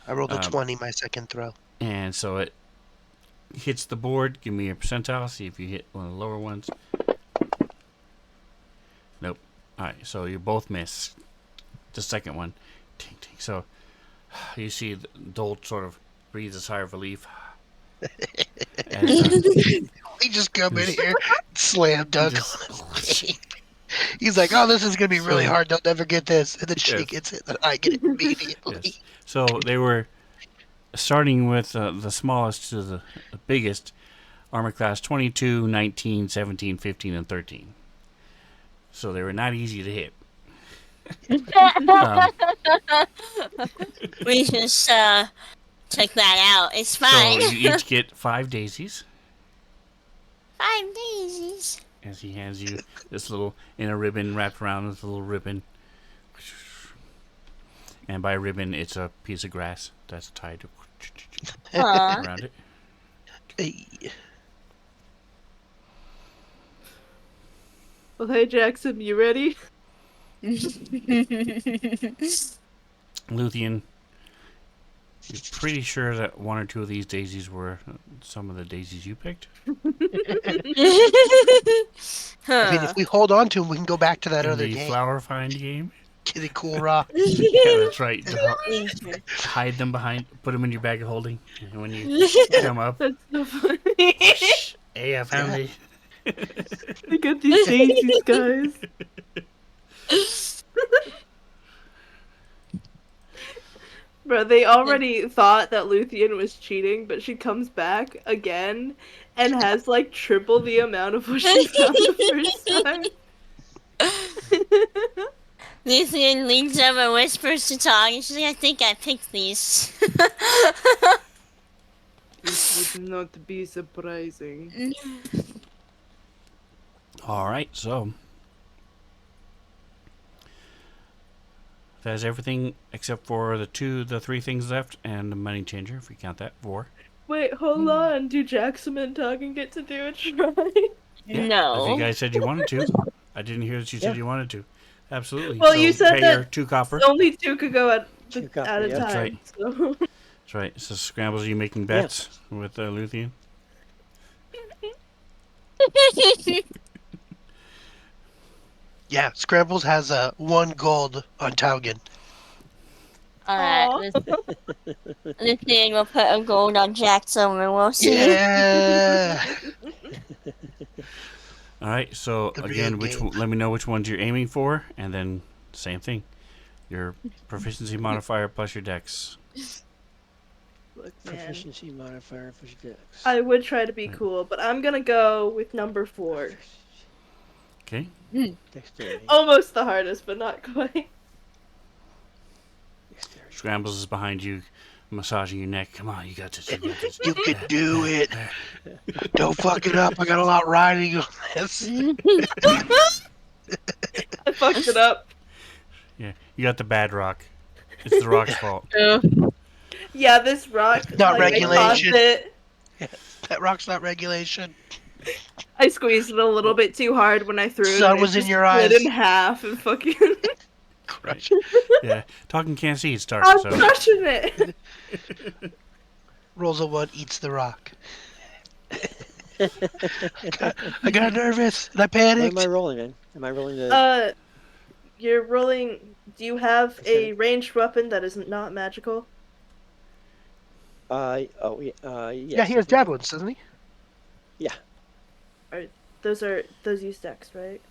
I rolled a Um, 20 my second throw. And so it hits the board. Give me a percentile. See if you hit one of the lower ones. Nope. All right. So you both miss the second one. Ting, ting. So you see the Dolt sort of breathes a sigh of relief. As, We just come in here, slam dunk just- on his team. He's like, "Oh, this is gonna be really So- hard. Don't ever get this." And then she Yes. gets it, and I get it immediately. yes. So they were starting with the smallest to the biggest armor class 22, 19, 17, 15, and 13. So they were not easy to hit. We just took that out. It's So fine. you each get 5 daisies 5 daisies. as he hands you this little inner ribbon wrapped around with a little ribbon. And by ribbon, it's a piece of grass that's tied Aw. around it. Hey, Well, hey Jackson, you ready? Luthien, you're pretty sure that one or two of these daisies were some of the daisies you picked? I mean, if we hold on to him, we can go back to that In other the game. flower find game? Kitty Cool Rock. Yeah, that's right. Hide them behind, put them in your bag of holding. And when you come up, That's so funny. hey, I found it. I got these daisies, guys. Bro, they already thought that Luthien was cheating, but she comes back again and has like triple the amount of what she found the first time. Luthien leans over, whispers to Tong, and she's like, I think I picked these. This would not be surprising. All right, so that's everything except for the three things left, and the money changer, if we count that, 4. Wait, hold on. Do Jackson and Tuggen get to do a try? Yeah, No. If you guys said you wanted to, I didn't hear that you said Yeah. you wanted to. Absolutely. Well, So you said pay that your 2 copper. Only 2 could go at Two copper, at a yeah. That's time. right. So. That's right. So Scrambles, are you making bets with Luthien? Yeah, Scrambles has 1 gold on Taugen. Alright, Luthien will put a gold on Jackson and we'll see. Yeah. All right. So The again, real game. let me know which ones you're aiming for, and then same thing. Your proficiency modifier plus your dex. Look, man. Proficiency modifier for dex. I would try to be cool, but I'm gonna go with number 4. Okay. Dexterity. Almost the hardest, but not quite. Dexterity. Scrambles is behind you, massaging your neck. Come on, you got this. You got this. You can do it. Don't fuck it up. I got a lot riding on this. I fucked it up. Yeah, you got the bad rock. It's the rock's fault. Yeah, this rock. Not like, regulation. I tossed it. That rock's not regulation. I squeezed it a little bit too hard when I threw it. Sun and it was in just your split eyes. in half and fucking. Crush. Yeah, talking can't see. It's dark. I'm So crushing it. Rolls a 1, eats the rock. I got nervous and I What am panicked. I rolling in? Am I rolling the? You're rolling. Do you have a ranged weapon that is not magical? Oh, yes. Yeah, he has javelins, doesn't he? Yeah, Those use dex, right?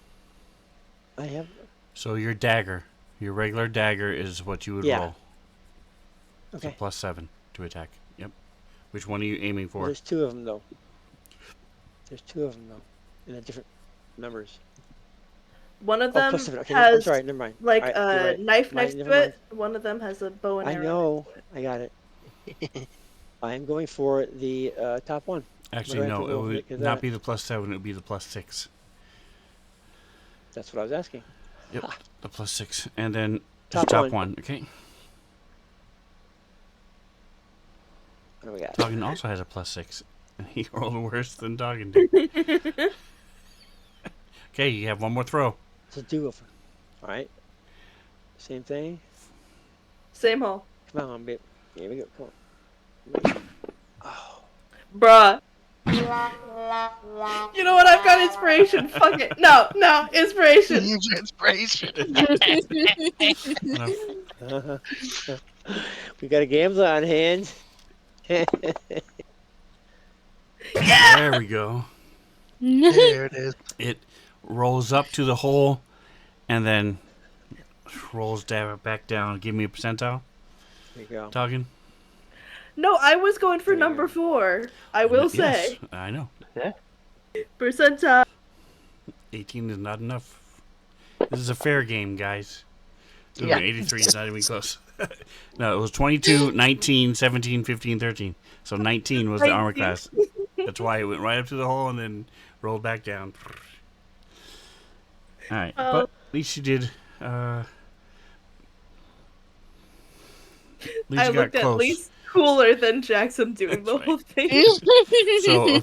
I have. So your dagger, your regular dagger, is what you would Yeah. roll. It's a Okay. +7 to attack. Yep. Which one are you aiming Well, for? there's two of them though. In the different numbers. One of Oh, them +7. Okay, I'm has sorry. Never mind. like All a right, you're right. knife Mine- next never to mind. it. One of them has a bow and I arrow. know. I got it. I am going for the top one. Actually, What do I have no. to It roll to would get not that? be the +7. It would be the +6. That's what I was asking. Yep. The +6, and then Top top one. one. Okay. What do we got? Doggin also has a +6, and he rolled worse than Doggin did. Okay, you have one more throw. It's a do-over. All right. Same thing. Same hole, Come on, babe. Here we go. Come on. Oh. bruh. You know what? I've got inspiration. Fuck it. No, inspiration. Use your inspiration. We got a gambler on hand. There we go. There it is. It rolls up to the hole, and then rolls back down. Give me a percentile. There you go. Doggin. No, I was going for number 4. I will Yes, say I know. percentile. 18 is not enough. This is a fair game, guys. Ooh, Yeah. 83 is not even close. No, it was 22, 19, 17, 15, 13. So 19 was the armor 19. class. That's why it went right up to the hole and then rolled back down. All right, but at least you did. At least I you got looked at close. least cooler than Jackson doing the That's whole thing. So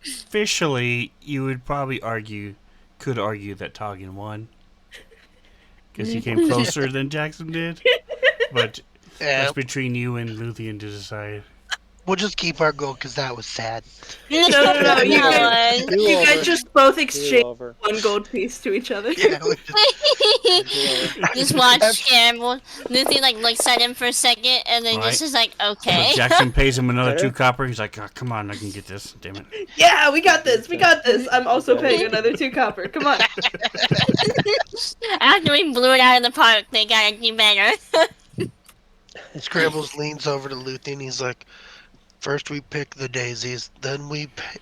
officially, you would probably could argue that Toggin won because he came closer than Jackson did. But Yeah, that's between you and Luthien to decide. we'll just keep our goal because that was sad. No. You guys, Do you guys over. just both Do exchange over. one gold piece to each other. Yeah, we just, Just watch Campbell. Lucy like looks at him for a second, and then Right. just is like, So okay. Jackson pays him another Better? 2 copper. He's like, oh, come on, I can get this. Damn it. Yeah, we got this. I'm also paying another 2 copper. Come on. After we blew it out of the park, they gotta do better. Scrambles leans over to Luthien. He's like, first we pick the daisies, then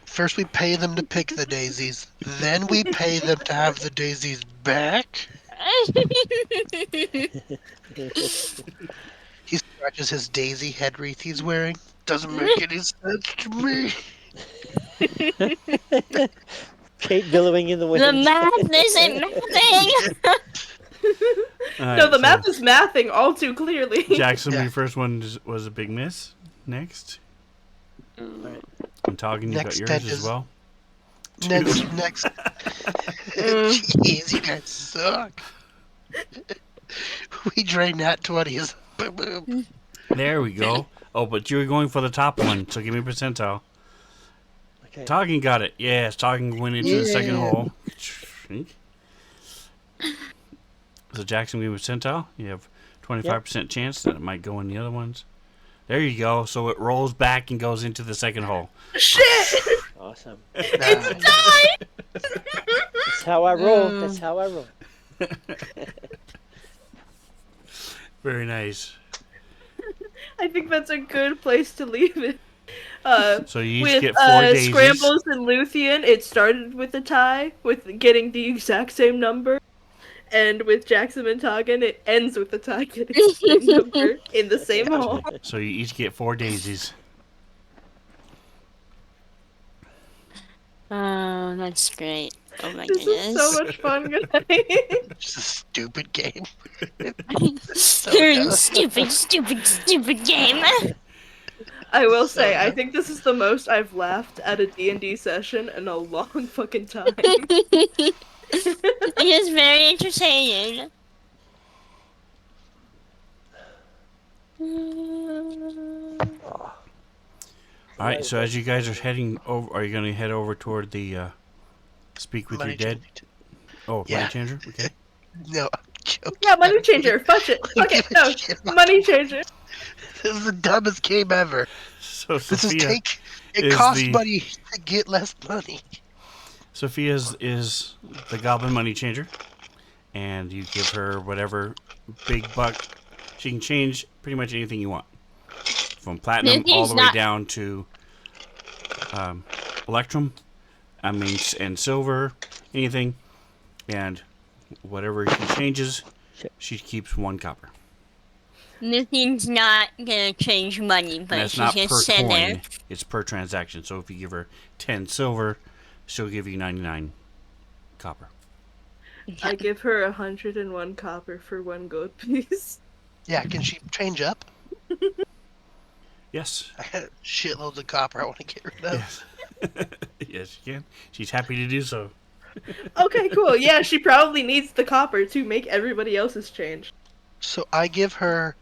first we pay them to pick the daisies, then we pay them to have the daisies back. He scratches his daisy head wreath he's wearing. Doesn't make any sense to me. Kate billowing in the wind. The math isn't mathing. All right, No, the so math is mathing all too clearly. Jackson, Yeah. your first one was a big miss. Next. Right. And Toggin, you got Next yours step as is- well. Next. Jeez, you guys suck. We drain that 20s. Boom, boom. There we go. Oh, but you were going for the top one, so give me a percentile. Okay. Toggin got it. Yes, Toggin went into the second Yeah. hole. So Jackson, give me a percentile. You have 25% chance that it might go in the other ones. There you go. So it rolls back and goes into the second hole. Shit! Awesome. Nice. That's how I roll. That's how I roll. Very nice. I think that's a good place to leave it. So you each With get 4 daisies. Scrambles and Luthien, it started with a tie, with getting the exact same number. And with Jackson and Toggin, it ends with the tie getting the same number in the same hall. So you each get 4 daisies. Oh, that's great. Oh my This is so goodness. much fun, guys. It's a stupid game. So You're dumb. stupid, stupid, stupid game. I will So say, I dumb. think this is the most I've laughed at a D&D session in a long fucking time. It is very entertaining. All right, so as you guys are heading over, are you going to head over toward the Speak with Money Your Dead? changing. Oh, Yeah. Money Changer? Okay. No, I'm joking. Yeah, money I don't changer. Fuck it. give Fuck it. a No, shit about money changer. This is the dumbest game ever. So This is Sophia it is costs the money to get less money. is the Goblin Money Changer, and you give her whatever big buck. She can change pretty much anything you want, from platinum This all is the way not- down to electrum. I mean, and silver, anything, and whatever she changes, she keeps 1 copper. Nothing's not gonna change money, And but that's she's not gonna per sit there. coin; it's per transaction. So if you give her 10 silver, she'll give you 99 copper. I give her 101 copper for 1 gold piece. Yeah, can she change up? Yes. I had shitloads of copper I want to get rid of. Yes. Yes, she can. She's happy to do so. Okay, cool. Yeah, she probably needs the copper to make everybody else's change. So I give her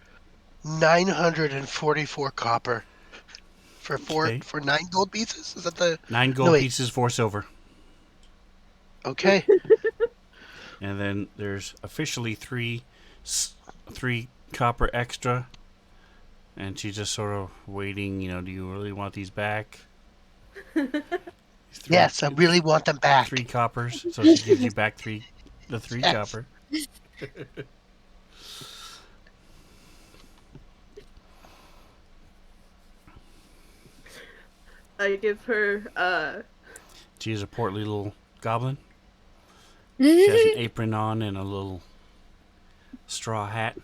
944 copper for Okay. 9 gold pieces. Is that the 9 gold No, wait. pieces, 4 silver. okay? And then there's officially 3 copper extra. And she's just sort of waiting, do you really want these back? These 3 Yes, I really want them back. 3 coppers. So she gives you back the 3 Yes. copper. I give her, She's a portly little goblin. She has an apron on and a little straw hat.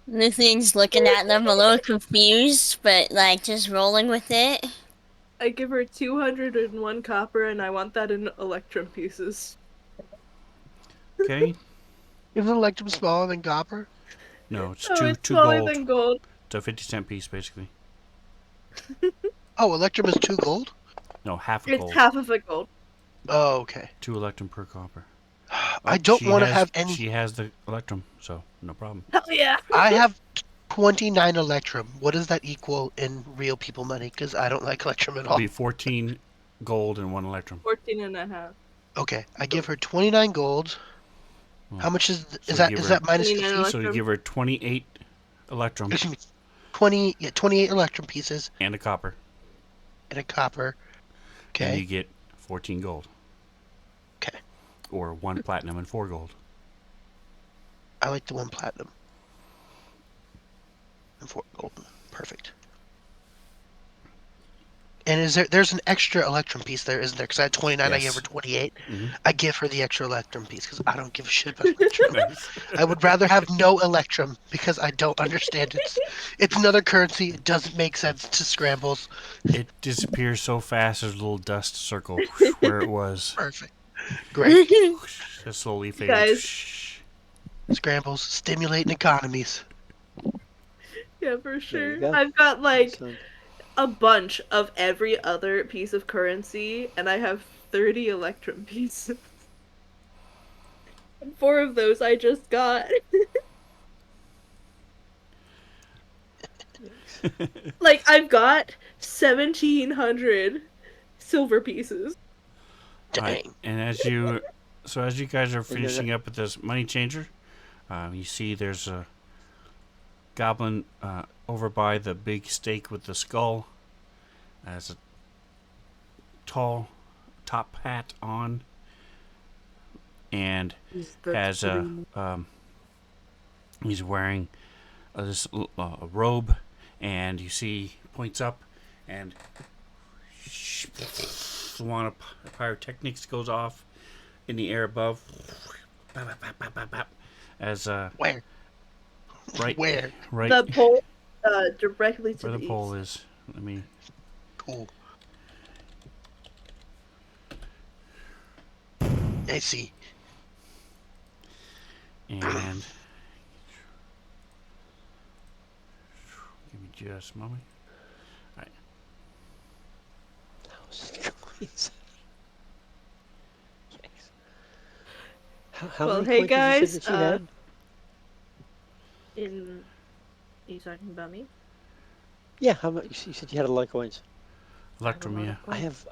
Luthion's looking at them a little confused, but like just rolling with it. I give her 201 copper, and I want that in electrum pieces. Okay? Isn't electrum smaller than copper? No, it's Oh, two it's two smaller gold. than gold. It's a 50-cent piece, basically. Oh, electrum is 2 gold? No, half a It's gold. half of a gold. Oh, okay. 2 electrum per copper. I don't she want to has- have any. She has the electrum, so no problem. Hell yeah. I have 29 electrum. What does that equal in real people money? Because I don't like electrum at It'll all. be 14 gold and 1 electrum. 14 and a half. Okay, I give her 29 gold. Oh. How much is So that? give Is her- that minus 29 50? So you give her 28 electrum Excuse me, 28 electrum pieces and a copper, and a copper. and you Okay. get 14 gold. Okay. Or 1 platinum and 4 gold. I like the 1 platinum. And 4 gold. Perfect. And there's an extra electrum piece there, isn't there? Because I had 29, I Yes. gave her 28. Mhm. I give her the extra electrum piece because I don't give a shit about electrum. I would rather have no electrum because I don't understand it. It's another currency. It doesn't make sense to scrambles. It disappears so fast, there's a little dust circle where it was. Perfect. Great. Just slowly fades. Guys. Scrambles, stimulating economies. Yeah, for you sure. go. I've got like Excellent. a bunch of every other piece of currency, and I have 30 electrum pieces. And 4 of those I just got. Like, I've got 1,700 silver pieces. Dang. Right, and as you guys are finishing up with this money changer, you see there's a goblin over by the big stake with the skull. Has a tall top hat on, and has he's wearing this a robe, and you see points up, and one of pyrotechnics goes off in the air above, as Where? right Where? right The pole, directly to where the the pole east. is. Let me. Cool. I see. And give me just a moment. All right. Coins. Yikes. How Well, many hey coins did you say guys, that you had? In are you talking about me? Yeah, how much? You said you had a lot of coins. I have a Electrum, lot yeah. of I coins. have,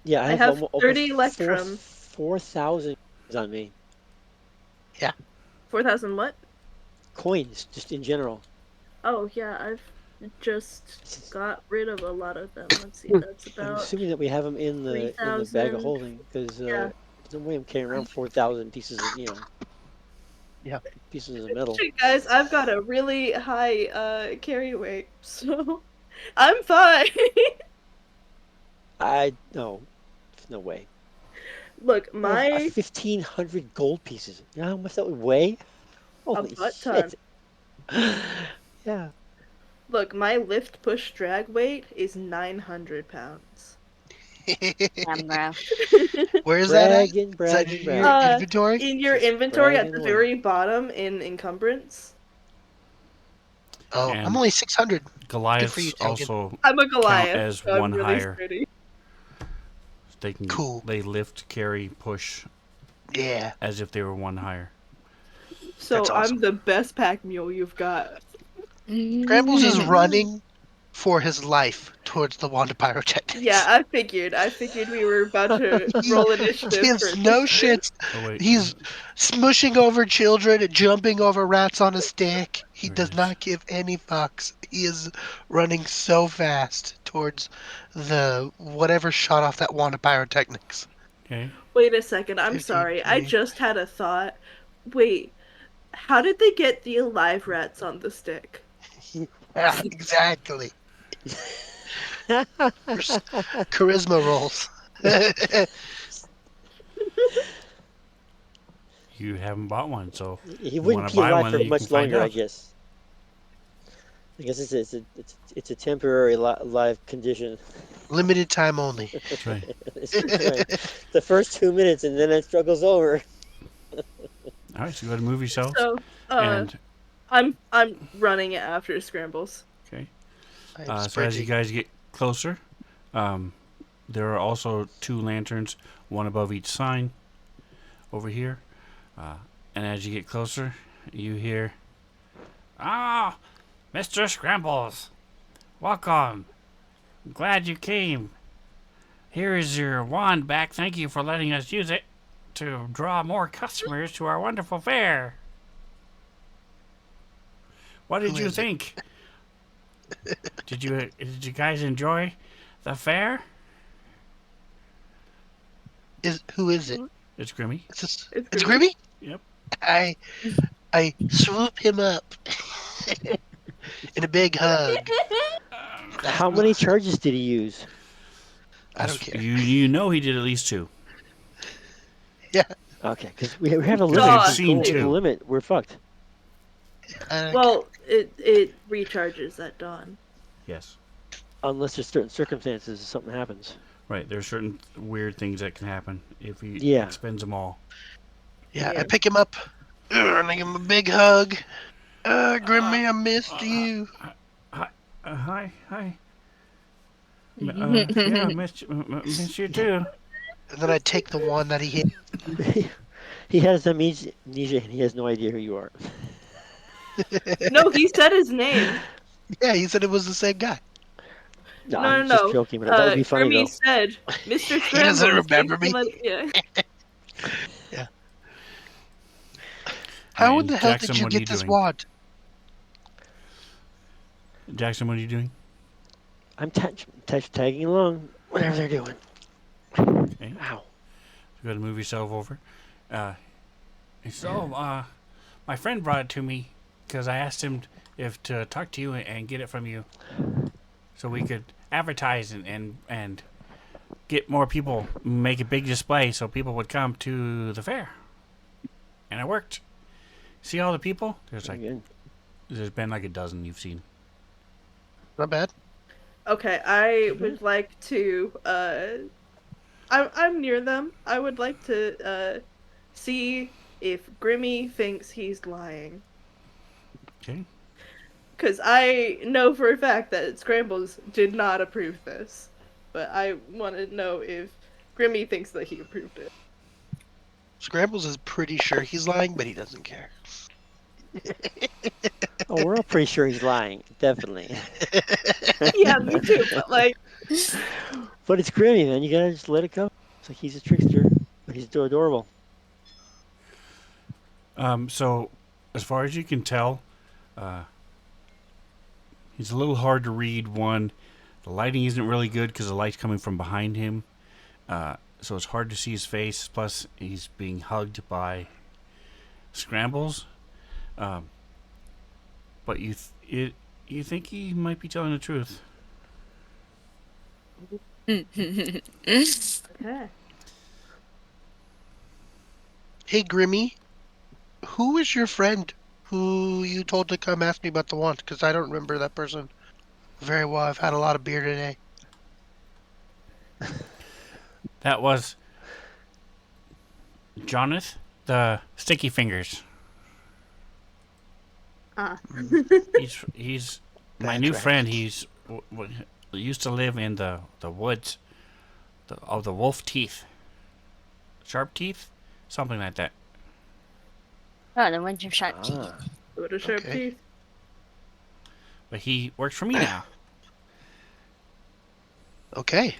yeah, I I have have almost over 30 Electrum. 4,000 on me. Yeah. 4,000 what? Coins, just in general. Oh yeah, I've just Since- got rid of a lot of them. Let's see, that's I'm about assuming that we have them in the bag of 3,000. holding because Yeah. there's no way I'm carrying around 4,000 pieces of Yeah. pieces of metal. Shit, guys, I've got a really high carry weight, so I'm fine. I no, no way. Look, I have my 1,500 gold pieces. You know how much that would weigh? a Holy butt ton. shit! Yeah. Look, my lift push drag weight is 900 pounds. Damn, bro. Where is that at? Bragging, Is that bragging, in your bragging. inventory? In your Just inventory at bragging the away. very bottom in encumbrance. Oh, I'm And only 600. Good for you, Goliaths Token. also I'm a count Goliath, as so I'm one really higher. sturdy. Cool. They lift, carry, push Yeah, as if they were one higher. that's So I'm awesome. the best pack mule you've got. Scrambles is running for his life towards the wand of Yeah, pyrotechnics. I figured we were about to He roll initiative gives for no initiative. shits. Oh wait, He's smushing over children and jumping over rats on a stick. He here it does is. not give any fucks. He is running so fast towards the whatever shot off that wand of pyrotechnics. Okay. Wait a second, I'm 15, sorry. I 20. just had a thought. Wait, how did they get the alive rats on the stick? Yeah, exactly. Charisma rolls. You haven't bought one, so He you want wouldn't to be buy alive one, for then you can much find longer, I out. guess. I guess it's a temporary live condition. Limited time only. That's right. That's right. The first 2 minutes, and then that struggle's over. All right, so go ahead and move yourselves. So, And I'm running it after scrambles. okay. I am So as you sprinting. guys get closer, um, there are also two lanterns, one above each sign over here. And as you get closer, you hear, "Ah, Mr. Scrambles, welcome. Glad you came. Here is your wand back. Thank you for letting us use it to draw more customers to our wonderful fair. What Who did you is it? think? Did you guys enjoy the fair?" Who is it? It's Grimmy. It's It's Grimmy. Grimmy? Yep. I I swoop him up in a big hug. How many charges did he use? I don't care. You know he did at least two. Yeah, Okay, because we have a Because limit. you've If we Dawn. go seen over the two. limit, we're fucked. I don't care. Well, it recharges at dawn. Yes. Unless there's certain circumstances, something happens. Right. There are certain weird things that can happen if he Yeah. expends them all. Yeah, I Yeah. pick him up and I give him a big hug. Grimmy, I missed you. Hi. Hi. Yeah, miss you too. And then I take the one that he hit. He has amnesia, and he has no idea who you are. No, he said his name. Yeah, he said it was the same guy. No, No, I'm no, just no. joking, but that would be funny Grimmy though. said, "Mr. He doesn't Scrambles, thank remember you for me. letting." Yeah. Yeah. All right, How in and the hell did Jackson, you what are you get this doing? wand? Jackson, what are you doing? I'm tagging along, whatever they're doing. Okay. Ow. You got to move yourself over. So, my friend brought it to me because I asked him if to talk to you and get it from you, so we could advertise and get more people, make a big display, so people would come to the fair. and it worked. See all the people? Very good. There's been like a dozen you've seen. Not bad. Okay, I Okay. would like to I'm near them. I would like to see if Grimmy thinks he's lying. Okay. Cuz I know for a fact that Scrambles did not approve this. But I want to know if Grimmy thinks that he approved it. Scrambles is pretty sure he's lying, but he doesn't care. Oh, we're all pretty sure he's lying. Definitely. Yeah, me too, but like But it's Grimmy, man. You gotta just let it go. It's like he's a trickster, but he's still adorable. So, as far as you can tell, he's a little hard to read. One, the lighting isn't really good because the light's coming from behind him. So it's hard to see his face. Plus, he's being hugged by Scrambles. But you think he might be telling the truth. okay. Hey, Grimmy, who is your friend who you told to come ask me about the wand? Because I don't remember that person very well. I've had a lot of beer today. That was Jonathan, the Sticky Fingers. Ah. He's my That's new right. friend. He's used to live in the woods of the wolf teeth, sharp teeth, something like that. Oh, the ones with sharp teeth. Ah, What a sharp Okay. teeth. But he works for me now. Okay.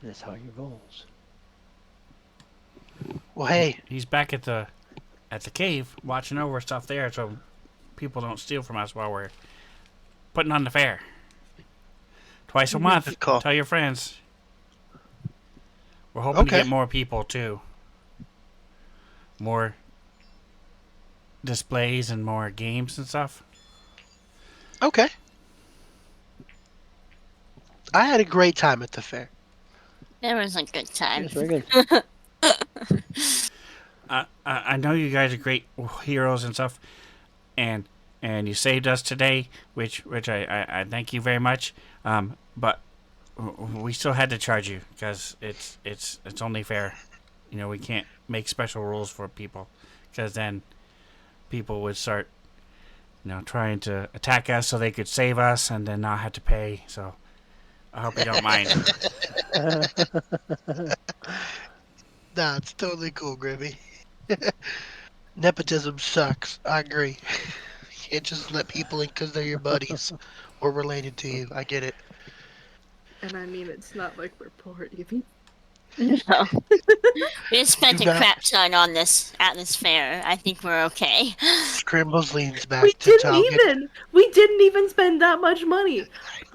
that's how he rolls. Well, hey, He's back at the cave watching over stuff there, so people don't steal from us while we're putting on the fair. Twice a month. Good call. Tell your friends. We're hoping to Okay. get more people too. More displays and more games and stuff. okay. I had a great time at the fair. It was a good time. That's very good. I know you guys are great heroes and stuff, and you saved us today, which I thank you very much. But we still had to charge you because it's only fair. You know, we can't make special rules for people because then people would start, trying to attack us so they could save us and then not have to pay. So I hope you don't mind. Nah, it's totally cool, Grimmy. Nepotism sucks. I agree. You can't just let people in because they're your buddies or related to you. I get it. And I mean, it's not like we're poor either. No. We just spent Do a not- crap ton on this at this fair. I think we're okay. Scrambles leans back We to Talgan. we didn't even spend that much money.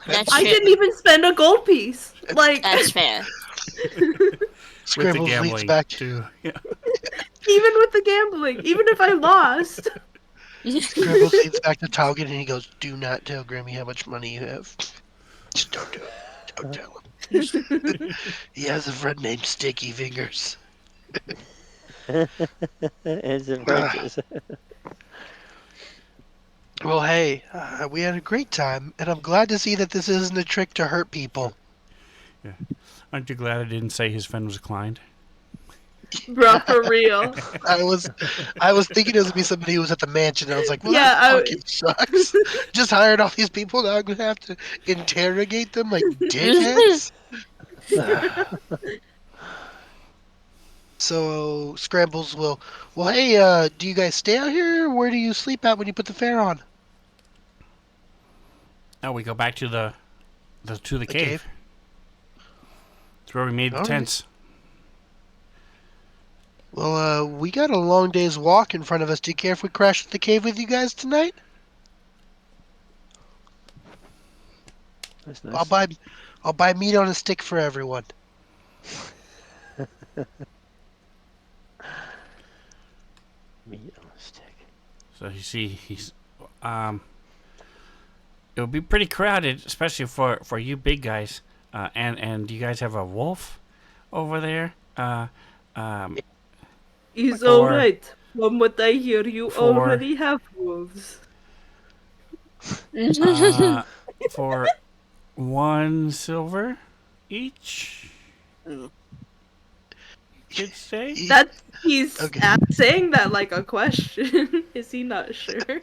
That's I true. didn't even spend a gold piece. Like, That's fair. With the Scrambles leans gambling back. too. Yeah. even with the gambling, even if I lost. Scrambles leans back to Talgan and he goes, "Do not tell Grimmy how much money you have. Just don't do it. Don't tell him. He has a friend named Sticky Fingers." As approaches. Well, hey, we had a great time, and I'm glad to see that this isn't a trick to hurt people. Aren't you glad I didn't say his friend was Klein? Bro, for real. I was thinking it was gonna be somebody who was at the mansion. I was like, well, Yeah, that fucking sucks. Just hired all these people. Now I'm gonna have to interrogate them like dickheads. So Scrambles will. Well, hey, do you guys stay out here? Or where do you sleep at when you put the fair on? Oh, we go back to the The cave. cave? That's where we made the All right. tents. Well, we got a long day's walk in front of us. Do you care if we crash at the cave with you guys tonight? That's I'll nice. buy meat on a stick for everyone. Meat on a stick. So you see, it would be pretty crowded, especially for you big guys. And you guys have a wolf over there. Is For alright. From what I hear, you for already have wolves. uh for 1 silver each. You could say. That he's Okay. saying that like a question. Is he not sure?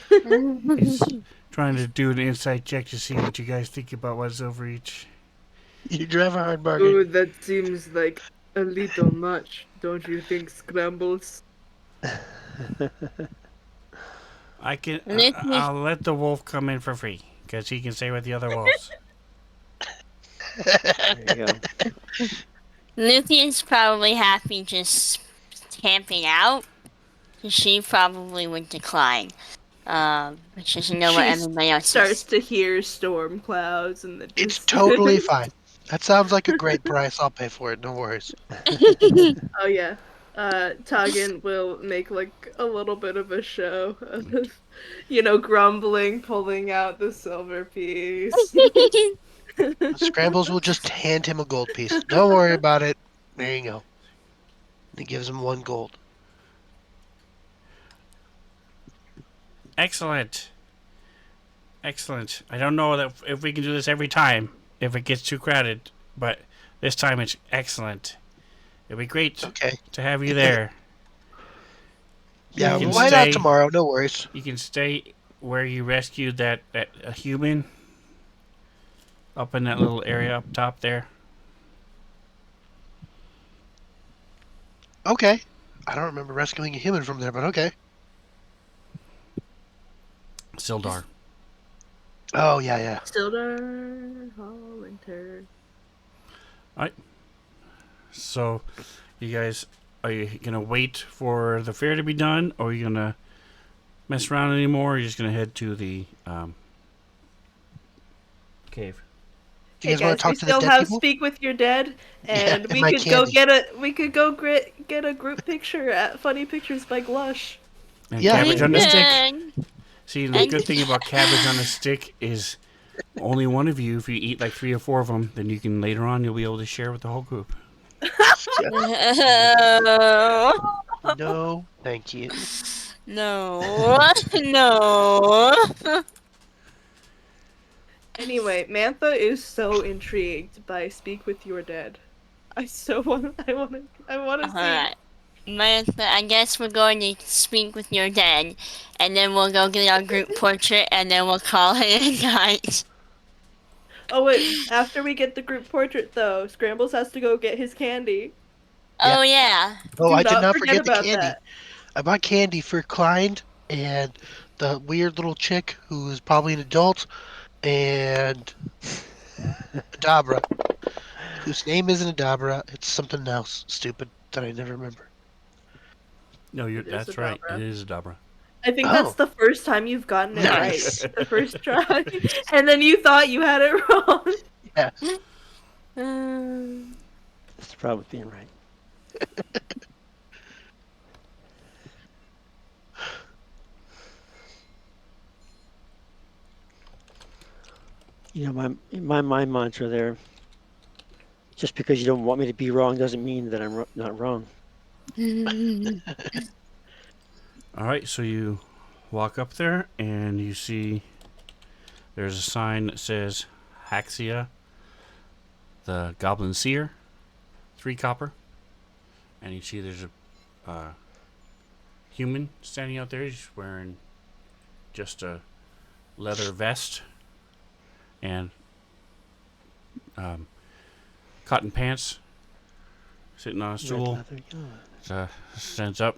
He's trying to do an insight check to see what you guys think about 1 silver each. You drive a hard bargain. Oh, that seems like a little much, don't you think, Scrambles? I can. Lucy, I'll let the wolf come in for free because he can stay with the other wolves. There you go. Lucy is probably happy just camping out. She probably would decline. But she doesn't know what She everybody else starts is. to hear storm clouds in the It's distance. totally fine. That sounds like a great price. I'll pay for it. No worries. Oh yeah. Tagen will make like a little bit of a show of, grumbling, pulling out the silver piece. Scrambles will just hand him a gold piece. Don't worry about it. There you go. He gives him 1 gold. Excellent. Excellent. I don't know that if we can do this every time if it gets too crowded, but this time it's excellent. It'd be great Okay. to have you there. Yeah, You can why not stay. tomorrow? No worries. You can stay where you rescued that a human up in that little area up top there. Okay. I don't remember rescuing a human from there, but okay. Sildar. Oh, yeah, yeah. Sildar Winter. Alright. So, you guys, are you gonna wait for the fair to be done, or are you gonna mess around anymore? Or are you just gonna head to the cave? Do you Hey guys want guys, to we talk to the still dead have people? Speak with Your Dead, Yeah, and and we my could go candy. get a group picture at Funny Pictures by Glush. And Yeah. cabbage on the stick. Good. See, the good thing about cabbage on a stick is only one of you. If you eat like 3 or 4 of them, then you can later on you'll be able to share with the whole group. No, thank you. No. No. Anyway, Mantha is so intrigued by Speak with Your Dead. I want to see. Alright. Martha, I guess we're going to speak with your dad, and then we'll go get our group portrait, and then we'll call it a night. Oh wait, after we get the group portrait though, Scrambles has to go get his candy. Yeah. Oh, yeah. Oh, Do I did not not forget forget the about candy. that. I bought candy for Klein and the weird little chick who is probably an adult and Adabra, whose name isn't Adabra. It's something else stupid that I never remember. No, It is a that's right. It Dabra. is a Dabra. I think that's Oh, the first time you've gotten it right. nice. The first try. And then you thought you had it wrong. Yeah. Um, That's the problem with being right. My mantra there. Just because you don't want me to be wrong doesn't mean that I'm not wrong. All right, so you walk up there and you see there's a sign that says Haxia, the Goblin Seer, 3 copper, and you see there's a human standing out there. He's wearing just a leather vest and cotton pants, sitting on a Red stool. leather, yeah. Stands up.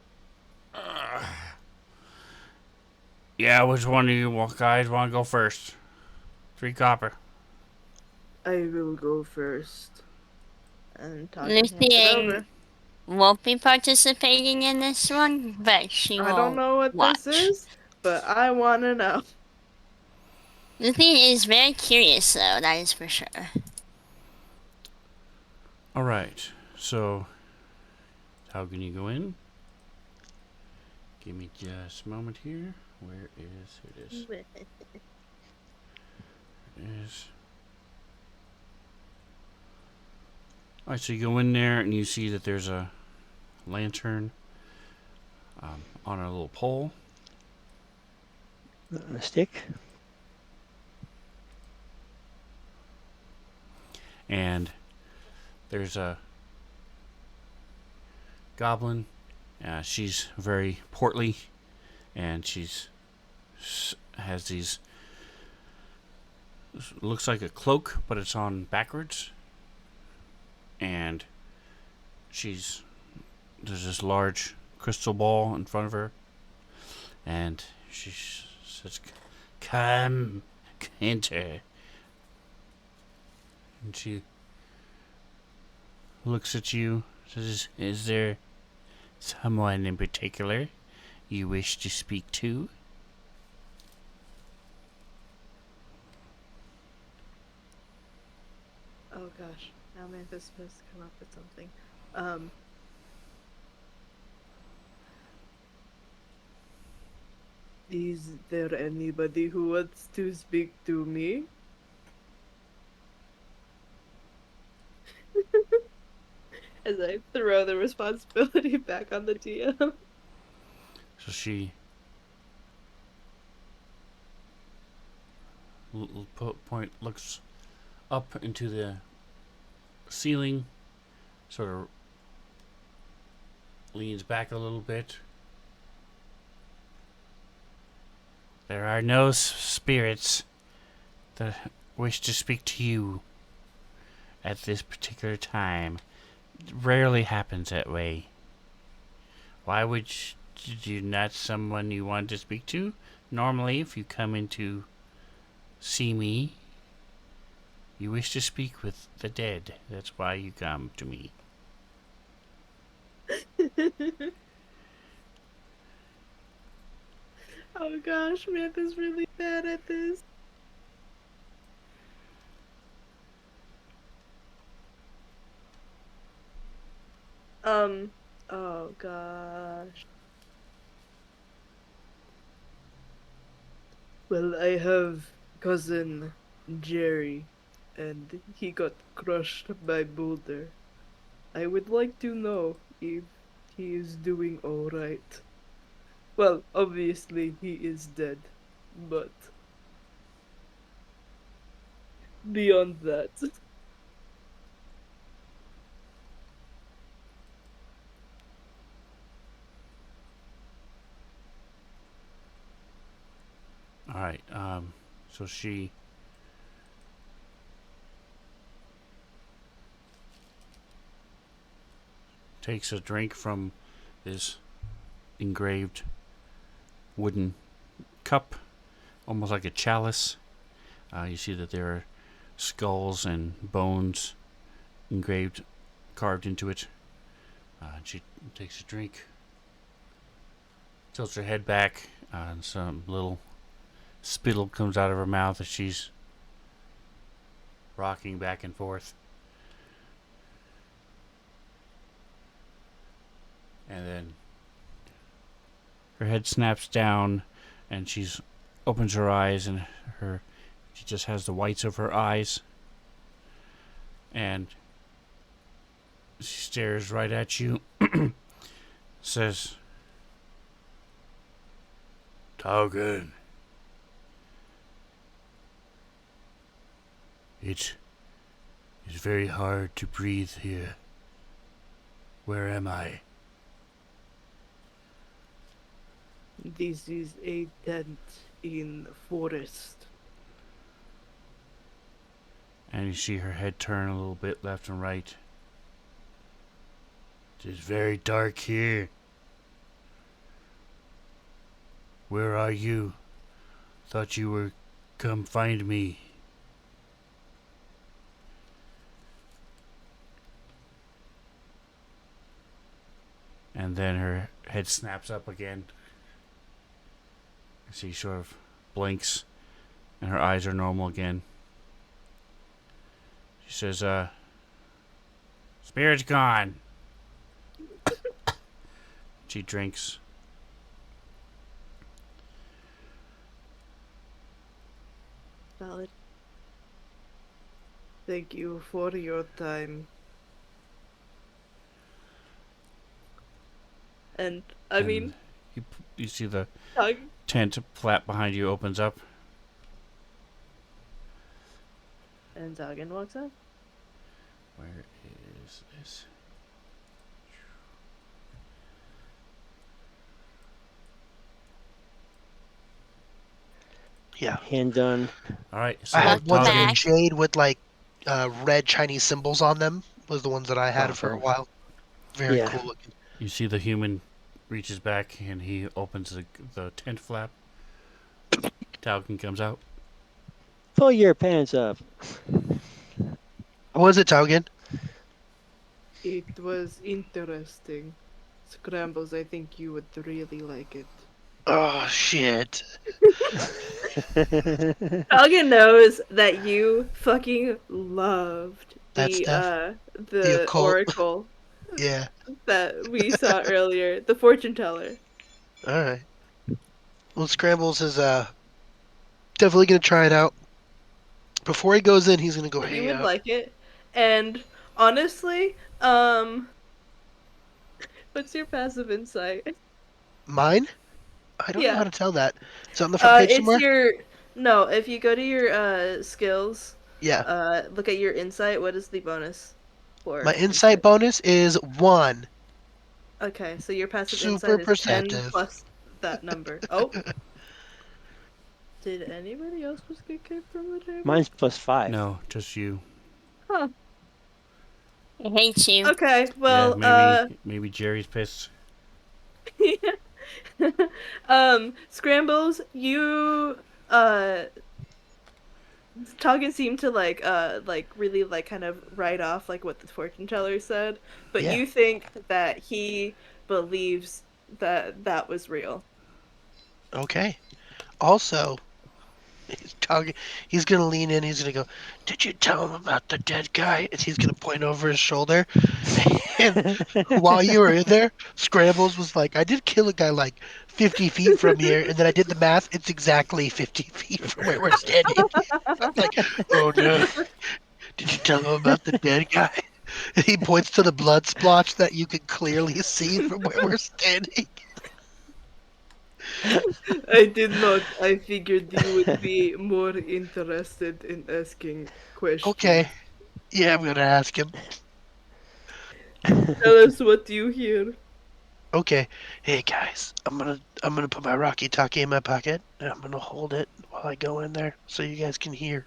Yeah, which one of you guys want to go first? 3 copper. I will go first. And Tagen hands it Luthien over. won't be participating in this one, but she will I don't know what watch. this is, but I want to know. Luthien is very curious, though, that is for sure. All right. So, how can you go in? Give me just a moment here. Where is it? Is. All right. So you go in there and you see that there's a lantern on a little pole. A stick. And there's a goblin. She's very portly, and she's has these, looks like a cloak, but it's on backwards. And she's there's this large crystal ball in front of her, and she says, "Come, enter." And she looks at you. Says, "Is there someone in particular you wish to speak to?" Oh gosh, now Mantha's supposed to come up with something. Um. Is there anybody who wants to speak to me? As I throw the responsibility back on the DM. So she looks up into the ceiling, sort of leans back a little bit. "There are no spirits that wish to speak to you at this particular time. It rarely happens that way. Why would you not someone you want to speak to? Normally, if you come in to see me, you wish to speak with the dead. That's why you come to me." Oh gosh, Mantha's really bad at this. Oh gosh. Well, I have cousin Jerry, and he got crushed by Boulder. I would like to know if he is doing alright. Well, obviously he is dead, but beyond that. All right. So she takes a drink from this engraved wooden cup, almost like a chalice. You see that there are skulls and bones engraved, carved into it. She takes a drink, tilts her head back, and some little spittle comes out of her mouth as she's rocking back and forth. And then her head snaps down, and she's opens her eyes, and she just has the whites of her eyes, and she stares right at you. Says, "Taugen, it is very hard to breathe here. Where am I?" This is a tent in forest. And you see her head turn a little bit left and right. "It is very dark here. Where are you? Thought you were come find me." And then her head snaps up again. She sort of blinks, and her eyes are normal again. She says, "Spirit's gone." She drinks. Valid. Thank you for your time. And I mean, You see the Tug. tent flap behind you opens up. And Tugin walks up. Where is this? Yeah. Hand done. All right, I so had ones that were back. Toggin, jade with like red Chinese symbols on them. Was the ones that I had for a Oh, while. Very yeah. cool looking. you see the human reaches back and he opens the tent flap. Toggin comes out. Pull your pants up. What was it, Taugen? It was interesting. Scrambles, I think you would really like it. Oh shit. Tugin knows that you fucking loved That stuff. The the occult. oracle Yeah. that we saw earlier, the fortune teller. All right. Well, Scrambles is definitely gonna try it out. Before he goes in, he's gonna go, You hey, would like it. And honestly, what's your passive insight? mine? I don't know how Yeah. to tell that. Is it on the front page It's somewhere? your no, if you go to your skills, Yeah. look at your insight, what is the bonus My for insight insight? bonus is 1. Okay, so your passive Super insight is 10 perceptive. plus that number. Oh, did anybody else just get kicked from the table? Mine's +5. No, just you. Huh. I hate you. Okay, Yeah, well, maybe Jerry's pissed. Scrambles, you Toggin seemed to like really like kind of write off like what the fortune teller said, but Yeah. you think that he believes that that was real. Okay. Also, he's talking. He's gonna lean in. He's gonna go. Did you tell him about the dead guy? And he's gonna point over his shoulder. And while you were in there, Scrambles was like, "I did kill a guy like 50 feet from here, and then I did the math. It's exactly 50 feet from where we're standing." Like, oh no! Did you tell him about the dead guy? And he points to the blood splotch that you can clearly see from where we're standing. I did not. I figured you would be more interested in asking questions. Okay. Yeah, I'm gonna ask him. Tell us what you hear. Okay. Hey guys, I'm gonna put my Rocky Talkie in my pocket and I'm gonna hold it while I go in there so you guys can hear.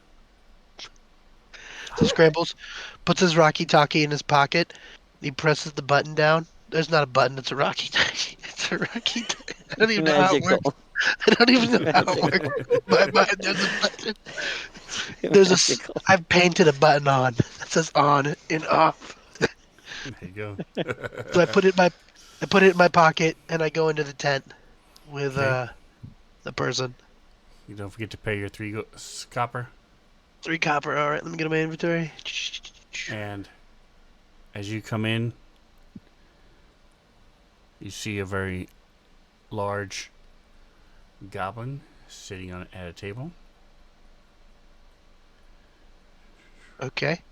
So Scrambles puts his Rocky Talkie in his pocket. He presses the button down. There's not a button. It's a Rocky Talkie. It's a Rocky. I don't It's even know how it magical. works. I don't even It's know how it works. magical. In my mind, there's a button. It's There's a. magical. I've painted a button on that says on and off. There you go. So I put it in my pocket and I go into the tent with Okay. the person. You don't forget to pay your copper. 3 copper. All right, let me get my inventory. And as you come in, you see a very large goblin sitting at a table. Okay.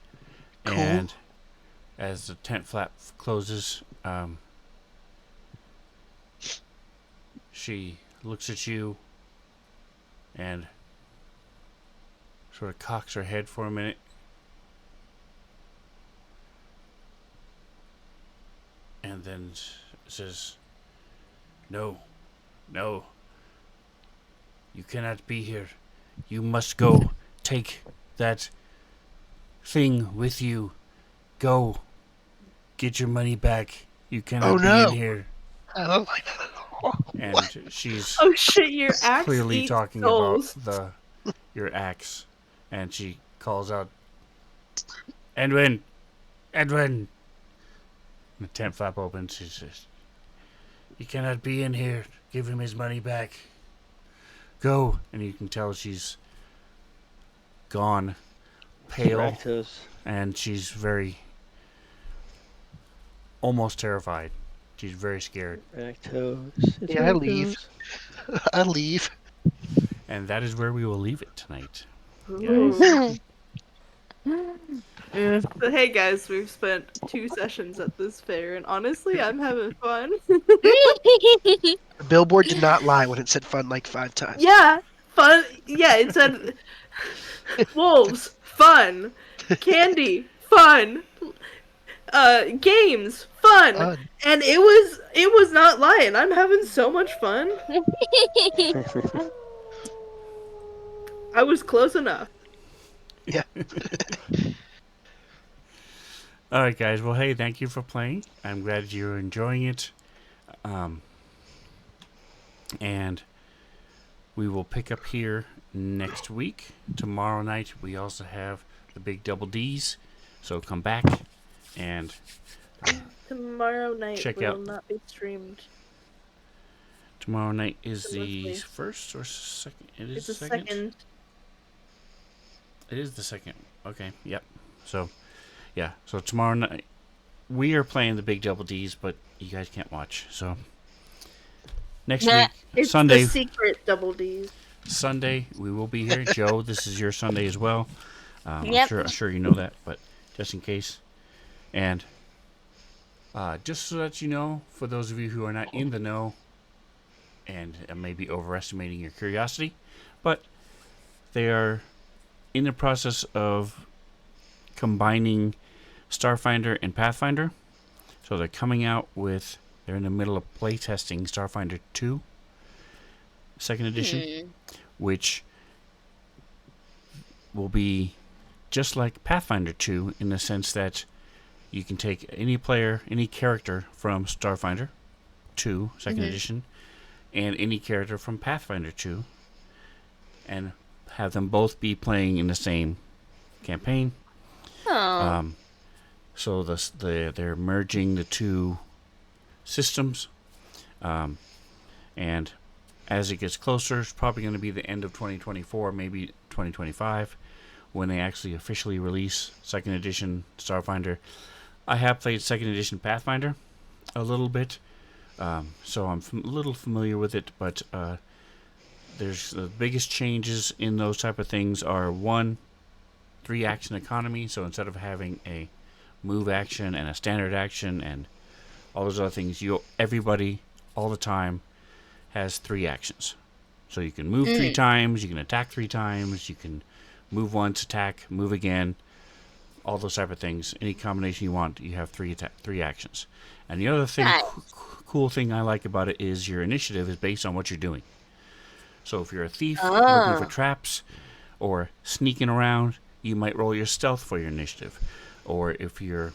Cool. And as the tent flap closes, she looks at you and sort of cocks her head for a minute. And then says, "No, no, you cannot be here. You must go. Take that thing with you. Go. Get your money back. You Oh cannot be in no! here." I don't like that at all. And What? she's Oh shit! Your axe clearly eats talking about souls. your axe, and she calls out, "Edwin, Edwin!" The tent flap opens. She says, "You cannot be in here. Give him his money back. Go!" And you can tell she's gone, pale, Lactose. and she's very, almost terrified. She's very scared. Lactose. It's Yeah, I leave. lactose. I leave. And that is where we will leave it tonight. Ooh. Guys. So, hey guys, we've spent 2 sessions at this fair, and honestly, I'm having fun. The billboard did not lie when it said fun like 5 times. Yeah, fun. Yeah, it said wolves, fun, candy, fun, games, fun, and it was not lying. I'm having so much fun. I was close enough. Yeah. All right, guys. Well, hey, thank you for playing. I'm glad you're enjoying it. And we will pick up here next week. Tomorrow night, we also have the big double D's. So come back and Tomorrow night check will out. not be streamed. Tomorrow night is the Monthly. first or second? It is It's the a second? second. It is the second. Okay, yep. So, yeah. So tomorrow night, we are playing the big double D's, but you guys can't watch. So, next Nah. week, It's Sunday, the secret double D's. Sunday, we will be here. Joe, this is your Sunday as well. Yep. I'm sure you know that, but just in case. And just so that you know, for those of you who are not in the know and maybe overestimating your curiosity, but they are in the process of combining Starfinder and Pathfinder. So they're coming out with, they're in the middle of playtesting Starfinder 2, second edition, which will be just like Pathfinder 2 in the sense that you can take any player, any character from Starfinder 2, second edition, and any character from Pathfinder 2, and have them both be playing in the same campaign. Oh. So they're merging the two systems, and as it gets closer, it's probably going to be the end of 2024, maybe 2025, when they actually officially release second edition Starfinder. I have played second edition Pathfinder a little bit, so I'm a little familiar with it, but there's the biggest changes in those type of things are 1, 3 action economy. So instead of having a move action and a standard action and all those other things, everybody all the time has 3 actions. So you can move 3 times, you can attack 3 times, you can move once, attack, move again, all those type of things. Any combination you want, you have 3 actions. And the other thing, cool thing I like about it is your initiative is based on what you're doing. So if you're a thief looking for traps or sneaking around, you might roll your stealth for your initiative. Or if you're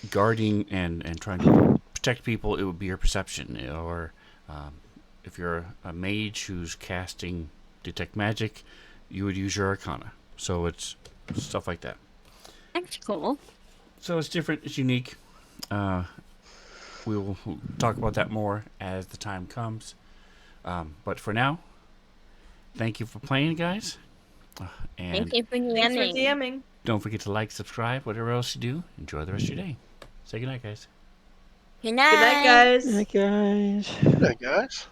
guarding and trying to protect people, it would be your perception. Or if you're a mage who's casting detect magic, you would use your arcana. So it's stuff like that. That's cool. So it's different, it's unique. We will talk about that more as the time comes. But for now, thank you for playing, guys. And Thank you for Thanks for DMing. DMing. don't forget to like, subscribe, whatever else you do. Enjoy the rest of your day. Say goodnight, guys. Good night. Good night, guys. Hey guys. Good night, guys.